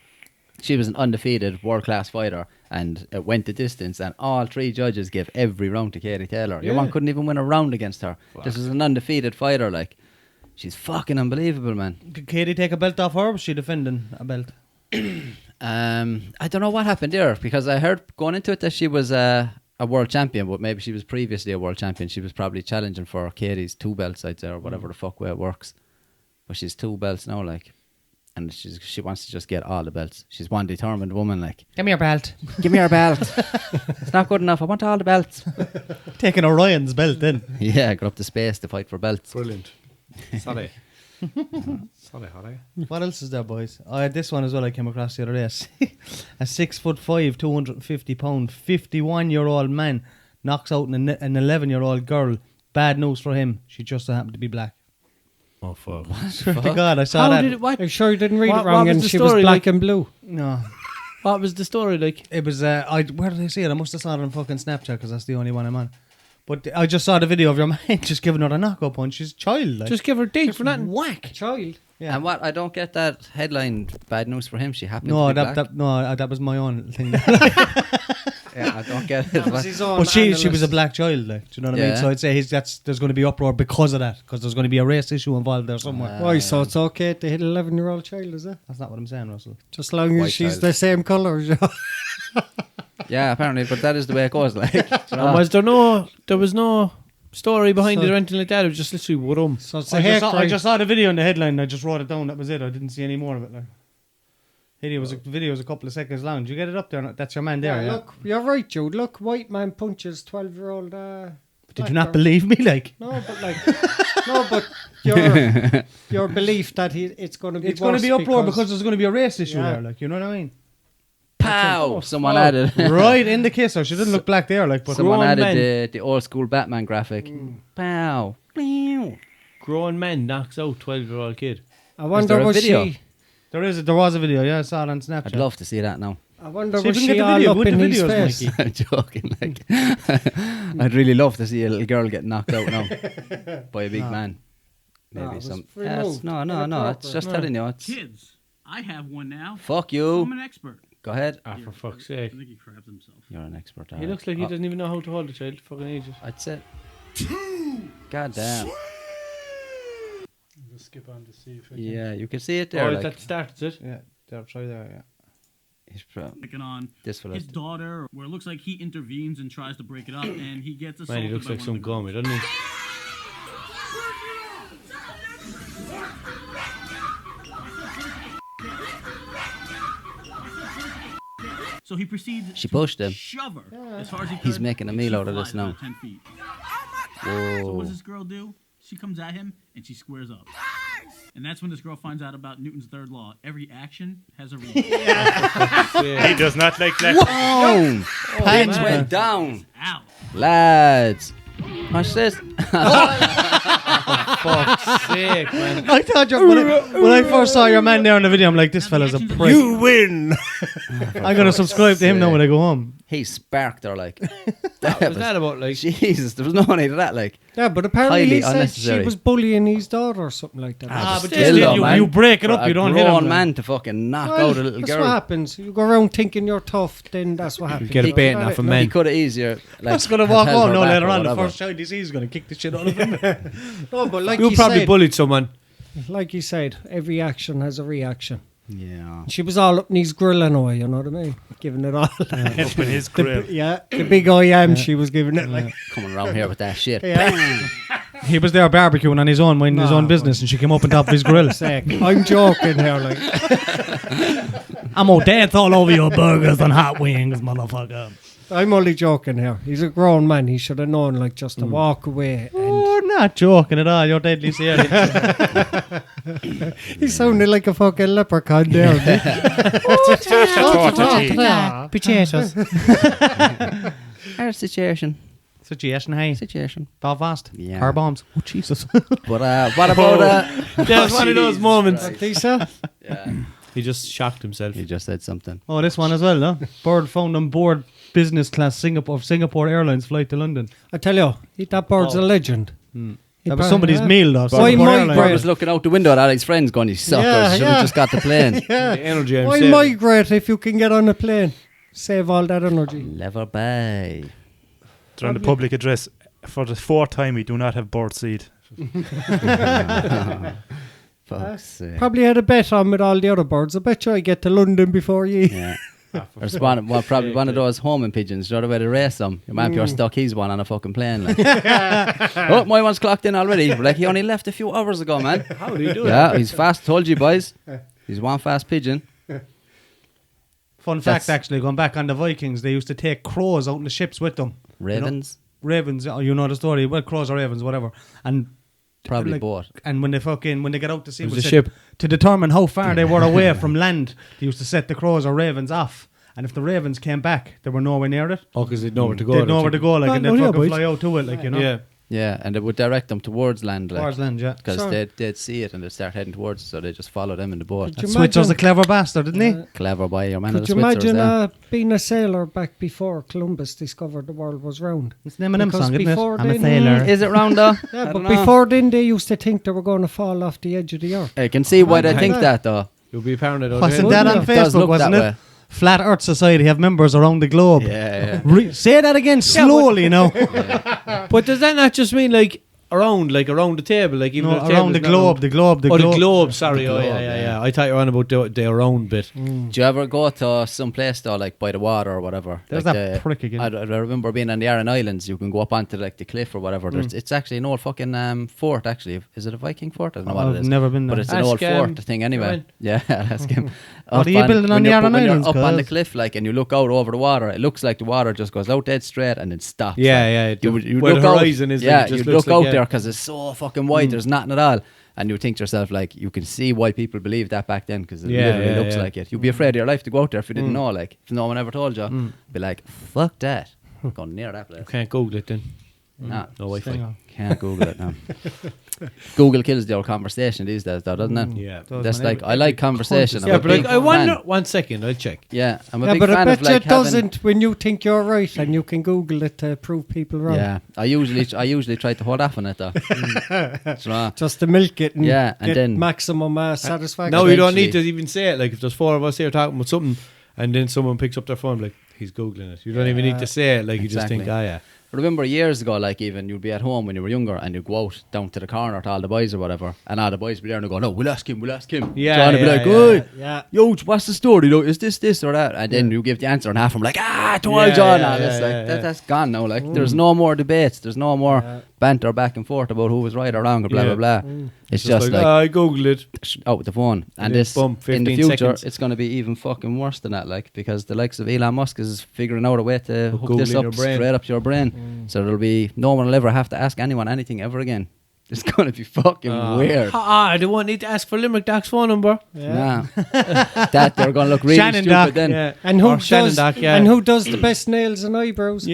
[SPEAKER 2] she was an undefeated world-class fighter, and it went the distance, and all 3 judges gave every round to Katie Taylor. Your
[SPEAKER 4] Yeah.
[SPEAKER 2] one couldn't even win a round against her. This was an undefeated fighter, like. She's fucking unbelievable, man.
[SPEAKER 3] Did Katie take a belt off her, or was she defending a belt?
[SPEAKER 2] I don't know what happened there, because I heard going into it that she was a world champion, but maybe she was previously a world champion. She was probably challenging for Katie's 2 belts, I'd say, or whatever the fuck way it works. But she's 2 belts now, like. and she wants to just get all the belts. She's one determined woman, like.
[SPEAKER 3] Give me your belt.
[SPEAKER 2] Give me your belt. It's not good enough. I want all the belts.
[SPEAKER 3] Taking Orion's belt then.
[SPEAKER 2] Yeah, got up to space to fight for belts.
[SPEAKER 4] Brilliant. Sorry. Sorry, Harry.
[SPEAKER 3] What else is there, boys? I had this one as well I came across the other day. A 6'5", 250 pound, 51-year-old man knocks out an 11-year-old girl. Bad news for him. She just so happened to be black.
[SPEAKER 4] Oh, fuck.
[SPEAKER 3] Swear to God, I saw
[SPEAKER 4] How
[SPEAKER 3] that.
[SPEAKER 4] did it, what?
[SPEAKER 5] I'm sure you didn't read
[SPEAKER 4] What-
[SPEAKER 5] it wrong,
[SPEAKER 4] what was
[SPEAKER 5] and
[SPEAKER 4] the
[SPEAKER 5] she was
[SPEAKER 4] story
[SPEAKER 5] black
[SPEAKER 4] like?
[SPEAKER 5] and blue.
[SPEAKER 3] No.
[SPEAKER 4] What was the story like?
[SPEAKER 3] It was, where did I see it? I must have saw it on fucking Snapchat because that's the only one I'm on. But I just saw the video of your man just giving her a knockout punch. She's a child. Like.
[SPEAKER 4] Just give her a dig for nothing.
[SPEAKER 3] whack.
[SPEAKER 5] Child.
[SPEAKER 3] Yeah.
[SPEAKER 2] And what? I don't get that headline. Bad news for him. She happened
[SPEAKER 3] No,
[SPEAKER 2] to be black.
[SPEAKER 3] that was my own thing.
[SPEAKER 2] Yeah, I don't get it.
[SPEAKER 5] That was his own
[SPEAKER 3] But she
[SPEAKER 5] analyst.
[SPEAKER 3] was a black child, like, do you know what I mean?
[SPEAKER 2] Yeah.
[SPEAKER 3] So I'd say there's going to be uproar because of that, because there's going to be a race issue involved there somewhere.
[SPEAKER 5] Why, so it's okay to hit an 11-year-old child, is it?
[SPEAKER 3] That's not what I'm saying, Russell.
[SPEAKER 5] Just as long
[SPEAKER 2] White
[SPEAKER 5] as she's
[SPEAKER 2] child.
[SPEAKER 5] the same colour as you.
[SPEAKER 2] Yeah, apparently, but that is the way it goes. Like, you know?
[SPEAKER 4] And there was no story behind
[SPEAKER 3] So-
[SPEAKER 4] it or anything like that. It was just literally
[SPEAKER 5] So it's a
[SPEAKER 3] I
[SPEAKER 5] hate
[SPEAKER 3] just
[SPEAKER 5] crime.
[SPEAKER 3] saw the video in the headline and I just wrote it down. That was it. I didn't see any more of it. Like. Video was a couple of seconds long. Did you get it up there? That's your man there, yeah?
[SPEAKER 5] Look, you're right, Jude. Look, white man punches 12-year-old.
[SPEAKER 3] Did you not believe me? Like,
[SPEAKER 5] No, but your belief that it's going to be
[SPEAKER 3] it's going to be uproar because
[SPEAKER 5] because
[SPEAKER 3] there's going to be a race issue
[SPEAKER 5] Yeah.
[SPEAKER 3] there. Like, you know what I mean?
[SPEAKER 2] Pow! Someone added.
[SPEAKER 3] Right in the kisser. She didn't look black there. Like, but
[SPEAKER 2] Someone
[SPEAKER 4] Grown
[SPEAKER 2] added the old school Batman graphic. Pow! Meow.
[SPEAKER 4] grown man knocks out 12-year-old kid.
[SPEAKER 5] I wonder
[SPEAKER 2] there a
[SPEAKER 5] was
[SPEAKER 2] video?
[SPEAKER 5] she.
[SPEAKER 3] there was a video. Yeah, I saw it on Snapchat.
[SPEAKER 2] I'd love to see that now.
[SPEAKER 5] I wonder
[SPEAKER 3] See if
[SPEAKER 5] was
[SPEAKER 3] we can
[SPEAKER 5] she
[SPEAKER 3] get the
[SPEAKER 5] all
[SPEAKER 3] video.
[SPEAKER 5] up
[SPEAKER 3] Go
[SPEAKER 5] in
[SPEAKER 3] into
[SPEAKER 5] his
[SPEAKER 3] videos,
[SPEAKER 5] face.
[SPEAKER 2] I'm joking. Like, I'd really love to see a little girl get knocked out now by a big man.
[SPEAKER 5] No, it
[SPEAKER 2] Maybe
[SPEAKER 5] was
[SPEAKER 2] some.
[SPEAKER 5] removed.
[SPEAKER 2] No. It's
[SPEAKER 5] Inappropriate.
[SPEAKER 2] just telling you. It's
[SPEAKER 6] Kids, I have one now.
[SPEAKER 2] fuck you.
[SPEAKER 6] I'm an expert.
[SPEAKER 2] Go ahead.
[SPEAKER 4] Ah, for fuck's
[SPEAKER 6] I
[SPEAKER 4] sake.
[SPEAKER 6] think he crabs himself.
[SPEAKER 2] You're an expert.
[SPEAKER 4] He looks like he doesn't even know how to hold a child. Fucking ages.
[SPEAKER 2] I'd say. God damn.
[SPEAKER 1] Just skip on to see if I can.
[SPEAKER 2] Yeah, you can see it there.
[SPEAKER 4] Oh,
[SPEAKER 2] Like,
[SPEAKER 4] that starts it.
[SPEAKER 3] Yeah, there, try there, yeah.
[SPEAKER 2] he's
[SPEAKER 6] Picking on
[SPEAKER 2] this fella.
[SPEAKER 6] his daughter, where it looks like he intervenes and tries to break it up, and he gets assaulted.
[SPEAKER 4] Man, he looks
[SPEAKER 6] by
[SPEAKER 4] like
[SPEAKER 6] one
[SPEAKER 4] some
[SPEAKER 6] of the girls.
[SPEAKER 4] gummy, doesn't he?
[SPEAKER 6] So he proceeds.
[SPEAKER 2] She
[SPEAKER 6] to
[SPEAKER 2] pushed him.
[SPEAKER 6] Shove her as hard as he could.
[SPEAKER 2] He's making a meal
[SPEAKER 6] She
[SPEAKER 2] out of
[SPEAKER 6] flies
[SPEAKER 2] this now.
[SPEAKER 6] about 10 feet. So
[SPEAKER 2] Whoa.
[SPEAKER 6] what does this girl do? She comes at him and she squares up. And that's when this girl finds out about Newton's third law. Every action has a reason.
[SPEAKER 1] He does not like black.
[SPEAKER 2] Boom! Pants went down.
[SPEAKER 6] Out.
[SPEAKER 2] Lads. Watch this.
[SPEAKER 4] Fuck's sake, man.
[SPEAKER 3] I thought when I first saw your man there in the video, I'm like, this fella's a prick.
[SPEAKER 1] You win.
[SPEAKER 3] I'm going to subscribe to him now when I go home.
[SPEAKER 2] He sparked her like.
[SPEAKER 4] What was that about? Like,
[SPEAKER 2] Jesus, there was no need of that. Like,
[SPEAKER 5] Yeah, but apparently
[SPEAKER 2] Highly
[SPEAKER 5] he said
[SPEAKER 2] unnecessary.
[SPEAKER 5] she was bullying his daughter or something like that.
[SPEAKER 3] Ah, but
[SPEAKER 2] still
[SPEAKER 3] just
[SPEAKER 2] though, man.
[SPEAKER 3] you break it
[SPEAKER 2] For
[SPEAKER 3] up,
[SPEAKER 2] a
[SPEAKER 3] you don't hit him.
[SPEAKER 2] grown
[SPEAKER 3] like.
[SPEAKER 2] man to fucking knock
[SPEAKER 5] Well,
[SPEAKER 2] out a little
[SPEAKER 5] that's
[SPEAKER 2] girl.
[SPEAKER 5] what happens. You go around thinking you're tough, then that's what happens.
[SPEAKER 4] get a beating off a
[SPEAKER 2] He
[SPEAKER 4] man.
[SPEAKER 2] could have easier. Like,
[SPEAKER 3] He's going to walk
[SPEAKER 2] held
[SPEAKER 3] on
[SPEAKER 2] her
[SPEAKER 3] no
[SPEAKER 2] back
[SPEAKER 3] later
[SPEAKER 2] or
[SPEAKER 3] on. The
[SPEAKER 2] whatever.
[SPEAKER 3] first child he sees is going to kick the shit out of him.
[SPEAKER 5] No, but like
[SPEAKER 4] You
[SPEAKER 5] he
[SPEAKER 4] probably
[SPEAKER 5] said,
[SPEAKER 4] bullied someone.
[SPEAKER 5] like you said, every action has a reaction.
[SPEAKER 2] Yeah.
[SPEAKER 5] She was all up in his grill anyway, you know what I mean? Giving it all.
[SPEAKER 1] Up in his grill.
[SPEAKER 5] The big I am, she was giving it like.
[SPEAKER 2] Coming around here with that shit.
[SPEAKER 5] Yeah.
[SPEAKER 3] He was there barbecuing on his own, minding his
[SPEAKER 5] Nah,
[SPEAKER 3] own business, and she came up on top of his grill.
[SPEAKER 5] Sake. I'm joking here, like.
[SPEAKER 3] I'm all dance all over your burgers and hot wings, motherfucker.
[SPEAKER 5] I'm only joking here. He's a grown man. He should have known, like, just to walk away. And
[SPEAKER 3] Oh, not joking at all. You're deadly serious.
[SPEAKER 5] he sounded like a fucking leprechaun there.
[SPEAKER 3] Potatoes.
[SPEAKER 2] Our situation.
[SPEAKER 3] Situation, hey.
[SPEAKER 2] Situation.
[SPEAKER 3] Belfast.
[SPEAKER 2] Yeah.
[SPEAKER 3] Car bombs. Oh, Jesus.
[SPEAKER 2] But what about
[SPEAKER 4] That's one of those moments.
[SPEAKER 5] Lisa?
[SPEAKER 2] Yeah.
[SPEAKER 4] He just shocked himself.
[SPEAKER 2] He just said something.
[SPEAKER 3] Oh, this one as well, no? Bird found on board business class Singapore Airlines flight to London.
[SPEAKER 5] I tell you, that bird's a legend.
[SPEAKER 3] That was somebody's meal, though.
[SPEAKER 5] Why
[SPEAKER 3] Singapore
[SPEAKER 5] my
[SPEAKER 3] Airlines.
[SPEAKER 2] Bird was looking out the window at all his friends going, you suckers,
[SPEAKER 5] Yeah,
[SPEAKER 2] should have
[SPEAKER 5] yeah.
[SPEAKER 2] just got the plane.
[SPEAKER 4] The energy I'm
[SPEAKER 5] Why
[SPEAKER 4] saving.
[SPEAKER 5] migrate if you can get on a plane? Save all that energy.
[SPEAKER 2] Lever bay.
[SPEAKER 1] During the public address, for the fourth time, we do not have board seat.
[SPEAKER 2] Fuck's sake.
[SPEAKER 5] Probably had a bet on with all the other birds. I bet you I get to London before you.
[SPEAKER 2] Yeah. There's probably one of those homing pigeons. You know the way to race them. Your man pure stuck his one on a fucking plane. Like. Oh, my one's clocked in already. Like, he only left a few hours ago, man.
[SPEAKER 4] How do you do
[SPEAKER 2] Yeah, he's fast. Told you, boys. He's one fast pigeon.
[SPEAKER 3] Fun fact, actually, going back on the Vikings, they used to take crows out in the ships with them.
[SPEAKER 2] Ravens.
[SPEAKER 3] Ravens, you know the story. Well, crows or ravens, whatever. And
[SPEAKER 2] Probably both.
[SPEAKER 3] And when they get out to sea,
[SPEAKER 4] was a ship
[SPEAKER 3] to determine how far they were away from land, they used to set the crows or ravens off. And if the ravens came back, they were nowhere near it.
[SPEAKER 4] Oh, because they'd know where to go.
[SPEAKER 3] They'd know where to go, like, and they'd fucking
[SPEAKER 4] boys.
[SPEAKER 3] fly out to it, like, you know.
[SPEAKER 4] Yeah.
[SPEAKER 2] Yeah, and it would direct them towards land.
[SPEAKER 3] Towards land, yeah.
[SPEAKER 2] Because
[SPEAKER 5] Sure.
[SPEAKER 2] they'd see it and they'd start heading towards it, so they just follow them in the boat.
[SPEAKER 5] Could you
[SPEAKER 3] Switcher's a
[SPEAKER 5] imagine-
[SPEAKER 3] clever bastard, didn't he?
[SPEAKER 2] Clever boy, your man
[SPEAKER 5] Could
[SPEAKER 2] of
[SPEAKER 5] you
[SPEAKER 2] the Switzers
[SPEAKER 5] imagine
[SPEAKER 2] there.
[SPEAKER 5] being a sailor back before Columbus discovered the world was round?
[SPEAKER 3] It's an Eminem
[SPEAKER 5] Because
[SPEAKER 3] song, isn't it?
[SPEAKER 5] before
[SPEAKER 3] I'm a
[SPEAKER 5] then-
[SPEAKER 3] sailor.
[SPEAKER 2] Is it round though?
[SPEAKER 5] Yeah,
[SPEAKER 2] I
[SPEAKER 5] but
[SPEAKER 2] don't know.
[SPEAKER 5] before then they used to think they were going to fall off the edge of the earth.
[SPEAKER 2] I can see why they
[SPEAKER 5] Right.
[SPEAKER 2] think that though.
[SPEAKER 4] You'll be paranoid.
[SPEAKER 3] Wasn't
[SPEAKER 5] Wouldn't
[SPEAKER 3] that on
[SPEAKER 5] it?
[SPEAKER 2] It does
[SPEAKER 3] Facebook,
[SPEAKER 2] look
[SPEAKER 3] wasn't
[SPEAKER 2] that
[SPEAKER 3] it?
[SPEAKER 2] way.
[SPEAKER 3] Flat Earth Society have members around the globe.
[SPEAKER 2] Yeah,
[SPEAKER 3] Say that again slowly, now.
[SPEAKER 4] But does that not just mean like around the table, like even
[SPEAKER 3] No,
[SPEAKER 4] though the
[SPEAKER 3] around the
[SPEAKER 4] table's not
[SPEAKER 3] globe, the globe, the
[SPEAKER 4] Oh,
[SPEAKER 3] globe.
[SPEAKER 4] the globe. Sorry.
[SPEAKER 2] The
[SPEAKER 4] Oh,
[SPEAKER 2] globe,
[SPEAKER 4] yeah. I thought you were on about the around bit.
[SPEAKER 2] Do you ever go to some place though, like by the water or whatever?
[SPEAKER 3] There's
[SPEAKER 2] like
[SPEAKER 3] that prick again.
[SPEAKER 2] I remember being on the Aran Islands. You can go up onto like the cliff or whatever. It's actually an old fucking fort. Actually, is it a Viking fort? I don't know what it
[SPEAKER 3] I've
[SPEAKER 2] is.
[SPEAKER 3] never been there.
[SPEAKER 2] But it's an
[SPEAKER 4] Ask,
[SPEAKER 2] old fort thing anyway.
[SPEAKER 4] Ryan.
[SPEAKER 2] Yeah, ask him.
[SPEAKER 3] What are you building on
[SPEAKER 2] when
[SPEAKER 3] the
[SPEAKER 2] you're-
[SPEAKER 3] Aran
[SPEAKER 2] when you're
[SPEAKER 3] Islands,
[SPEAKER 2] up on the
[SPEAKER 3] cuz?
[SPEAKER 2] cliff, like, and you look out over the water. It looks like the water just goes out dead straight and then stops.
[SPEAKER 4] Yeah,
[SPEAKER 2] like.
[SPEAKER 4] yeah.
[SPEAKER 2] You
[SPEAKER 4] Where
[SPEAKER 2] look
[SPEAKER 4] the
[SPEAKER 2] out,
[SPEAKER 4] horizon is, like,
[SPEAKER 2] yeah,
[SPEAKER 4] it just
[SPEAKER 2] you
[SPEAKER 4] looks
[SPEAKER 2] look
[SPEAKER 4] like,
[SPEAKER 2] out
[SPEAKER 4] yeah.
[SPEAKER 2] there because it's so fucking wide. There's nothing at all. And you think to yourself, like, you can see why people believed that back then because it literally looks like it. You'd be afraid of your life to go out there if you didn't know, like, if no one ever told you. Be like, fuck that. Going near that place.
[SPEAKER 4] You can't Google it then.
[SPEAKER 2] Nah,
[SPEAKER 4] No Wi-Fi.
[SPEAKER 2] can't Google it now. Google kills the old conversation these days, though, doesn't it?
[SPEAKER 4] Yeah.
[SPEAKER 2] That's like, I like conversation. I'm
[SPEAKER 4] Yeah,
[SPEAKER 2] a
[SPEAKER 4] but like,
[SPEAKER 2] big
[SPEAKER 4] I wonder.
[SPEAKER 2] fan.
[SPEAKER 4] 1 second, I'll check.
[SPEAKER 2] Yeah, I'm a
[SPEAKER 5] Yeah,
[SPEAKER 2] big
[SPEAKER 5] but I
[SPEAKER 2] fan
[SPEAKER 5] bet
[SPEAKER 2] of like
[SPEAKER 5] it doesn't when you think you're right and you can Google it to prove people wrong.
[SPEAKER 2] Yeah, I usually try to hold off on it though. So,
[SPEAKER 5] Just to milk it and
[SPEAKER 2] Yeah, and
[SPEAKER 5] get
[SPEAKER 2] then-
[SPEAKER 5] maximum satisfaction.
[SPEAKER 4] No, you don't need to
[SPEAKER 2] Eventually.
[SPEAKER 4] even say it. Like if there's four of us here talking about something, and then someone picks up their phone, like he's googling it. You don't even need to say it. Like you just think,
[SPEAKER 2] Exactly.
[SPEAKER 4] yeah.
[SPEAKER 2] I remember years ago, like even you'd be at home when you were younger and you'd go out down to the corner to all the boys or whatever, and all the boys would be there and they'd go, no, we'll ask him.
[SPEAKER 4] Yeah,
[SPEAKER 2] Trying to be
[SPEAKER 4] yeah,
[SPEAKER 2] like,
[SPEAKER 4] yeah.
[SPEAKER 2] "Oi,
[SPEAKER 5] Yeah.
[SPEAKER 2] yo, what's the story? You know, is this or that? And then you give the answer, and half of them like, told
[SPEAKER 4] Yeah,
[SPEAKER 2] John.
[SPEAKER 4] yeah,
[SPEAKER 2] It's
[SPEAKER 4] yeah,
[SPEAKER 2] like
[SPEAKER 4] yeah.
[SPEAKER 2] that's gone now. Like there's no more debates. There's no more banter back and forth about who was right or wrong or blah
[SPEAKER 4] Yeah.
[SPEAKER 2] blah blah. It's just like
[SPEAKER 4] I googled it.
[SPEAKER 2] out with the phone. And
[SPEAKER 4] then
[SPEAKER 2] this
[SPEAKER 4] boom,
[SPEAKER 2] in the
[SPEAKER 4] 15
[SPEAKER 2] future,
[SPEAKER 4] seconds.
[SPEAKER 2] it's going to be even fucking worse than that. Like because the likes of Elon Musk is figuring out a way to hook this
[SPEAKER 4] Googling
[SPEAKER 2] up
[SPEAKER 4] your brain.
[SPEAKER 2] straight up to your brain. So there'll be no one will ever have to ask anyone anything ever again. It's going to be fucking weird.
[SPEAKER 4] I don't want need to ask for Limerick Doc's phone number.
[SPEAKER 2] Nah. That they're going to look really
[SPEAKER 3] Shannon
[SPEAKER 2] stupid
[SPEAKER 3] Doc,
[SPEAKER 2] then.
[SPEAKER 4] Yeah.
[SPEAKER 5] And who
[SPEAKER 4] Or Shannon
[SPEAKER 5] does
[SPEAKER 4] Doc, yeah.
[SPEAKER 5] and who does the best nails and eyebrows?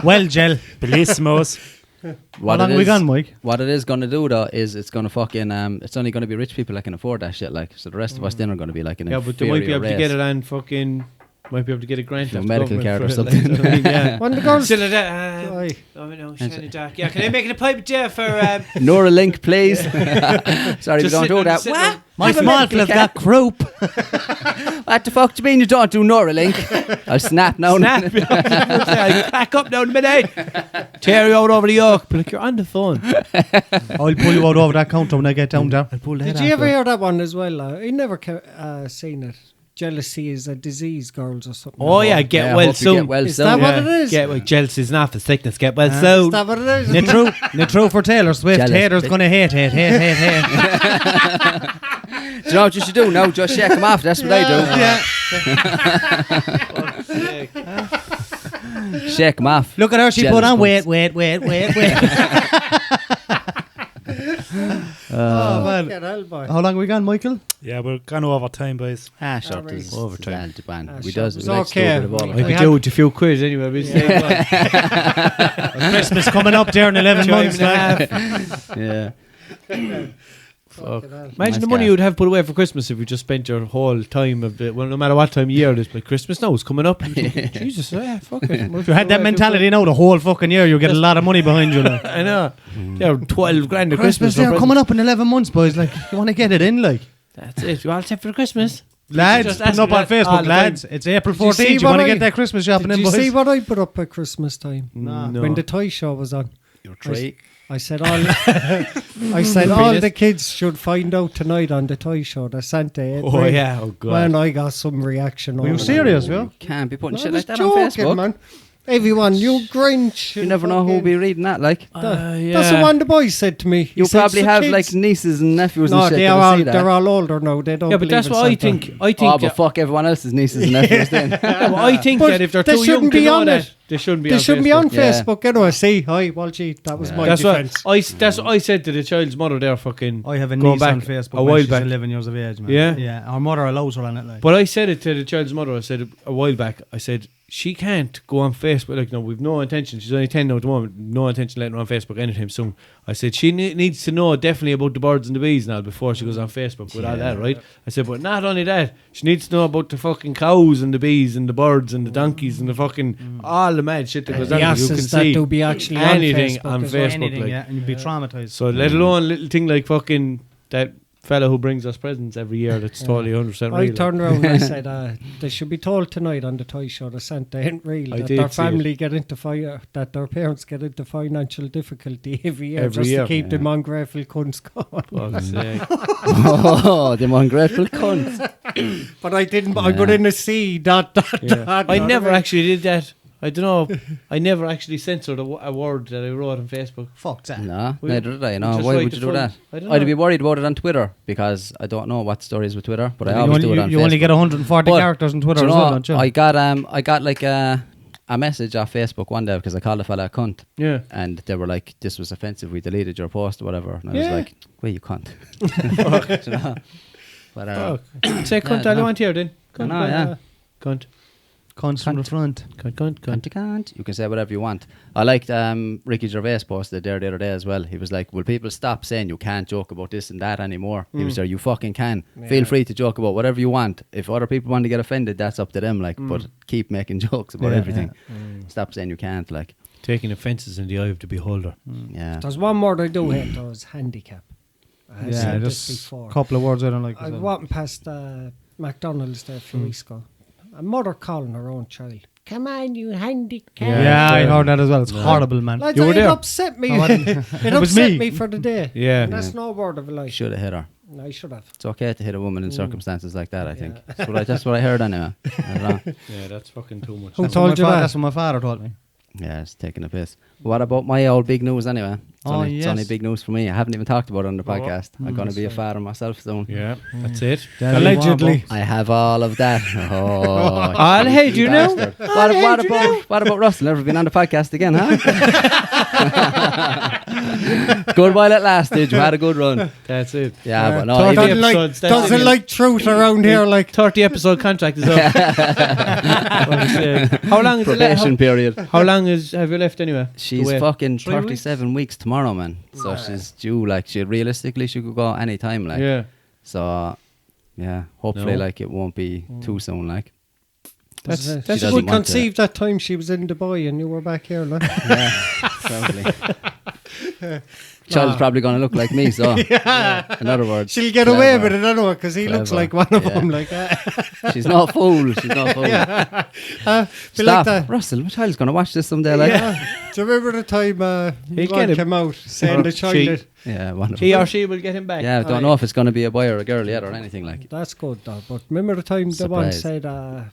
[SPEAKER 3] Well, gel.
[SPEAKER 1] Bellissimos.
[SPEAKER 3] How
[SPEAKER 2] What
[SPEAKER 3] long
[SPEAKER 2] it
[SPEAKER 3] have we
[SPEAKER 2] is-
[SPEAKER 3] gone, Mike?
[SPEAKER 2] What it is going to do though is it's going to fucking it's only going to be rich people that can afford that shit. Like so, the rest of us then are going to be like an
[SPEAKER 4] Yeah, but they might be
[SPEAKER 2] inferior
[SPEAKER 4] able to get
[SPEAKER 2] race.
[SPEAKER 4] it on fucking. Might be able to get a grant.
[SPEAKER 2] No,
[SPEAKER 4] off the
[SPEAKER 2] medical
[SPEAKER 4] government
[SPEAKER 2] card
[SPEAKER 4] for
[SPEAKER 2] or
[SPEAKER 4] it, like,
[SPEAKER 2] something.
[SPEAKER 4] I mean, yeah.
[SPEAKER 5] When the girls
[SPEAKER 4] Still at that.
[SPEAKER 5] Aye.
[SPEAKER 4] Oh no, Shannon Doc. Yeah, can I make it a pipe jar for?
[SPEAKER 2] Neuralink, please. Sorry, we
[SPEAKER 4] Just
[SPEAKER 2] don't do
[SPEAKER 4] sitting-
[SPEAKER 2] that.
[SPEAKER 4] sitting-
[SPEAKER 2] What?
[SPEAKER 3] My
[SPEAKER 2] Have a
[SPEAKER 3] small
[SPEAKER 2] medical
[SPEAKER 3] fliff
[SPEAKER 2] card.
[SPEAKER 3] got croup.
[SPEAKER 2] What the fuck do you mean you don't do Neuralink? I'll snap now.
[SPEAKER 4] Snap. I crack up down the minute. Tear you out over the yoke. But like you're on the phone.
[SPEAKER 3] I'll pull you out over that counter when I get down there. I'll pull the head
[SPEAKER 5] Did you
[SPEAKER 3] off
[SPEAKER 5] ever
[SPEAKER 3] you.
[SPEAKER 5] hear that one as well? I never seen it. Jealousy is a disease, girls, or something.
[SPEAKER 4] Oh yeah, get
[SPEAKER 2] Yeah,
[SPEAKER 4] well
[SPEAKER 2] hope you
[SPEAKER 4] soon.
[SPEAKER 2] get well
[SPEAKER 5] Is
[SPEAKER 2] soon.
[SPEAKER 5] that what
[SPEAKER 4] Yeah.
[SPEAKER 5] it is?
[SPEAKER 4] Get well. Jealousy is not the sickness. Get well
[SPEAKER 5] Is
[SPEAKER 4] soon.
[SPEAKER 5] that what it is?
[SPEAKER 3] Not true for Taylor Swift.
[SPEAKER 2] Jealous
[SPEAKER 3] Haters
[SPEAKER 2] bitch.
[SPEAKER 3] gonna hate.
[SPEAKER 2] Do you know what you should do now? Just shake them off. That's what I do. Shake them off.
[SPEAKER 3] Look at her. She
[SPEAKER 2] Jealous
[SPEAKER 3] put on
[SPEAKER 2] cunts.
[SPEAKER 3] wait. Oh man.
[SPEAKER 5] Fucking hell, boy.
[SPEAKER 3] How long have we gone, Michael?
[SPEAKER 1] Yeah, we're gone over time, boys.
[SPEAKER 2] Sure.
[SPEAKER 5] Alright.
[SPEAKER 2] This is
[SPEAKER 4] Overtime.
[SPEAKER 2] We
[SPEAKER 5] sure.
[SPEAKER 2] does.
[SPEAKER 5] It's
[SPEAKER 2] We like to do
[SPEAKER 5] okay.
[SPEAKER 2] a bit of all of
[SPEAKER 4] I
[SPEAKER 2] it.
[SPEAKER 4] could do it with a few quid anyway. But
[SPEAKER 3] Christmas coming up there in 11 months. Like.
[SPEAKER 2] Yeah.
[SPEAKER 5] Fucking hell.
[SPEAKER 4] Imagine
[SPEAKER 2] Nice
[SPEAKER 4] the money
[SPEAKER 2] guy.
[SPEAKER 4] you would have put away for Christmas if you just spent your whole time of it. Well, no matter what time of year it is, like Christmas now is coming up. Jesus, yeah, fuck it.
[SPEAKER 3] If you had that mentality now the whole fucking year, you get a lot of money behind you. Like.
[SPEAKER 4] I know. Yeah, 12 grand of
[SPEAKER 3] Christmas,
[SPEAKER 4] Christmas.
[SPEAKER 3] they're
[SPEAKER 4] for
[SPEAKER 3] coming up in 11 months, boys. Like, you want to get it in, like.
[SPEAKER 4] That's it. You all set for Christmas.
[SPEAKER 3] Lads,
[SPEAKER 4] Just
[SPEAKER 3] putting
[SPEAKER 4] ask
[SPEAKER 3] up
[SPEAKER 4] me
[SPEAKER 3] on
[SPEAKER 4] that all
[SPEAKER 3] Facebook,
[SPEAKER 4] the
[SPEAKER 3] lads. It's April
[SPEAKER 5] Did you see
[SPEAKER 3] 14th. You
[SPEAKER 5] what
[SPEAKER 3] want to
[SPEAKER 5] I-
[SPEAKER 3] get that Christmas shopping
[SPEAKER 5] Did
[SPEAKER 3] in,
[SPEAKER 5] you
[SPEAKER 3] boys?
[SPEAKER 5] see what I put up at Christmas time?
[SPEAKER 4] No.
[SPEAKER 5] When the toy show was on.
[SPEAKER 2] You're three.
[SPEAKER 5] I said all the kids should find out tonight on the toy show that Santa ate.
[SPEAKER 4] Oh,
[SPEAKER 5] brain.
[SPEAKER 4] yeah. Oh, God.
[SPEAKER 5] Man, I got some reaction.
[SPEAKER 3] Were you
[SPEAKER 5] over
[SPEAKER 3] serious,
[SPEAKER 5] that.
[SPEAKER 3] Will?
[SPEAKER 2] Can't be putting
[SPEAKER 5] I
[SPEAKER 2] shit
[SPEAKER 5] was
[SPEAKER 2] like that on
[SPEAKER 5] joking,
[SPEAKER 2] Facebook.
[SPEAKER 5] man. Everyone, you Grinch.
[SPEAKER 2] You never know who'll be reading that. Like,
[SPEAKER 5] That's the one the boys said to me. He
[SPEAKER 2] you
[SPEAKER 5] said,
[SPEAKER 2] probably
[SPEAKER 5] "So
[SPEAKER 2] have
[SPEAKER 5] kids-"
[SPEAKER 2] like nieces and nephews
[SPEAKER 5] No,
[SPEAKER 2] and shit.
[SPEAKER 5] they
[SPEAKER 2] that
[SPEAKER 5] are
[SPEAKER 2] will
[SPEAKER 5] all
[SPEAKER 2] see that.
[SPEAKER 5] they're all older now. They don't.
[SPEAKER 4] Yeah, but that's
[SPEAKER 5] believe
[SPEAKER 4] what
[SPEAKER 5] in
[SPEAKER 4] I
[SPEAKER 5] Santa.
[SPEAKER 4] think. I think.
[SPEAKER 2] Oh, but fuck everyone else's nieces and nephews then.
[SPEAKER 4] Yeah, well, I think
[SPEAKER 5] But
[SPEAKER 4] that if they're
[SPEAKER 5] they
[SPEAKER 4] too young
[SPEAKER 5] shouldn't
[SPEAKER 4] to
[SPEAKER 5] be
[SPEAKER 4] know
[SPEAKER 5] on
[SPEAKER 4] that,
[SPEAKER 5] it.
[SPEAKER 4] they shouldn't be
[SPEAKER 5] They
[SPEAKER 4] on
[SPEAKER 5] shouldn't be
[SPEAKER 4] Facebook.
[SPEAKER 5] on
[SPEAKER 2] Yeah.
[SPEAKER 5] Facebook anyway. See, hi, Walshunit. That was my
[SPEAKER 4] That's
[SPEAKER 5] defense.
[SPEAKER 4] that's what I said to the child's mother there. Fucking.
[SPEAKER 3] I have a
[SPEAKER 4] Going
[SPEAKER 3] niece
[SPEAKER 4] back
[SPEAKER 3] on Facebook
[SPEAKER 4] a
[SPEAKER 3] when
[SPEAKER 4] while
[SPEAKER 3] she's
[SPEAKER 4] back.
[SPEAKER 3] 11 years of age, man.
[SPEAKER 4] Yeah?
[SPEAKER 3] Yeah. Her mother allows her on it, like.
[SPEAKER 4] But I said it to the child's mother. I said a while back. I said she can't go on Facebook. Like, no, we've no intention. She's only 10 now at the moment. No intention of letting her on Facebook anytime soon. I said she needs to know definitely about the birds and the bees now before she goes on Facebook with all that, right? I said, but not only that, she needs to know about the fucking cows and the bees and the birds and the donkeys and the fucking all the mad shit that goes on.
[SPEAKER 5] The
[SPEAKER 4] You can
[SPEAKER 5] asses that
[SPEAKER 4] see
[SPEAKER 5] do be actually
[SPEAKER 4] anything
[SPEAKER 5] on
[SPEAKER 4] on
[SPEAKER 5] Facebook. as well.
[SPEAKER 4] Facebook.
[SPEAKER 3] Anything,
[SPEAKER 4] like.
[SPEAKER 3] yeah, and you'd be traumatized.
[SPEAKER 4] So let alone a little thing like fucking that fella who brings us presents every year that's totally 100%
[SPEAKER 5] I
[SPEAKER 4] real.
[SPEAKER 5] turned around and I said, they should be told tonight on the toy show that Santa ain't real.
[SPEAKER 4] I
[SPEAKER 5] That
[SPEAKER 4] did
[SPEAKER 5] their
[SPEAKER 4] see
[SPEAKER 5] family get into that their parents get into financial difficulty every year
[SPEAKER 4] Every
[SPEAKER 5] just
[SPEAKER 4] year.
[SPEAKER 5] to keep them ungrateful cunts going.
[SPEAKER 4] Fuck's sake.
[SPEAKER 2] Oh, them ungrateful cunts.
[SPEAKER 5] But I didn't. I got in a C. That.
[SPEAKER 4] Yeah. I never actually did that. I don't know. I never actually censored a word that I wrote on Facebook.
[SPEAKER 3] Fuck that.
[SPEAKER 2] No,
[SPEAKER 4] We-
[SPEAKER 2] neither did I.
[SPEAKER 4] we
[SPEAKER 2] No,
[SPEAKER 4] just
[SPEAKER 2] why
[SPEAKER 4] write
[SPEAKER 2] would
[SPEAKER 4] the
[SPEAKER 2] you do
[SPEAKER 4] full-
[SPEAKER 2] that?
[SPEAKER 4] I don't
[SPEAKER 2] I'd
[SPEAKER 4] know.
[SPEAKER 2] be worried about it on Twitter because I don't know what stories with Twitter, but I
[SPEAKER 3] You
[SPEAKER 2] always
[SPEAKER 3] only,
[SPEAKER 2] do it on
[SPEAKER 3] you
[SPEAKER 2] Facebook.
[SPEAKER 3] only get 140
[SPEAKER 2] But,
[SPEAKER 3] characters on Twitter
[SPEAKER 2] do you
[SPEAKER 3] as
[SPEAKER 2] know,
[SPEAKER 3] well, don't you?
[SPEAKER 2] I got like a message off Facebook one day because I called a fella a cunt,
[SPEAKER 4] Yeah.
[SPEAKER 2] and they were like, "This was offensive. We deleted your post or whatever." And I was
[SPEAKER 4] Yeah.
[SPEAKER 2] like, "Wait, you cunt." You know? But
[SPEAKER 4] Say cunt all you want here then.
[SPEAKER 2] I know, yeah.
[SPEAKER 4] Cunt.
[SPEAKER 3] Cunts from the front.
[SPEAKER 4] Cunt.
[SPEAKER 2] Cunt. You can say whatever you want. I liked Ricky Gervais posted there the other day as well. He was like, "Will people stop saying you can't joke about this and that anymore?" He was there, "You fucking can. Feel free to joke about whatever you want. If other people want to get offended, that's up to them. Like, but keep making jokes about
[SPEAKER 3] Yeah,
[SPEAKER 2] everything. Stop saying you can't. Like,
[SPEAKER 4] Taking offences in the eye of the beholder.
[SPEAKER 2] yeah."
[SPEAKER 5] There's one word I do hate. Though, is handicap. I
[SPEAKER 3] Yeah,
[SPEAKER 5] said this
[SPEAKER 3] just
[SPEAKER 5] before.
[SPEAKER 3] a couple of words I don't like.
[SPEAKER 5] I
[SPEAKER 3] as well.
[SPEAKER 5] walked past McDonald's there a few weeks ago. A mother calling her own child. Come on, you handicap.
[SPEAKER 3] Yeah, I heard that as well. It's horrible, man.
[SPEAKER 5] Lads,
[SPEAKER 4] You were
[SPEAKER 5] it
[SPEAKER 4] there?
[SPEAKER 5] upset me.
[SPEAKER 3] Oh,
[SPEAKER 5] it
[SPEAKER 3] was
[SPEAKER 5] upset
[SPEAKER 3] me.
[SPEAKER 5] me for the day.
[SPEAKER 4] Yeah.
[SPEAKER 5] That's no word of a lie.
[SPEAKER 2] Should have hit her.
[SPEAKER 5] I should have.
[SPEAKER 2] It's okay to hit a woman in circumstances like that, I think. That's what I heard anyway. I don't know.
[SPEAKER 4] Yeah, that's fucking too much.
[SPEAKER 5] Who
[SPEAKER 3] That's what
[SPEAKER 5] told
[SPEAKER 3] my
[SPEAKER 5] you that?
[SPEAKER 3] That's what my father told me.
[SPEAKER 2] Yeah, it's taking a piss. What about my old big news anyway? It's
[SPEAKER 3] Oh,
[SPEAKER 2] only
[SPEAKER 3] yes.
[SPEAKER 2] big news for me. I haven't even talked about it on the podcast. I'm going to be a father myself soon.
[SPEAKER 4] Yeah, that's it.
[SPEAKER 5] Allegedly.
[SPEAKER 2] I have all of that. Oh,
[SPEAKER 4] I'll hate you now.
[SPEAKER 2] bastard. What about Russell? Never been on the podcast again, huh? Good while it lasted. You had a good run.
[SPEAKER 4] That's it.
[SPEAKER 2] Yeah, but no.
[SPEAKER 5] Doesn't
[SPEAKER 2] even-
[SPEAKER 5] like,
[SPEAKER 4] episodes, that's
[SPEAKER 5] doesn't
[SPEAKER 4] it.
[SPEAKER 5] like truth around here. Like
[SPEAKER 4] 30 episode contract is up. Fuck's sake. How long is it
[SPEAKER 2] probation
[SPEAKER 4] left?
[SPEAKER 2] period.
[SPEAKER 4] How long have you left anyway?
[SPEAKER 2] She's
[SPEAKER 4] To wait?
[SPEAKER 2] fucking
[SPEAKER 3] 3
[SPEAKER 2] 37 weeks tomorrow, man. So she's due. Like, she could go any time. Like,
[SPEAKER 4] Yeah.
[SPEAKER 2] so yeah. Hopefully,
[SPEAKER 4] No.
[SPEAKER 2] like, it won't be too soon. Like,
[SPEAKER 4] That's
[SPEAKER 2] She
[SPEAKER 5] she
[SPEAKER 2] doesn't
[SPEAKER 5] could
[SPEAKER 2] want to-
[SPEAKER 5] conceive that time she was in Dubai and you were back here. Like.
[SPEAKER 2] yeah, probably. Child's probably going to look like me. So, in other words,
[SPEAKER 5] She'll get away
[SPEAKER 2] clever.
[SPEAKER 5] with it anyway because he looks
[SPEAKER 2] Clever.
[SPEAKER 5] like one of
[SPEAKER 2] Yeah.
[SPEAKER 5] them. Like,
[SPEAKER 2] She's not a fool. She's not a fool.
[SPEAKER 5] be
[SPEAKER 2] Stop,
[SPEAKER 5] like that.
[SPEAKER 2] Russell. My child's going to watch this someday. Like,
[SPEAKER 5] Do you remember the time
[SPEAKER 4] He'll
[SPEAKER 5] one
[SPEAKER 4] get him.
[SPEAKER 5] came out saying
[SPEAKER 4] Or
[SPEAKER 5] the child?
[SPEAKER 4] she.
[SPEAKER 5] That,
[SPEAKER 2] yeah, one of
[SPEAKER 4] He
[SPEAKER 2] them.
[SPEAKER 4] or she will get him back.
[SPEAKER 2] Yeah, I don't know if it's going to be a boy or a girl yet or anything like.
[SPEAKER 5] that's good though. But remember the time the one
[SPEAKER 2] Surprise.
[SPEAKER 5] said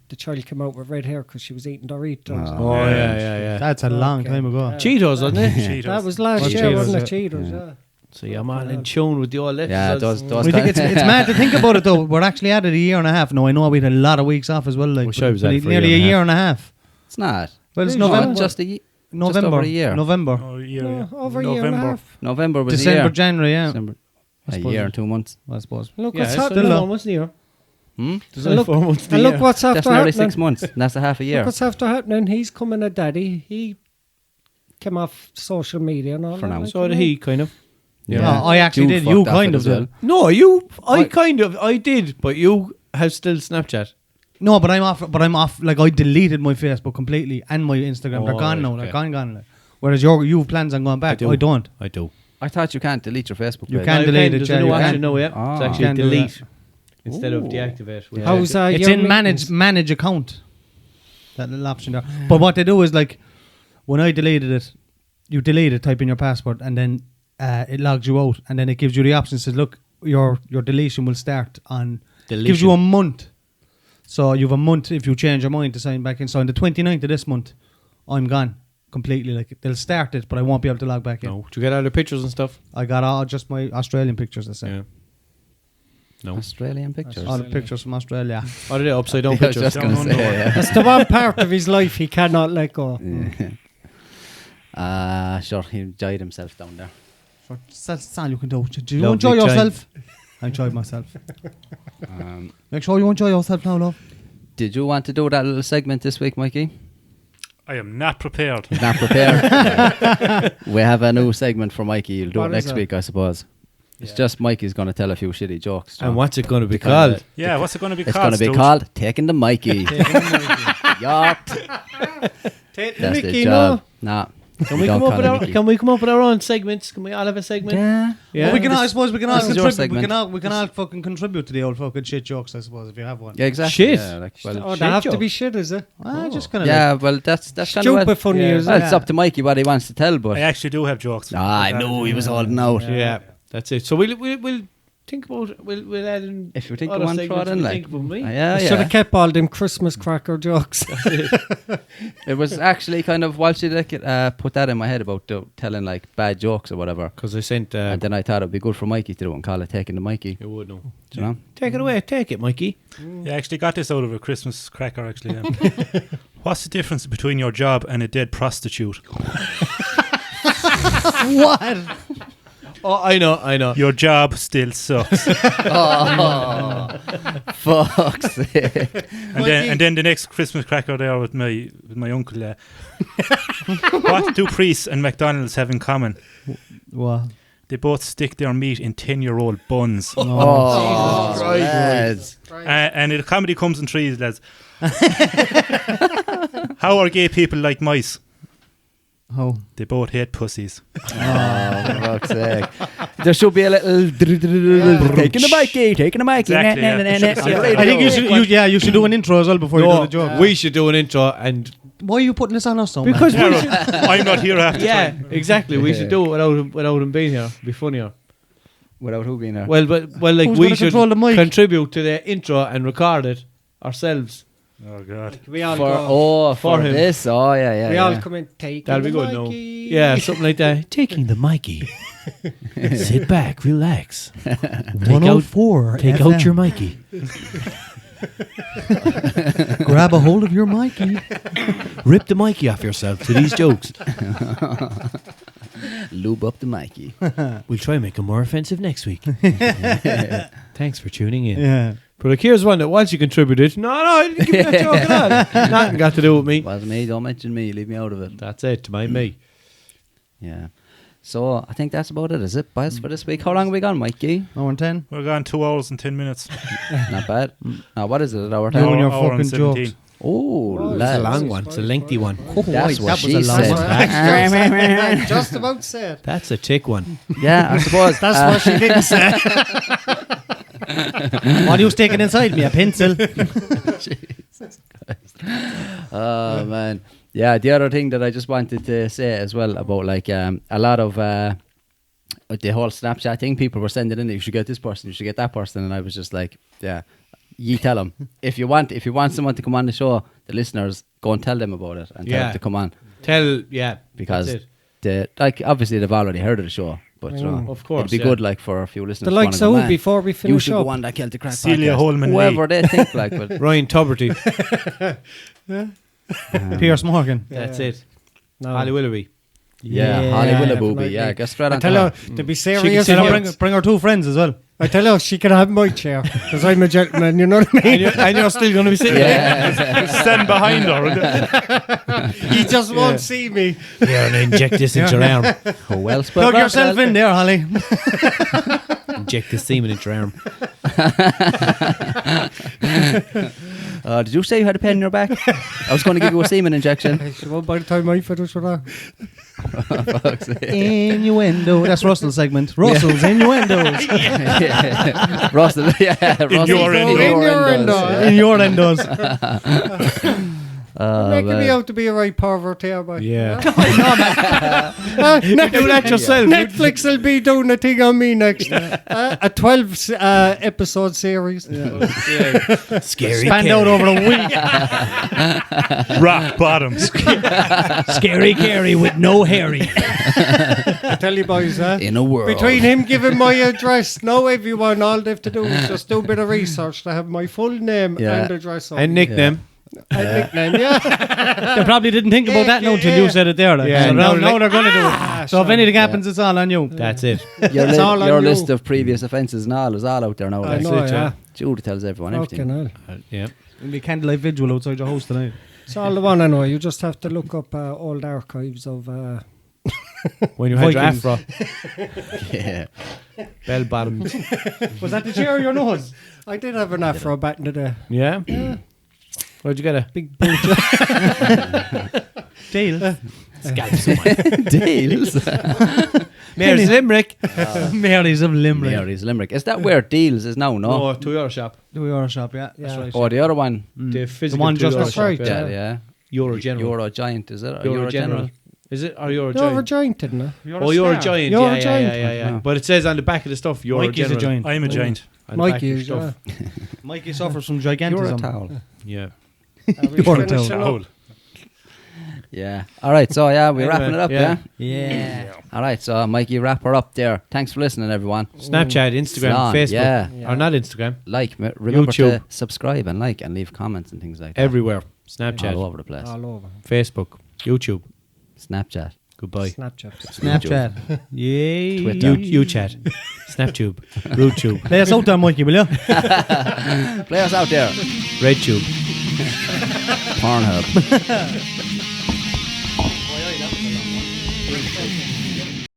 [SPEAKER 5] the child came out with red hair because she was eating Doritos.
[SPEAKER 4] Oh, yeah.
[SPEAKER 3] That's a long time ago.
[SPEAKER 4] Cheetos, wasn't it?
[SPEAKER 1] Cheetos.
[SPEAKER 5] That was last
[SPEAKER 3] Well,
[SPEAKER 5] year,
[SPEAKER 3] Cheetos,
[SPEAKER 5] wasn't it?
[SPEAKER 3] yeah.
[SPEAKER 5] Cheetos, yeah.
[SPEAKER 4] So I'm all in tune with the old episodes.
[SPEAKER 2] Yeah, those
[SPEAKER 3] I think it's mad to think about it though. We're actually at it a year and a half. No, I know we had a lot of weeks off as well. Like,
[SPEAKER 4] Wish I was
[SPEAKER 3] but
[SPEAKER 4] at it for a
[SPEAKER 3] nearly
[SPEAKER 4] year
[SPEAKER 3] a
[SPEAKER 4] and a
[SPEAKER 3] year and a half.
[SPEAKER 2] It's not.
[SPEAKER 3] Well, it's
[SPEAKER 5] No,
[SPEAKER 3] November.
[SPEAKER 2] Just
[SPEAKER 3] November.
[SPEAKER 2] over a year.
[SPEAKER 3] November.
[SPEAKER 1] Oh, yeah,
[SPEAKER 5] No,
[SPEAKER 1] yeah.
[SPEAKER 5] over a year and a half.
[SPEAKER 2] November was a
[SPEAKER 3] December,
[SPEAKER 2] year.
[SPEAKER 3] January, yeah.
[SPEAKER 2] December.
[SPEAKER 3] I
[SPEAKER 2] A
[SPEAKER 3] suppose
[SPEAKER 2] year
[SPEAKER 3] it-
[SPEAKER 2] and 2 months.
[SPEAKER 3] I suppose.
[SPEAKER 5] Look
[SPEAKER 4] Yeah,
[SPEAKER 5] what's
[SPEAKER 4] it's
[SPEAKER 5] happening.
[SPEAKER 4] still
[SPEAKER 3] though.
[SPEAKER 4] almost near.
[SPEAKER 2] Hmm?
[SPEAKER 4] There's
[SPEAKER 5] And
[SPEAKER 4] only
[SPEAKER 5] look-
[SPEAKER 4] 4 months to
[SPEAKER 5] And
[SPEAKER 4] the
[SPEAKER 5] look
[SPEAKER 4] year.
[SPEAKER 5] what's
[SPEAKER 2] That's
[SPEAKER 5] after
[SPEAKER 2] nearly
[SPEAKER 5] happening.
[SPEAKER 2] 6 months. That's a half a year.
[SPEAKER 5] Look what's after happening. He's coming a daddy. He came off social media and all
[SPEAKER 2] For
[SPEAKER 5] that.
[SPEAKER 2] now.
[SPEAKER 5] like,
[SPEAKER 4] So
[SPEAKER 5] you
[SPEAKER 4] did
[SPEAKER 5] know.
[SPEAKER 4] he, kind of.
[SPEAKER 3] Yeah. No, I actually
[SPEAKER 2] Jude
[SPEAKER 3] did. You
[SPEAKER 2] fucked off
[SPEAKER 3] kind
[SPEAKER 2] it
[SPEAKER 3] of
[SPEAKER 2] as well.
[SPEAKER 3] did.
[SPEAKER 4] No, I did, but you have still Snapchat.
[SPEAKER 3] No, but I'm off. Like, I deleted my Facebook completely and my Instagram. They're
[SPEAKER 4] Oh,
[SPEAKER 3] gone
[SPEAKER 4] right,
[SPEAKER 3] now.
[SPEAKER 4] okay.
[SPEAKER 3] They're gone. Like. Whereas you have plans on going back. I don't.
[SPEAKER 4] I do.
[SPEAKER 2] I thought you can't delete your Facebook page.
[SPEAKER 3] You can delete it.
[SPEAKER 4] There's
[SPEAKER 3] Yeah,
[SPEAKER 4] a new
[SPEAKER 3] you
[SPEAKER 4] option
[SPEAKER 3] can.
[SPEAKER 4] now, yeah.
[SPEAKER 2] Ah.
[SPEAKER 4] It's actually
[SPEAKER 3] Can do
[SPEAKER 4] delete instead of deactivate. which
[SPEAKER 5] How's
[SPEAKER 4] is-
[SPEAKER 3] It's
[SPEAKER 5] your
[SPEAKER 3] in
[SPEAKER 5] meetings?
[SPEAKER 3] manage account. That little option there. But what they do is, like, when I deleted it, you delete it, type in your password, and then it logs you out, and then it gives you the option. Says, look, your deletion will start on. Gives you a month. So you have a month if you change your mind to sign back in. So on the 29th of this month, I'm gone completely. Like they'll start it, but I won't be able to log back in.
[SPEAKER 4] No. Do you get all the pictures and stuff?
[SPEAKER 3] I got all just my Australian pictures. I said.
[SPEAKER 4] Yeah. No.
[SPEAKER 2] Australian pictures.
[SPEAKER 3] All the pictures from Australia.
[SPEAKER 4] What are they upside down
[SPEAKER 2] I was
[SPEAKER 4] pictures?
[SPEAKER 2] just going to say, yeah.
[SPEAKER 5] That's the one part of his life he cannot let go.
[SPEAKER 2] Sure, he enjoyed himself down there.
[SPEAKER 3] That's all you can do. Do you
[SPEAKER 4] Lovely
[SPEAKER 3] enjoy
[SPEAKER 4] time.
[SPEAKER 3] yourself? I enjoyed myself. Make sure you enjoy yourself now, love.
[SPEAKER 2] Did you want to do that little segment this week, Mikey?
[SPEAKER 1] I am not prepared.
[SPEAKER 2] Not prepared. We have a new segment for Mikey. You'll do
[SPEAKER 5] What
[SPEAKER 2] it
[SPEAKER 5] is
[SPEAKER 2] next
[SPEAKER 5] it?
[SPEAKER 2] week, I suppose. It's just Mikey's going to tell a few shitty jokes. John.
[SPEAKER 4] And what's it going to be
[SPEAKER 2] Because,
[SPEAKER 4] called?
[SPEAKER 1] Yeah, what's it going to be
[SPEAKER 2] It's
[SPEAKER 1] called?
[SPEAKER 2] going to be
[SPEAKER 1] Stooge?
[SPEAKER 2] called Taking the Mikey. Yacht.
[SPEAKER 5] Take the
[SPEAKER 2] That's the
[SPEAKER 5] Mickey,
[SPEAKER 2] job. Nah.
[SPEAKER 4] Can we come up with our? Can we come up with our own segments? Can we all have a segment?
[SPEAKER 2] Yeah.
[SPEAKER 4] Yeah.
[SPEAKER 3] Well, we can all, I suppose we can all
[SPEAKER 2] this is your
[SPEAKER 3] contribute.
[SPEAKER 2] segment.
[SPEAKER 3] We can all fucking contribute to the old fucking shit jokes, I suppose, if you have one.
[SPEAKER 2] Yeah, exactly.
[SPEAKER 4] Shit.
[SPEAKER 2] Yeah, like,
[SPEAKER 5] Oh,
[SPEAKER 2] well,
[SPEAKER 5] they have to
[SPEAKER 4] joke.
[SPEAKER 5] be shit, is it?
[SPEAKER 3] Just kind of
[SPEAKER 2] yeah, well, that's kind of
[SPEAKER 5] Stupid funny, is
[SPEAKER 2] well,
[SPEAKER 5] it?
[SPEAKER 2] it's up to Mikey what he wants to tell, but
[SPEAKER 1] I actually do have jokes.
[SPEAKER 2] I knew he was holding out.
[SPEAKER 4] Yeah, that's it. So we'll think about we'll add in.
[SPEAKER 2] If you think
[SPEAKER 4] other
[SPEAKER 2] of one, throw it
[SPEAKER 4] segments
[SPEAKER 2] in,
[SPEAKER 4] we
[SPEAKER 2] like.
[SPEAKER 4] think of me.
[SPEAKER 2] Yeah,
[SPEAKER 5] I should
[SPEAKER 2] yeah.
[SPEAKER 5] have kept all them Christmas cracker jokes.
[SPEAKER 2] It was actually kind of whilst you put that in my head about telling like bad jokes or whatever.
[SPEAKER 4] Because I sent.
[SPEAKER 2] And then I thought it'd be good for Mikey to do it and call it Taking the Mikey.
[SPEAKER 4] You would know.
[SPEAKER 2] Do you know?
[SPEAKER 4] Take it away. Take it, Mikey.
[SPEAKER 1] Yeah, I actually got this out of a Christmas cracker, actually. Yeah. What's the difference between your job and a dead prostitute?
[SPEAKER 3] What?
[SPEAKER 4] Oh, I know.
[SPEAKER 1] Your job still sucks.
[SPEAKER 2] Oh, fuck's sake.
[SPEAKER 1] And then the next Christmas cracker there with my uncle. What do priests and McDonald's have in common?
[SPEAKER 3] What?
[SPEAKER 1] They both stick their meat in 10-year-old buns.
[SPEAKER 2] Oh, lads.
[SPEAKER 1] And the comedy comes in threes, lads. How are gay people like mice?
[SPEAKER 3] How?
[SPEAKER 1] They both hate pussies.
[SPEAKER 2] Oh, for fuck's sake. There should be a little taking the Mikey.
[SPEAKER 1] Exactly, yeah.
[SPEAKER 3] I think you should do an intro as well before you do the joke.
[SPEAKER 4] We should do an intro and
[SPEAKER 3] Why are you putting this on us so
[SPEAKER 4] because
[SPEAKER 3] much?
[SPEAKER 4] we should,
[SPEAKER 1] I'm not here after
[SPEAKER 4] yeah,
[SPEAKER 1] time.
[SPEAKER 4] exactly. We should do it without him being here. It'd be funnier.
[SPEAKER 2] Without who being there?
[SPEAKER 4] Well, like
[SPEAKER 3] Who's
[SPEAKER 4] we
[SPEAKER 3] gonna
[SPEAKER 4] should
[SPEAKER 3] control the mic?
[SPEAKER 4] contribute to the intro and record it ourselves.
[SPEAKER 1] Oh, God.
[SPEAKER 5] We all
[SPEAKER 2] For,
[SPEAKER 5] go.
[SPEAKER 2] for
[SPEAKER 4] him.
[SPEAKER 2] this? Oh, yeah.
[SPEAKER 5] We all come in, take
[SPEAKER 4] That'll be
[SPEAKER 5] the
[SPEAKER 4] good. No,
[SPEAKER 5] Mikey.
[SPEAKER 4] yeah, something like that. Taking the Mikey. Sit back, relax.
[SPEAKER 3] 104.
[SPEAKER 4] Take out your Mikey.
[SPEAKER 3] Grab a hold of your Mikey.
[SPEAKER 4] Rip the Mikey off yourself to these jokes.
[SPEAKER 2] Lube up the Mikey.
[SPEAKER 4] We'll try and make them more offensive next week. Thanks for tuning in.
[SPEAKER 3] Yeah.
[SPEAKER 4] But like, here's one that once you contributed, no, I didn't give you that joke at all. Nothing got to do with me.
[SPEAKER 2] Wasn't me, don't mention me, leave me out of it.
[SPEAKER 4] That's it, to mind me.
[SPEAKER 2] Yeah. So, I think that's about it, is it, boys, for this week? How long have we gone, Mikey?
[SPEAKER 3] Hour and 10.
[SPEAKER 1] We're gone 2 hours and 10 minutes.
[SPEAKER 2] Not bad. Now, what is it, an hour
[SPEAKER 3] You
[SPEAKER 2] time?
[SPEAKER 3] and your
[SPEAKER 1] Hour and
[SPEAKER 3] fucking
[SPEAKER 1] 17.
[SPEAKER 3] jokes.
[SPEAKER 2] Oh,
[SPEAKER 5] Oh,
[SPEAKER 4] It's a
[SPEAKER 2] lads.
[SPEAKER 4] long one. It's a lengthy one.
[SPEAKER 2] That's what
[SPEAKER 3] that was
[SPEAKER 2] she
[SPEAKER 3] a long
[SPEAKER 2] said.
[SPEAKER 3] one.
[SPEAKER 5] Just about said.
[SPEAKER 4] That's a tick one.
[SPEAKER 2] Yeah, I suppose.
[SPEAKER 5] That's what she didn't say.
[SPEAKER 3] What are you sticking inside me? A pencil?
[SPEAKER 2] Oh, man. Yeah, the other thing that I just wanted to say as well about like a lot of the whole Snapchat thing, people were sending in, you should get this person, you should get that person, and I was just like, yeah, you tell them. If you want someone to come on the show, the listeners, go and tell them about it and tell them to come on. Because
[SPEAKER 4] that's it.
[SPEAKER 2] like obviously they've already heard of the show, but you know,
[SPEAKER 4] Of course,
[SPEAKER 2] it'd be good like for a few listeners.
[SPEAKER 5] The
[SPEAKER 2] to wanna
[SPEAKER 5] likes
[SPEAKER 2] go,
[SPEAKER 5] of who
[SPEAKER 2] "Man,
[SPEAKER 5] before we
[SPEAKER 2] you
[SPEAKER 5] finish
[SPEAKER 2] should
[SPEAKER 5] up.
[SPEAKER 2] go on that Celtic Crack
[SPEAKER 1] Celia
[SPEAKER 2] podcast."
[SPEAKER 1] Holman
[SPEAKER 2] Whoever
[SPEAKER 1] Lee.
[SPEAKER 2] they think like, but
[SPEAKER 4] Ryan Tuberty.
[SPEAKER 3] Pierce Morgan.
[SPEAKER 4] That's it.
[SPEAKER 5] No.
[SPEAKER 4] Holly Willoughby.
[SPEAKER 2] yeah,
[SPEAKER 3] Yeah,
[SPEAKER 2] Holly Willoughby,
[SPEAKER 5] definitely.
[SPEAKER 2] yeah, get straight
[SPEAKER 5] I
[SPEAKER 2] on
[SPEAKER 5] tell
[SPEAKER 2] to
[SPEAKER 5] her
[SPEAKER 2] her.
[SPEAKER 5] to be
[SPEAKER 3] She
[SPEAKER 5] serious.
[SPEAKER 3] can bring her two friends as well.
[SPEAKER 5] I tell her she can have my chair because I'm a gentleman. You know what I mean?
[SPEAKER 4] And you're still going to be sitting there.
[SPEAKER 2] Yeah,
[SPEAKER 1] Stand behind her.
[SPEAKER 5] He just won't see me.
[SPEAKER 4] Here, and inject this into your arm.
[SPEAKER 2] well spelled.
[SPEAKER 3] Plug yourself in there, Holly.
[SPEAKER 4] Inject the semen into your arm.
[SPEAKER 2] Did you say you had a pen in your back? I was going to give you a semen injection.
[SPEAKER 5] Well, by the time I finish with that,
[SPEAKER 2] Fuck's sake.
[SPEAKER 3] Innuendo. That's Russell's segment. Russell's innuendos.
[SPEAKER 2] Russell, yeah, Russell.
[SPEAKER 1] your endo.
[SPEAKER 5] In your endo.
[SPEAKER 3] In your endos.
[SPEAKER 5] Making me out to be a right pervert here, boy.
[SPEAKER 4] Yeah.
[SPEAKER 5] Netflix,
[SPEAKER 4] Do that yourself.
[SPEAKER 5] Netflix will be doing a thing on me next. A 12 episode series.
[SPEAKER 4] Scary.
[SPEAKER 3] Spanned out over a week.
[SPEAKER 1] Rock bottoms.
[SPEAKER 3] Scary Gary with no Harry.
[SPEAKER 5] I tell you, boys,
[SPEAKER 2] In a world.
[SPEAKER 5] between him giving my address, now everyone, all they have to do is just do a bit of research to have my full name
[SPEAKER 2] Yeah.
[SPEAKER 5] and address.
[SPEAKER 4] And nickname.
[SPEAKER 5] And nickname, yeah.
[SPEAKER 3] They probably didn't think about that now until you said it there. Like.
[SPEAKER 4] Yeah,
[SPEAKER 3] So
[SPEAKER 4] now
[SPEAKER 3] now they're going to do it. So if anything happens, it's all on you.
[SPEAKER 4] That's it.
[SPEAKER 2] Your,
[SPEAKER 5] It's all on
[SPEAKER 2] your
[SPEAKER 5] you.
[SPEAKER 2] list of previous offences and all is all out there now.
[SPEAKER 5] I
[SPEAKER 2] Like.
[SPEAKER 5] know,
[SPEAKER 4] it,
[SPEAKER 5] yeah.
[SPEAKER 2] Jude tells everyone
[SPEAKER 5] Fucking
[SPEAKER 2] everything.
[SPEAKER 5] hell.
[SPEAKER 4] Yeah.
[SPEAKER 3] It'll be a candlelight vigil outside your house tonight.
[SPEAKER 5] It's all the one I know. You just have to look up old archives of...
[SPEAKER 4] When you had your
[SPEAKER 3] Vikings.
[SPEAKER 4] afro.
[SPEAKER 2] Yeah.
[SPEAKER 4] Bell bottoms.
[SPEAKER 3] Was that the chair or your nose?
[SPEAKER 5] I did have an afro back in the day.
[SPEAKER 4] Yeah? Where'd you get it?
[SPEAKER 5] Big boot.
[SPEAKER 3] Dale.
[SPEAKER 2] Deals.
[SPEAKER 4] Mary's Limerick.
[SPEAKER 3] Mary's of Limerick.
[SPEAKER 2] Mary's Limerick. Is that where Deals is now? No.
[SPEAKER 4] Oh, to your shop.
[SPEAKER 3] Do your shop, yeah.
[SPEAKER 5] Yeah.
[SPEAKER 3] That's right.
[SPEAKER 2] Or the other one.
[SPEAKER 4] The physical
[SPEAKER 3] one just
[SPEAKER 4] Euro
[SPEAKER 3] up
[SPEAKER 4] shop,
[SPEAKER 5] right,
[SPEAKER 2] Yeah, yeah.
[SPEAKER 4] Euro General.
[SPEAKER 2] Euro Giant, is it? Or
[SPEAKER 4] Euro General. Is it? Or Euro
[SPEAKER 5] You're a
[SPEAKER 4] Giant?
[SPEAKER 5] giant, didn't it?
[SPEAKER 4] Oh, you're a giant.
[SPEAKER 5] You're a
[SPEAKER 4] Yeah,
[SPEAKER 5] giant.
[SPEAKER 4] yeah.
[SPEAKER 2] Oh.
[SPEAKER 4] But it says on the back of the stuff, you're a
[SPEAKER 3] Mikey's
[SPEAKER 4] general.
[SPEAKER 3] a giant.
[SPEAKER 1] I'm a giant.
[SPEAKER 4] On the back
[SPEAKER 5] Mikey
[SPEAKER 4] of the
[SPEAKER 5] is, yeah.
[SPEAKER 4] stuff.
[SPEAKER 3] Mikey suffers from
[SPEAKER 2] You're a
[SPEAKER 3] gigantism.
[SPEAKER 2] towel.
[SPEAKER 4] Yeah.
[SPEAKER 3] You're a
[SPEAKER 5] Finishing
[SPEAKER 3] towel.
[SPEAKER 5] up.
[SPEAKER 2] Yeah. All right. So, yeah, we're
[SPEAKER 4] Anyway,
[SPEAKER 2] wrapping it up,
[SPEAKER 4] yeah.
[SPEAKER 2] yeah?
[SPEAKER 3] Yeah.
[SPEAKER 2] All right. So, Mikey, wrap her up there. Thanks for listening, everyone.
[SPEAKER 4] Snapchat, Instagram,
[SPEAKER 2] Slán,
[SPEAKER 4] Facebook.
[SPEAKER 2] yeah.
[SPEAKER 4] Or not Instagram.
[SPEAKER 2] Remember to
[SPEAKER 4] YouTube.
[SPEAKER 2] subscribe and like and leave comments and things like that.
[SPEAKER 4] Everywhere. Snapchat,
[SPEAKER 2] All over the place.
[SPEAKER 5] All over.
[SPEAKER 4] Facebook, YouTube.
[SPEAKER 2] Snapchat.
[SPEAKER 4] Goodbye.
[SPEAKER 5] Snapchat.
[SPEAKER 3] Snapchat. Yay.
[SPEAKER 2] Twitter.
[SPEAKER 4] UChat. Snaptube. RootTube.
[SPEAKER 3] Play us out there, Mikey, will you?
[SPEAKER 2] Play us out there.
[SPEAKER 4] RedTube.
[SPEAKER 2] Pornhub.